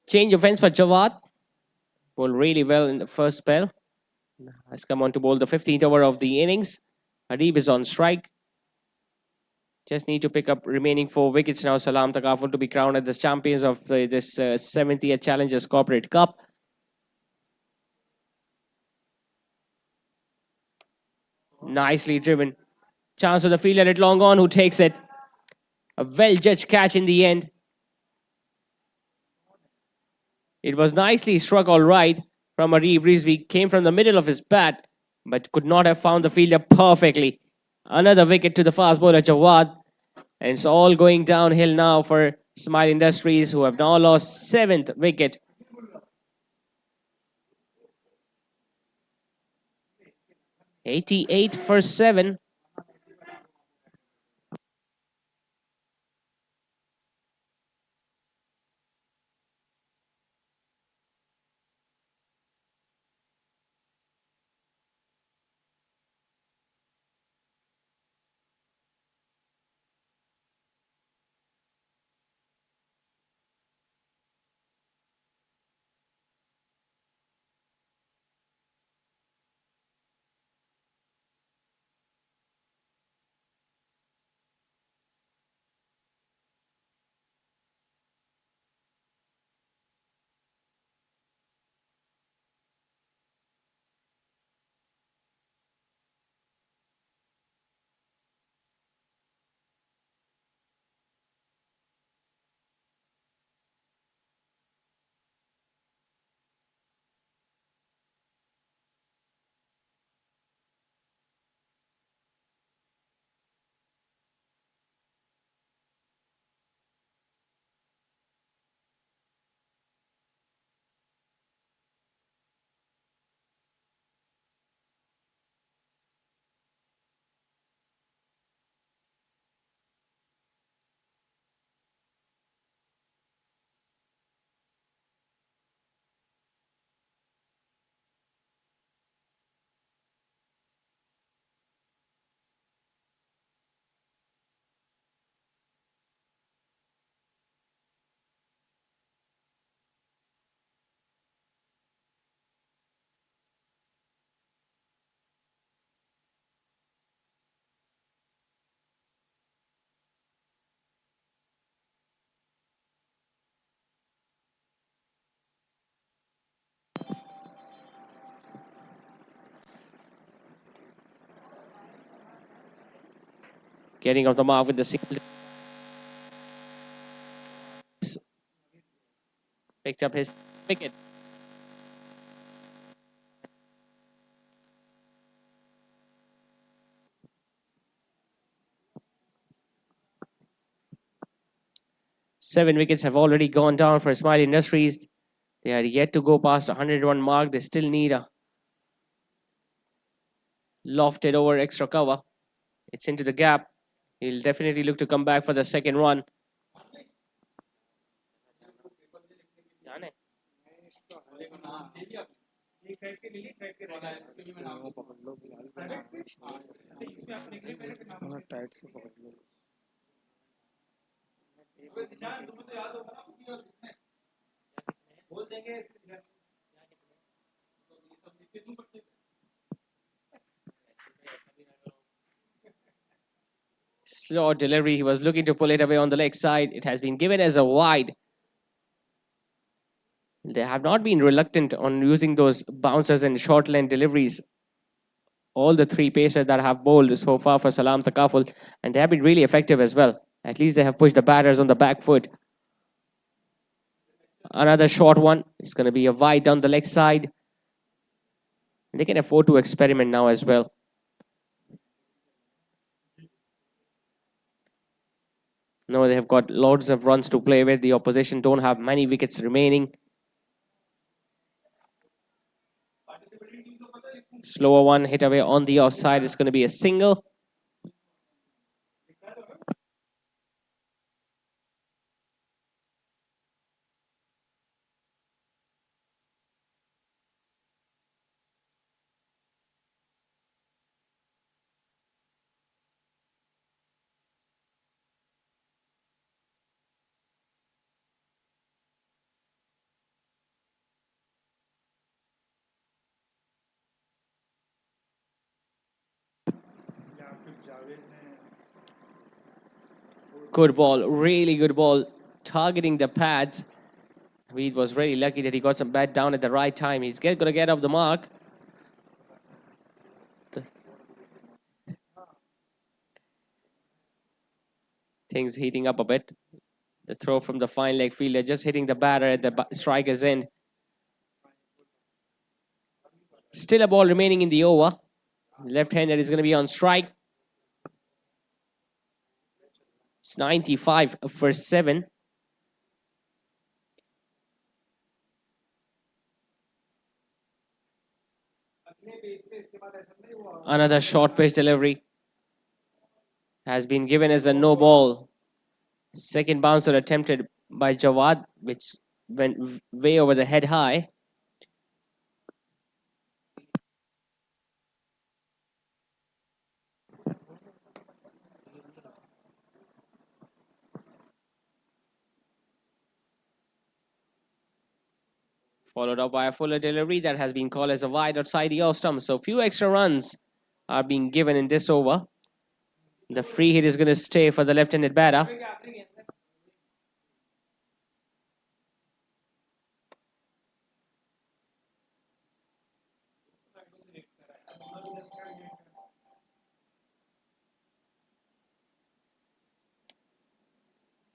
Change of ends for Jawad. Bowled really well in the first spell. Has come on to bowl the 15th over of the innings. Hadib is on strike. Just need to pick up remaining 4 wickets now. Salaam Takaful to be crowned as the champions of this 70th Challengers Corporate Cup. Nicely driven. Chance for the fielder at long on, who takes it. A well judged catch in the end. It was nicely struck all right from Arif Rizvi. Came from the middle of his bat, but could not have found the fielder perfectly. Another wicket to the fast bowler Jawad. And it's all going downhill now for Ismail Industries, who have now lost 7th wicket. $88 for 7. Getting off the mark with the single. Picked up his wicket. Seven wickets have already gone down for Ismail Industries. They are yet to go past 101 mark. They still need a lofted over extra cover. It's into the gap. He'll definitely look to come back for the second run. Slow delivery. He was looking to pull it away on the leg side. It has been given as a wide. They have not been reluctant on using those bouncers and short length deliveries. All the three pacers that have bowled so far for Salaam Takaful, and they have been really effective as well. At least they have pushed the batters on the back foot. Another short one. It's going to be a wide down the leg side. They can afford to experiment now as well. No, they have got loads of runs to play with. The opposition don't have many wickets remaining. Slower one hit away on the offside. It's going to be a single. Good ball, really good ball, targeting the pads. He was very lucky that he got some bat down at the right time. He's going to get off the mark. Things heating up a bit. The throw from the fine leg fielder, just hitting the batter at the striker's end. Still a ball remaining in the over. Left-hander is going to be on strike. It's 95 for 7. Another short pitch delivery has been given as a no ball. Second bouncer attempted by Jawad, which went way over the head high. Followed up by a fuller delivery that has been called as a wide outside the off stump. So few extra runs are being given in this over. The free hit is going to stay for the left-handed batter.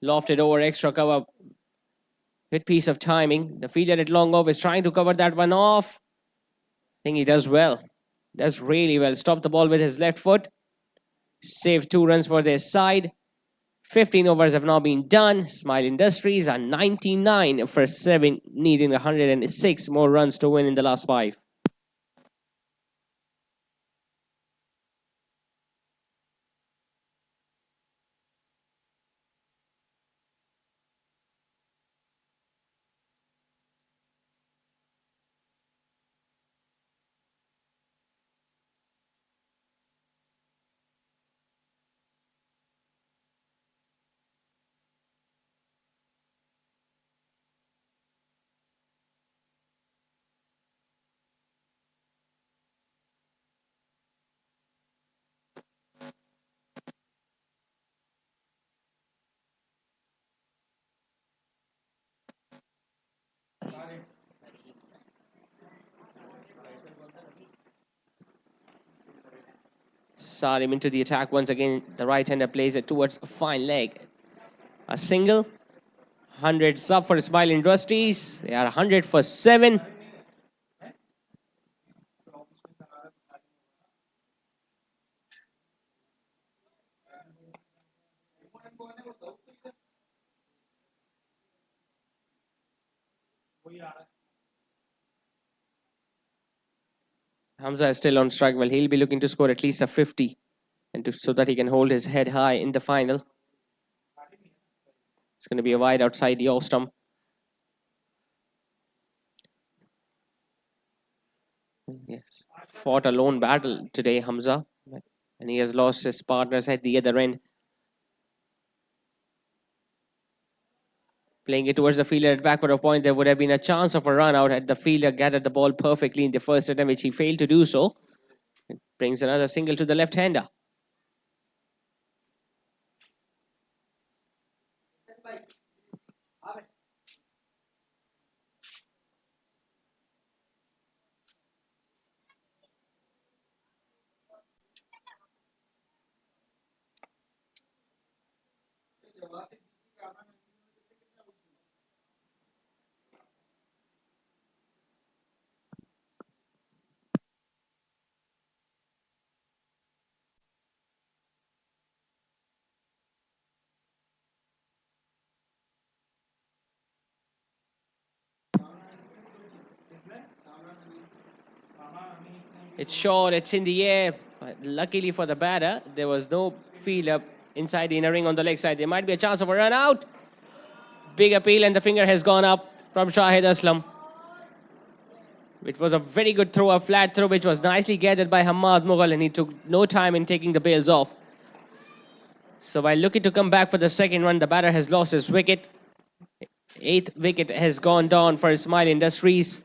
Lofted over extra cover. Good piece of timing. The fielder at long off is trying to cover that one off. I think he does well. Does really well. Stop the ball with his left foot. Save 2 runs for their side. 15 overs have now been done. Smile Industries are 99 for 7, needing 106 more runs to win in the last 5. Start him into the attack once again. The right-hander plays it towards a fine leg. A single. 100 sub for Ismail Industries. They are 100 for 7. Hamza is still on strike. Well, he'll be looking to score at least a 50 so that he can hold his head high in the final. It's going to be a wide outside the off stump. Yes. Fought a lone battle today, Hamza. And he has lost his partners at the other end. Playing it towards the fielder at back for a point, there would have been a chance of a run out had the fielder gathered the ball perfectly in the first attempt, which he failed to do so. It brings another single to the left-hander. It's short, it's in the air. But luckily for the batter, there was no fielder inside the inner ring on the leg side. There might be a chance of a run out. Big appeal, and the finger has gone up from Shahid Aslam. It was a very good throw, a flat throw, which was nicely gathered by Hamad Mughal, and he took no time in taking the bails off. So while looking to come back for the second run, the batter has lost his wicket. 8th wicket has gone down for Ismail Industries.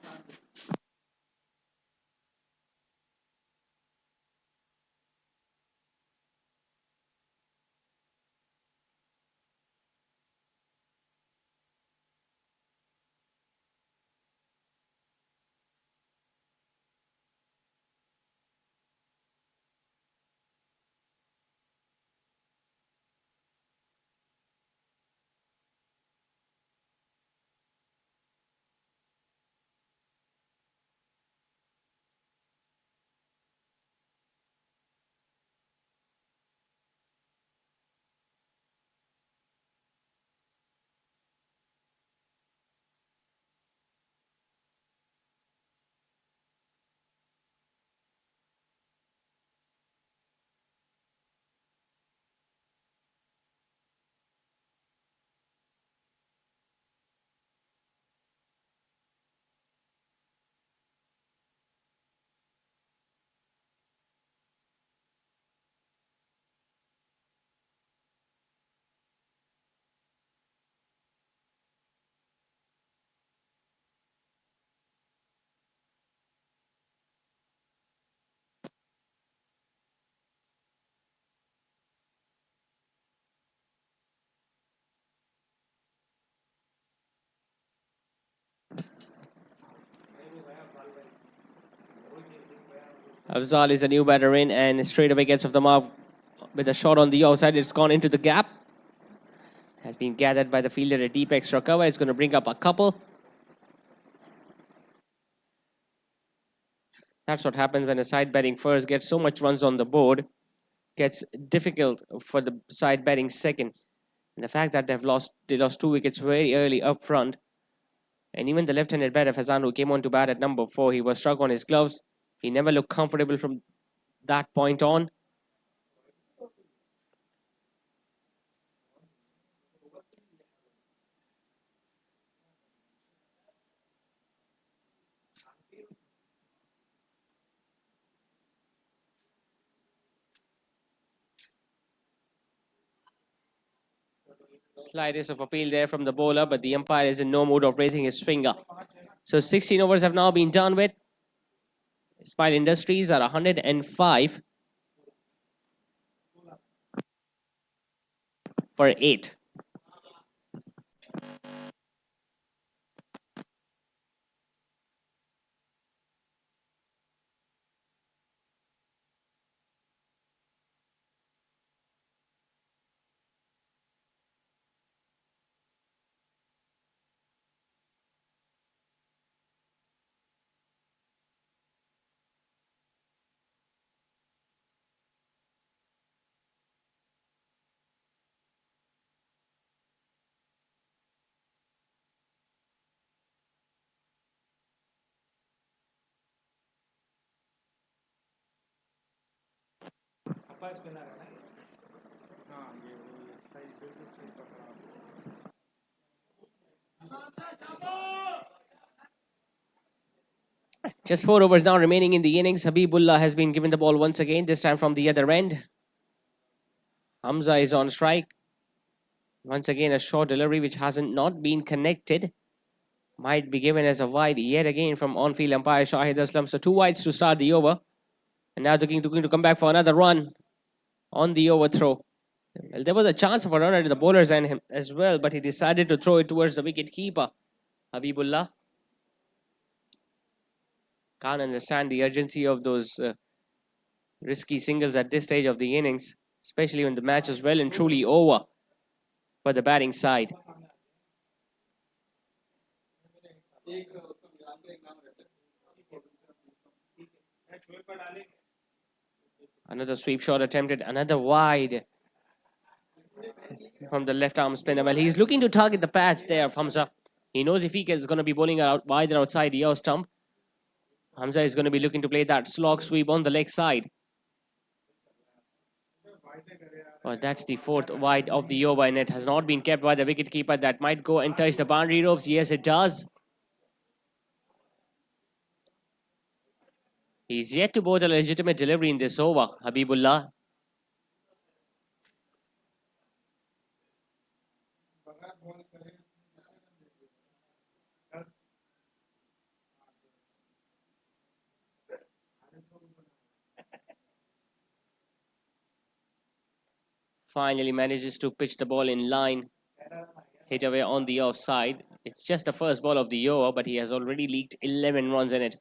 Afzal is a new batter in and straight away gets off the mark with a shot on the outside. It's gone into the gap. Has been gathered by the fielder at deep extra cover. It's going to bring up a couple. That's what happens when a side batting first gets so much runs on the board. Gets difficult for the side batting second. And the fact that they lost 2 wickets very early up front. And even the left-handed batter Fazan, who came on to bat at number 4, he was struck on his gloves. He never looked comfortable from that point on. Slightest of appeal there from the bowler, but the umpire is in no mood of raising his finger. So 16 overs have now been done with. Ismail Industries are 105 for 8. Just 4 overs now remaining in the innings. Habibullah has been given the ball once again, this time from the other end. Hamza is on strike. Once again, a short delivery which hasn't not been connected. Might be given as a wide yet again from on-field umpire Shahid Aslam. So 2 wides to start the over. And now looking to come back for another run on the overthrow. Well, there was a chance of a run at the bowler's end him as well, but he decided to throw it towards the wicket keeper, Habibullah. Can't understand the urgency of those risky singles at this stage of the innings, especially when the match is well and truly over for the batting side. Another sweep shot attempted, another wide from the left arm spinner. Well, he's looking to target the pads there of Hamza. He knows if he is going to be bowling out wide or outside the off stump, Hamza is going to be looking to play that slog sweep on the leg side. But that's the fourth wide of the over, and it has not been kept by the wicketkeeper. That might go and touch the boundary ropes. Yes, it does. He's yet to bowl a legitimate delivery in this over, Habibullah. Finally manages to pitch the ball in line, hit away on the offside. It's just the first ball of the over, but he has already leaked 11 runs in it.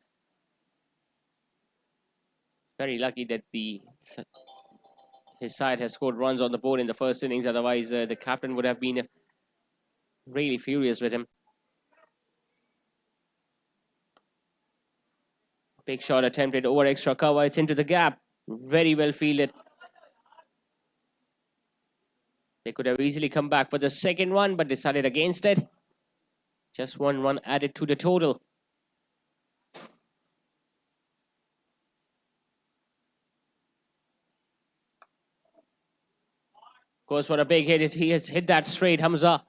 Very lucky that his side has scored runs on the board in the first innings. Otherwise, the captain would have been really furious with him. Big shot attempted over extra cover. It's into the gap. Very well fielded. They could have easily come back for the second one, but decided against it. Just 1 run added to the total. Goes for a big hit. He has hit that straight, Hamza.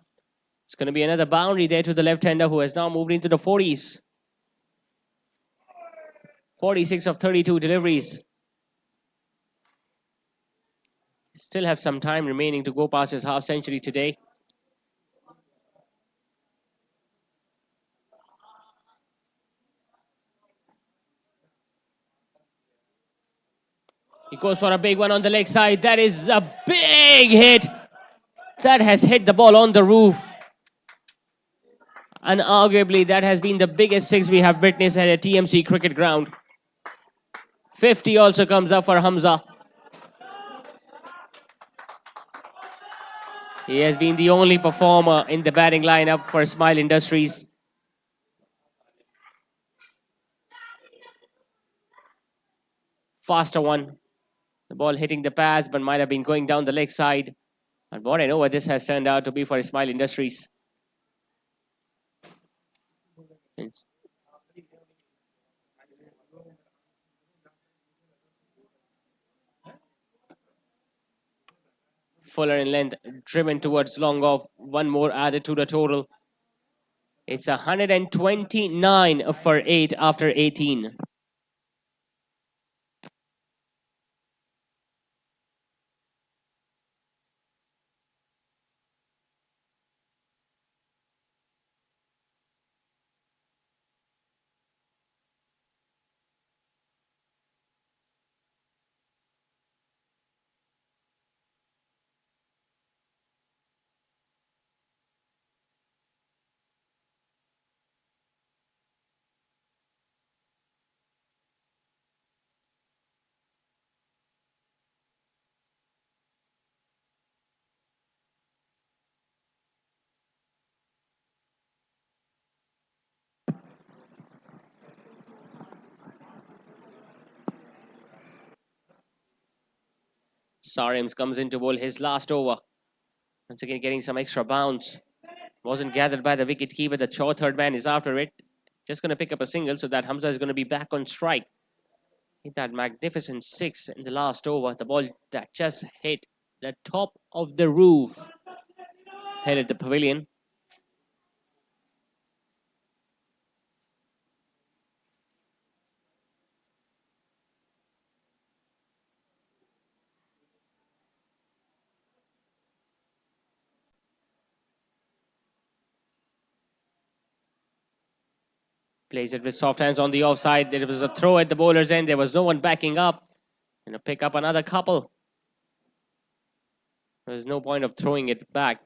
It's going to be another boundary there to the left-hander who has now moved into the 40s. 46 of 32 deliveries. Still have some time remaining to go past his half century today. He goes for a big one on the leg side. That is a big hit. That has hit the ball on the roof. And arguably that has been the biggest six we have witnessed at a TMC cricket ground. 50 also comes up for Hamza. He has been the only performer in the batting lineup for Ismail Industries. Faster one. The ball hitting the pads, but might have been going down the leg side. And what I know what this has turned out to be for Ismail Industries. Fuller in length, driven towards long off. One more added to the total. It's 129 for 8 after 18. Sarims comes in to bowl his last over. Once again getting some extra bounce. Wasn't gathered by the wicket keeper. The third man is after it. Just going to pick up a single so that Hamza is going to be back on strike. Hit that magnificent six in the last over. The ball that just hit the top of the roof. Hit at the pavilion. Plays it with soft hands on the offside. There was a throw at the bowler's end. There was no one backing up. Gonna pick up another couple. There's no point of throwing it back,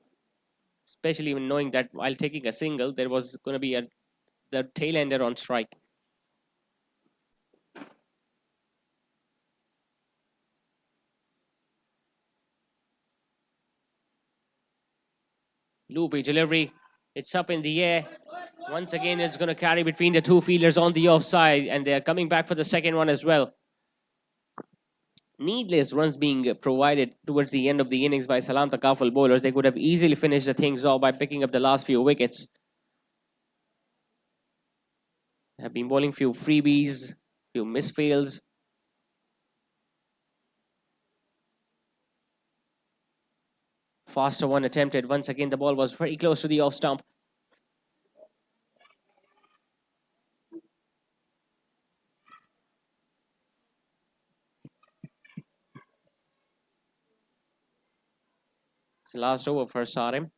especially even knowing that while taking a single, there was going to be the tail ender on strike. Loopy delivery. It's up in the air. Once again, it's going to carry between the two fielders on the offside, and they're coming back for the second one as well. Needless runs being provided towards the end of the innings by Salaam Takaful bowlers. They could have easily finished the things off by picking up the last few wickets. They have been bowling few freebies, few misfields. Faster one attempted. Once again, the ball was very close to the off stump. It's the last over for Sarim.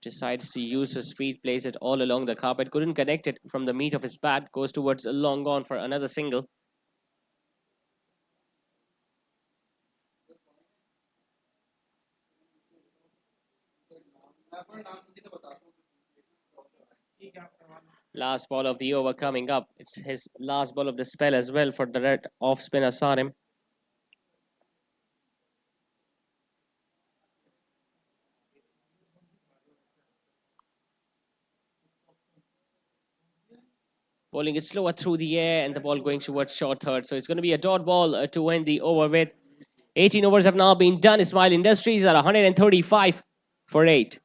Decides to use his feet, plays it all along the carpet. Couldn't connect it from the meat of his bat. Goes towards a long on for another single. Last ball of the over coming up. It's his last ball of the spell as well for the red off spinner Sarim. Bowling it slower through the air and the ball going towards short third. So it's going to be a dot ball to end the over with. 18 overs have now been done. Ismail Industries are 135 for 8.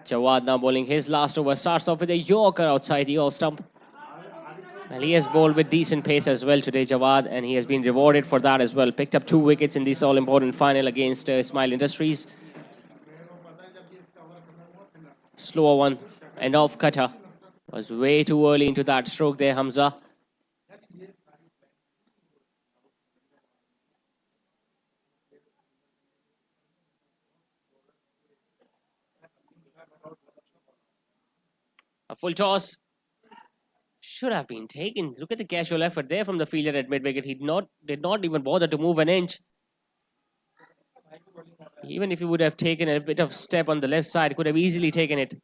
Jawad now bowling his last over. Starts off with a Yorker outside the off stump. Well, he has bowled with decent pace as well today, Jawad, and he has been rewarded for that as well. Picked up 2 wickets in this all-important final against Ismail Industries. Slower one, and off cutter. Was way too early into that stroke there, Hamza. A full toss. Should have been taken. Look at the casual effort there from the fielder at mid-wicket. He did not even bother to move an inch. Even if he would have taken a bit of step on the left side, could have easily taken it.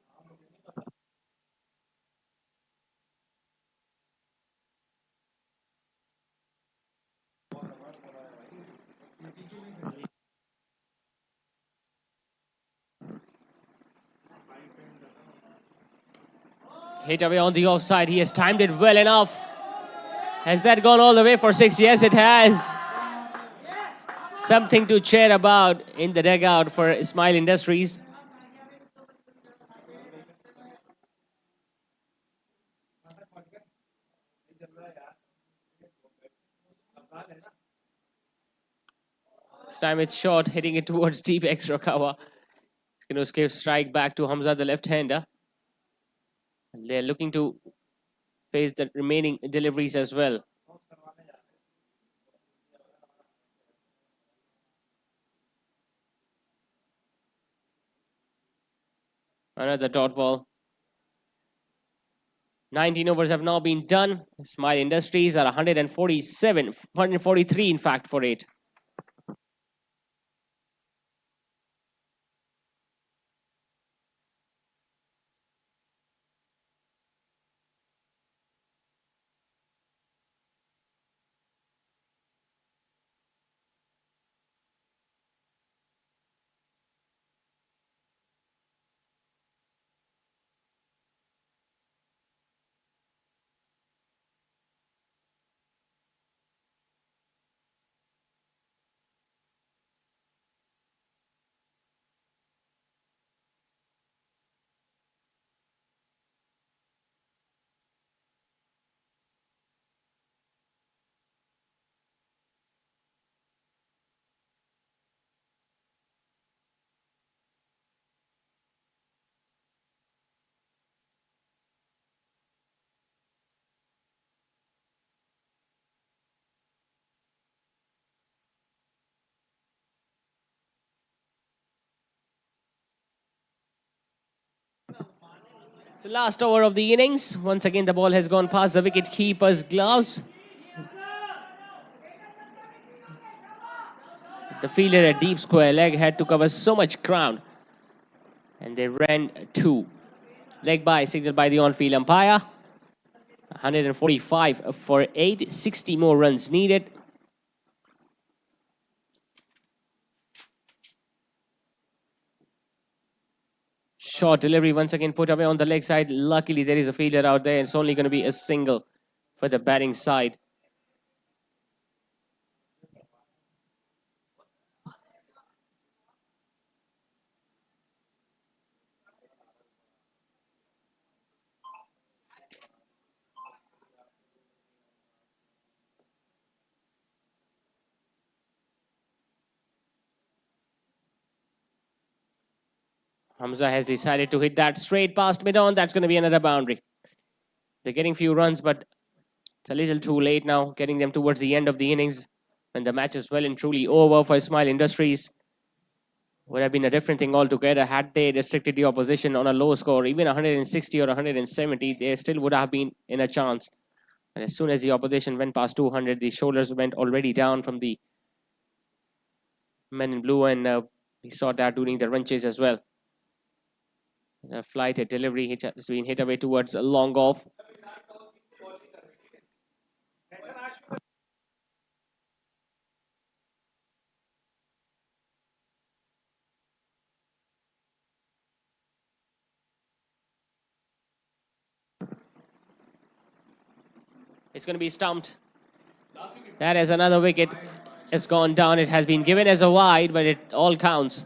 Hit away on the offside. He has timed it well enough. Has that gone all the way for 6? Yes, it has. Something to cheer about in the dugout for Ismail Industries. This time it's short, hitting it towards deep extra cover. It's going to escape strike back to Hamza, the left-hander. They're looking to face the remaining deliveries as well. Another dot ball. 19 overs have now been done. Ismail Industries are 143 in fact for 8. It's the last over of the innings. Once again, the ball has gone past the wicket keeper's gloves. The fielder at deep square leg had to cover so much ground. And they ran two. Leg by signaled by the on-field umpire. 145 for 8. 60 more runs needed. Short delivery once again put away on the leg side. Luckily, there is a fielder out there. It's only going to be a single for the batting side. Hamza has decided to hit that straight past mid-on. That's going to be another boundary. They're getting few runs, but it's a little too late now, getting them towards the end of the innings when the match is well and truly over for Ismail Industries. Would have been a different thing altogether had they restricted the opposition on a low score, even 160 or 170. They still would have been in a chance. And as soon as the opposition went past 200, the shoulders went already down from the men in blue, and we saw that during the run chase as well. The flight at delivery has been hit away towards a long off. It's going to be stumped. That is another wicket. It's gone down. It has been given as a wide, but it all counts.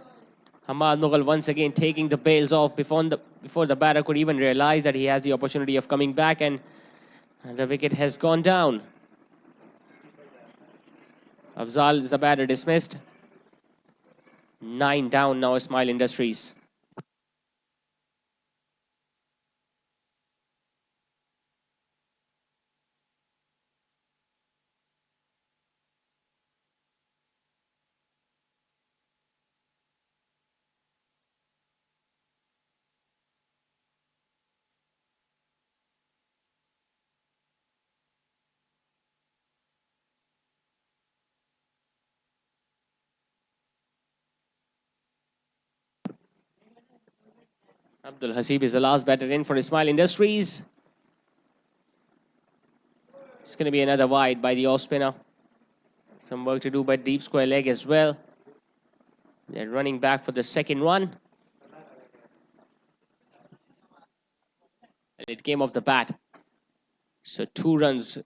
Hamad Mughal once again taking the bails off before the batter could even realize that he has the opportunity of coming back, and the wicket has gone down. Afzal is the batter dismissed. 9 down now, Ismail Industries. Abdul Hasib is the last batter in for Ismail Industries. It's going to be another wide by the off spinner. Some work to do by deep square leg as well. They're running back for the second one. And it came off the bat. So 2 runs.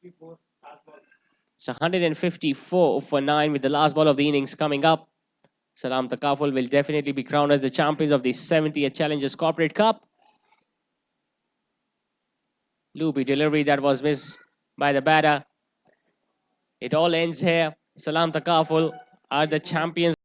It's 154 for 9 with the last ball of the innings coming up. Salaam Takaful will definitely be crowned as the champions of the 70th Challengers Corporate Cup. Loopy delivery that was missed by the batter. It all ends here. Salaam Takaful are the champions.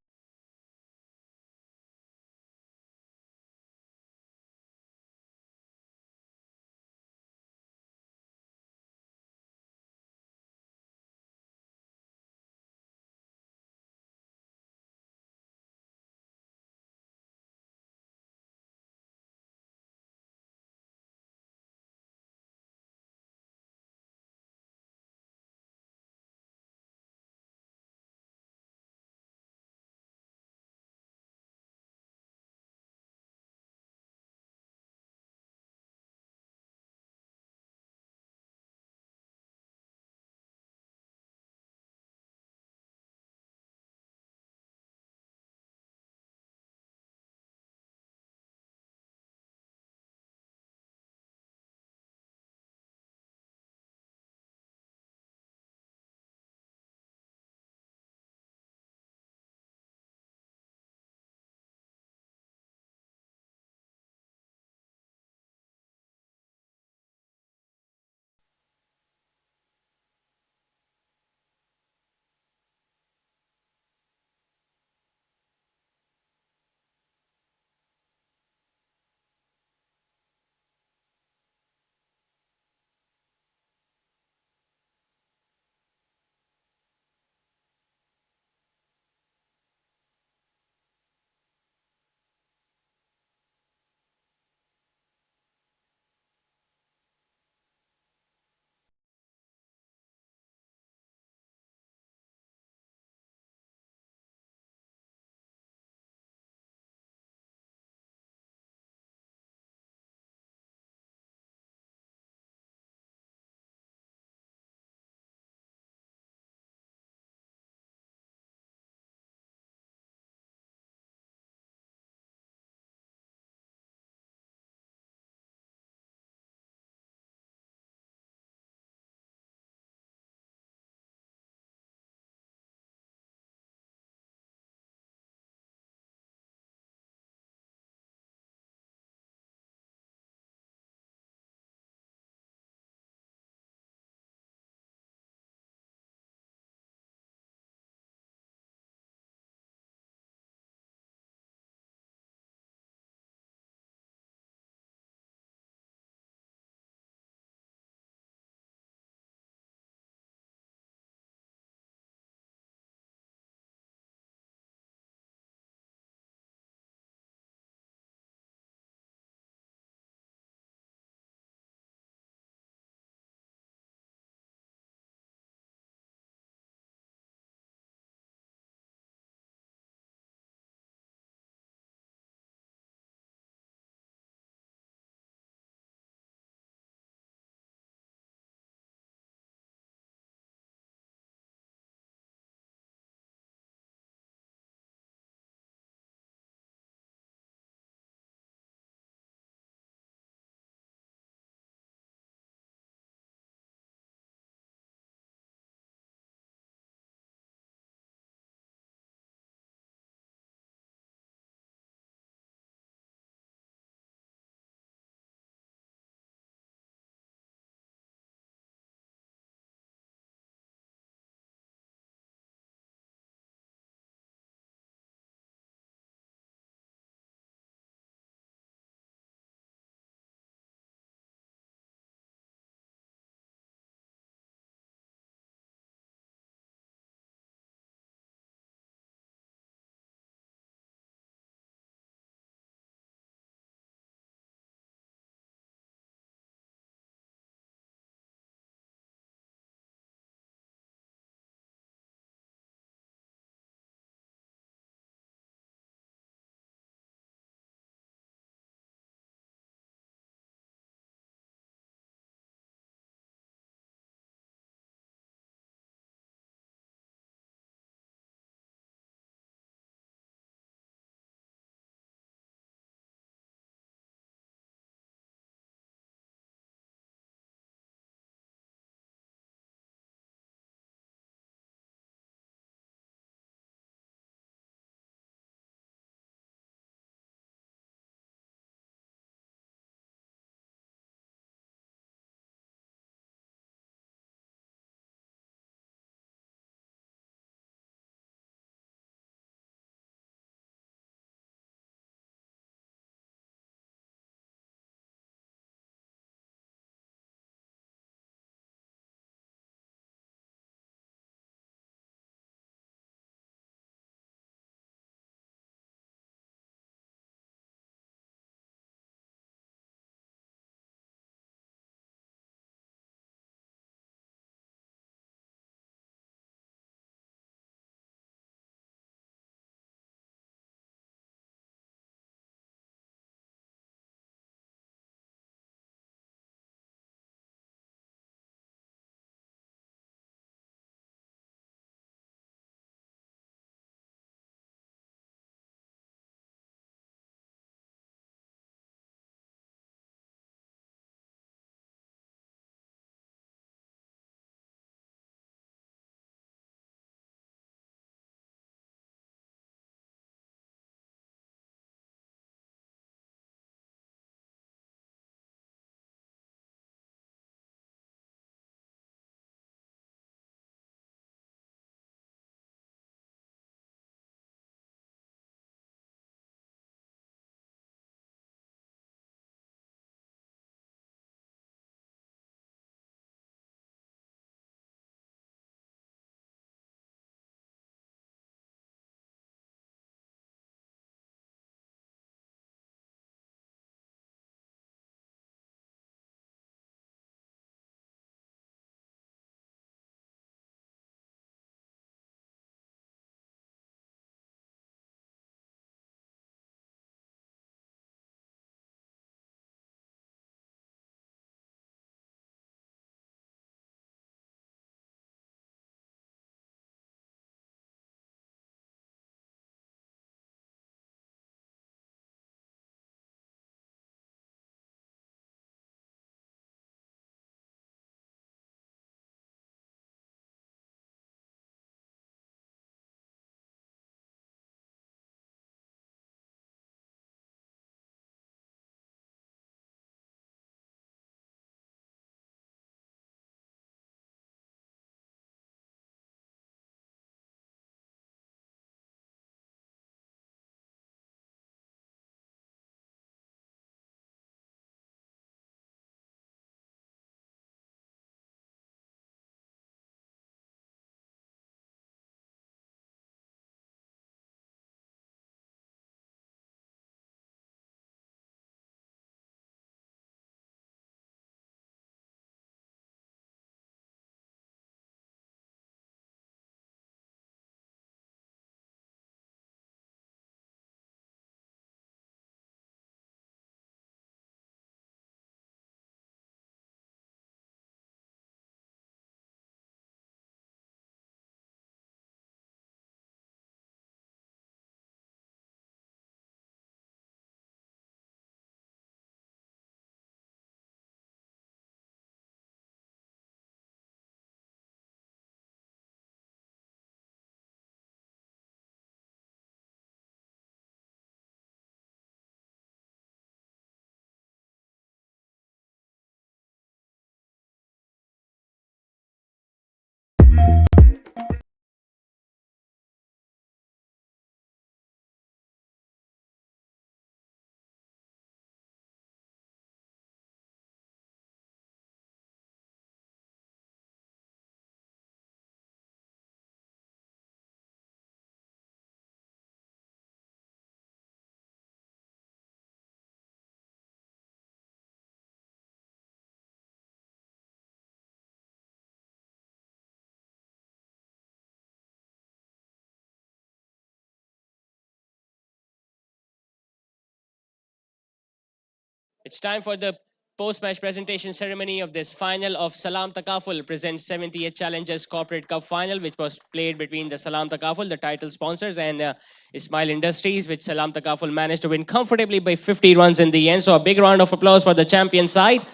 It's time for the post-match presentation ceremony of this final of Salaam Takaful presents 70th Challengers Corporate Cup final, which was played between the Salaam Takaful, the title sponsors, and Ismail Industries, which Salaam Takaful managed to win comfortably by 50 runs in the end. So a big round of applause for the champion side.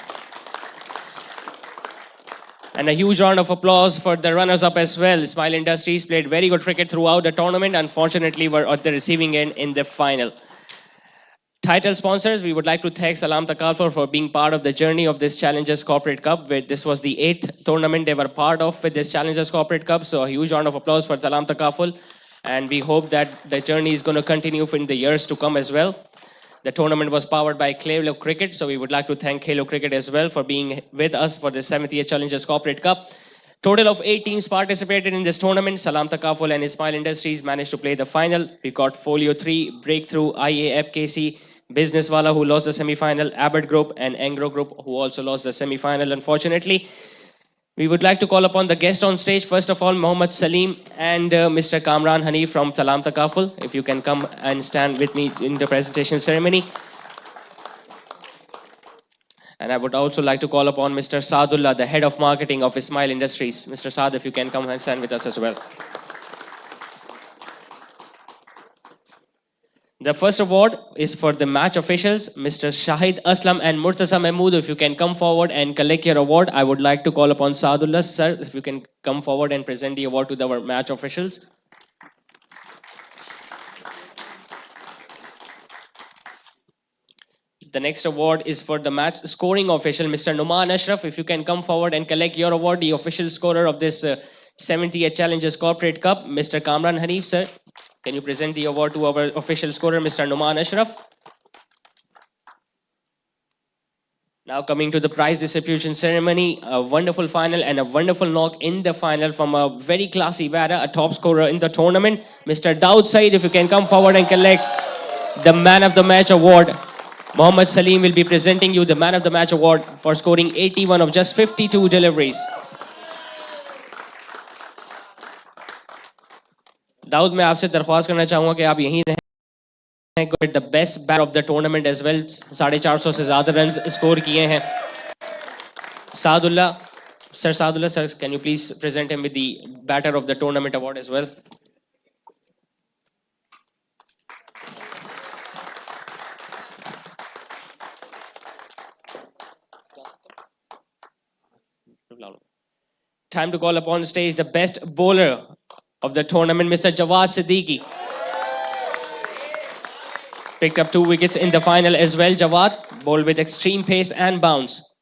And a huge round of applause for the runners-up as well. Ismail Industries played very good cricket throughout the tournament. Unfortunately, were at the receiving end in the final. Title sponsors, we would like to thank Salaam Takaful for being part of the journey of this Challengers Corporate Cup. Where this was the 8th tournament they were part of with this Challengers Corporate Cup. So a huge round of applause for Salaam Takaful. And we hope that the journey is going to continue in the years to come as well. The tournament was powered by Halo Cricket, so we would like to thank Halo Cricket as well for being with us for the 70th Challengers Corporate Cup. Total of 8 teams participated in this tournament. Salaam Takaful and Ismail Industries managed to play the final. We got Folio 3, Breakthrough, IAFKC, Business Wala, who lost the semi-final, Abbott Group, and Angro Group, who also lost the semi-final, unfortunately. We would like to call upon the guest on stage. First of all, Mohammed Salim and Mr. Kamran Hanif from Salaam Takaful. If you can come and stand with me in the presentation ceremony. And I would also like to call upon Mr. Saadullah, the head of marketing of Ismail Industries. Mr. Saad, if you can come and stand with us as well. The first award is for the match officials, Mr. Shahid Aslam and Murtaza Mahmood. If you can come forward and collect your award, I would like to call upon Saadullah, sir, if you can come forward and present the award to our match officials. The next award is for the match scoring official, Mr. Numan Ashraf. If you can come forward and collect your award, the official scorer of this 70th Challengers Corporate Cup, Mr. Kamran Hanif, sir. Can you present the award to our official scorer, Mr. Numan Ashraf? Now coming to the prize distribution ceremony, a wonderful final and a wonderful knock in the final from a very classy batter, a top scorer in the tournament, Mr. Daud Said. If you can come forward and collect the Man of the Match award. Mohammed Salim will be presenting you the Man of the Match award for scoring 81 of just 52 deliveries. Dawood मैं आपसे दरख्वास्त करना चाहूंगा कि आप यहीं रहें. The best batter of the tournament as well. 450 से ज्यादा runs score किए हैं. Saadullah, sir, can you please present him with the batter of the tournament award as well? Time to call upon stage the best bowler of the tournament, Mr. Jawad Siddiqui. Picked up 2 wickets in the final as well. Jawad bowled with extreme pace and bounce.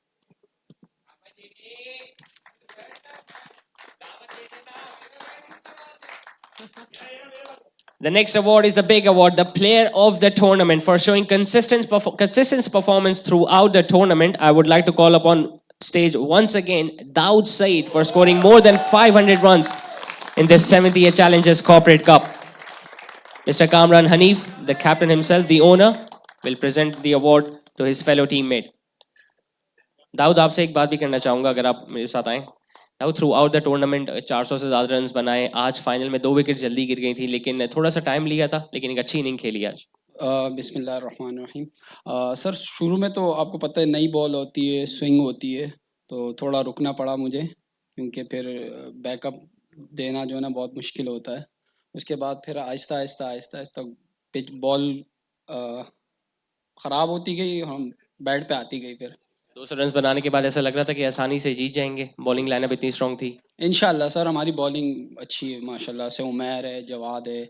The next award is the big award, the player of the tournament, for showing consistent performance throughout the tournament. I would like to call upon stage once again Daud Said for scoring more than 500 runs in this 70th Challengers Corporate Cup. Mr. Kamran Hanif, the captain himself, the owner, will present the award to his fellow teammate. Dawood आपसे एक बात भी करना चाहूंगा अगर आप मेरे साथ आए. Dawood throughout the tournament 400 से ज्यादा रन्स बनाए. आज फाइनल में 2 विकेट जल्दी गिर गई थी, लेकिन थोड़ा सा टाइम लिया था, लेकिन एक अच्छी इनिंग खेली आज. बिस्मिल्लाहिर्रहमानिर्रहीम. सर शुरू में तो आपको पता है नई बॉल होती है, स्विंग होती है, तो थोड़ा रुकना पड़ा मुझे, क्योंकि फिर बैकअप देना जो है ना बहुत मुश्किल होता है. उसके बाद फिर आहिस्ता आहिस्ता आहिस्ता आहिस्ता पिच बॉल ख़राब होती गई, हम बैट पे आती गई. फिर 200 रन्स बनाने के बाद ऐसा लग रहा था कि आसानी से जीत जाएंगे. बॉलिंग लाइनअप इतनी स्ट्रांग थी. इंशाल्लाह सर, हमारी बॉलिंग अच्छी है माशाल्लाह से. उमैर है, जवाद है,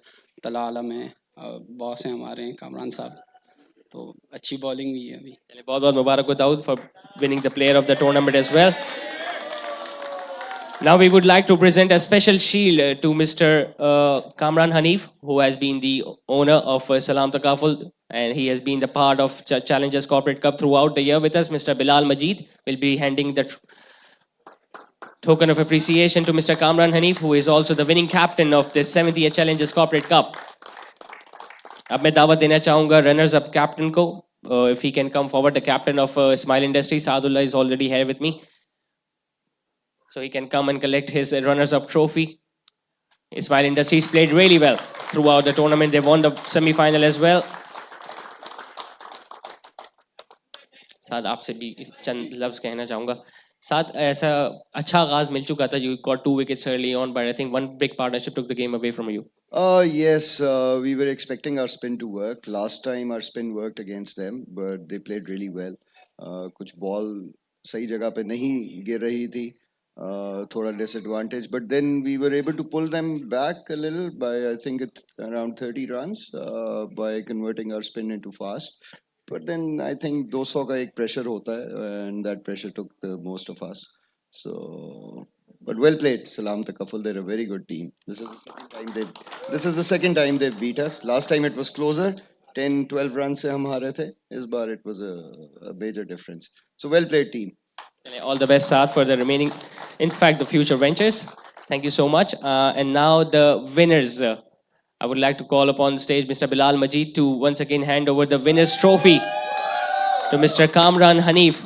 तला आलम है, बॉस हैं हमारे कामरान साहब, तो अच्छी बॉलिंग भी है अभी. चलिए बहुत बहुत मुबारक हो Dawood for winning the player of the tournament as well. Now we would like to present a special shield to Mr. Kamran Hanif, who has been the owner of Salaam Takaful, and he has been the part of Challengers Corporate Cup throughout the year with us. Mr. Bilal Majid will be handing the token of appreciation to Mr. Kamran Hanif, who is also the winning captain of this 70th Challengers Corporate Cup. अब मैं दावत देना चाहूंगा runners up captain को. If he can come forward, the captain of Ismail Industries, Saadullah, is already here with me. So he can come and collect his runners-up trophy. Ismail Industries played really well throughout the tournament. They won the semi-final as well. साथ आपसे भी चंद लफ्ज कहना चाहूंगा साथ ऐसा अच्छा आगाज मिल चुका था you got 2 wickets early on but I think one big partnership took the game away from you. Yes, we were expecting our spin to work. Last time our spin worked against them, but they played really well. कुछ ball सही जगह पे नहीं गिर रही थी. थोड़ा disadvantage, but then we were able to pull them back a little by I think it's around 30 runs by converting our spin into fast. But then I think 200 का एक pressure होता है, and that pressure took the most of us. So, but well played, Salaam Takaful. They're a very good team. This is the second time they've beat us. Last time it was closer, 10, 12 runs से हम हारे थे. This bar it was a major difference. So well played team. All the best, Saad, for the remaining, in fact, the future ventures. Thank you so much. And now the winners. I would like to call upon the stage Mr. Bilal Majid to once again hand over the winners' trophy to Mr. Kamran Hanif,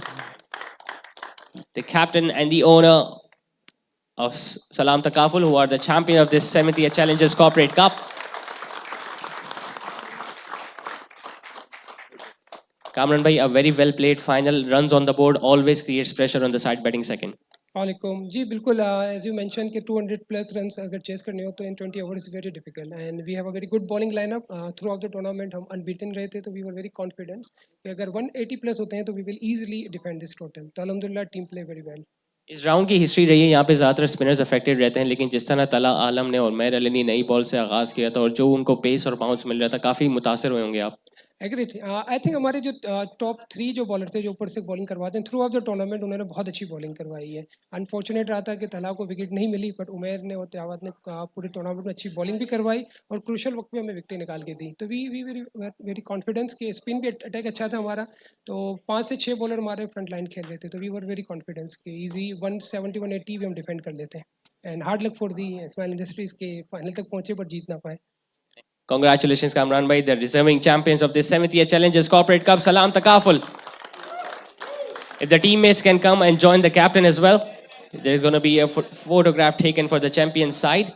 the captain and the owner of Salaam Takaful, who are the champion of this 70th Challengers Corporate Cup. Kamran bhai, a very well played final, runs on the board, always creates pressure on the side batting second. वालेकुम जी बिल्कुल as you mention कि 200 plus runs अगर chess करने हो तो in 20 overs is very difficult and we have a very good bowling lineup throughout the tournament हम unbeaten रहे थे तो वी वर वेरी कॉन्फिडेंट कि अगर 180 प्लस होते हैं तो we will easily defend this total तो अल्हम्दुलिल्लाह टीम प्ले वेरी वेल इस राउंड की हिस्ट्री रही है यहाँ पे ज़्यादातर स्पिनर्स अफेक्टेड रहते हैं लेकिन जिस तरह तला आलम ने और मैर अली ने नई बॉल से आगाज़ किया था और जो उनको पेस और बाउंस मिल रहा था काफ़ी मुतासर हुए होंगे आप एग्रीड आई थिंक हमारे जो टॉप 3 जो बॉलर थे जो ऊपर से बॉलिंग करवाते हैं थ्रू आउट द टूर्नामेंट उन्होंने बहुत अच्छी बॉलिंग करवाई है अनफॉर्चुनेट रहा था कि तला को विकेट नहीं मिली बट उमेर ने और त्यावत ने पूरे टूर्नामेंट में अच्छी बॉलिंग भी करवाई और क्रूशल वक्त में हमें विकेट निकाल के दी तो वी वेरी कॉन्फिडेंस कि स्पिन भी अटैक अच्छा था हमारा तो 5 से 6 बॉलर हमारे फ्रंट लाइन खेल रहे थे तो वी वर वेरी कॉन्फिडेंस कि ईजी 170 180 भी हम डिफेंड कर लेते हैं and hard luck for the Ismail industries के फाइनल तक पहुंचे बट जीत ना पाए. Congratulations, Kamran bhai, the deserving champions of this 70th Challengers Corporate Cup, Salaam Takaful. If the teammates can come and join the captain as well, there is going to be a photograph taken for the champions side.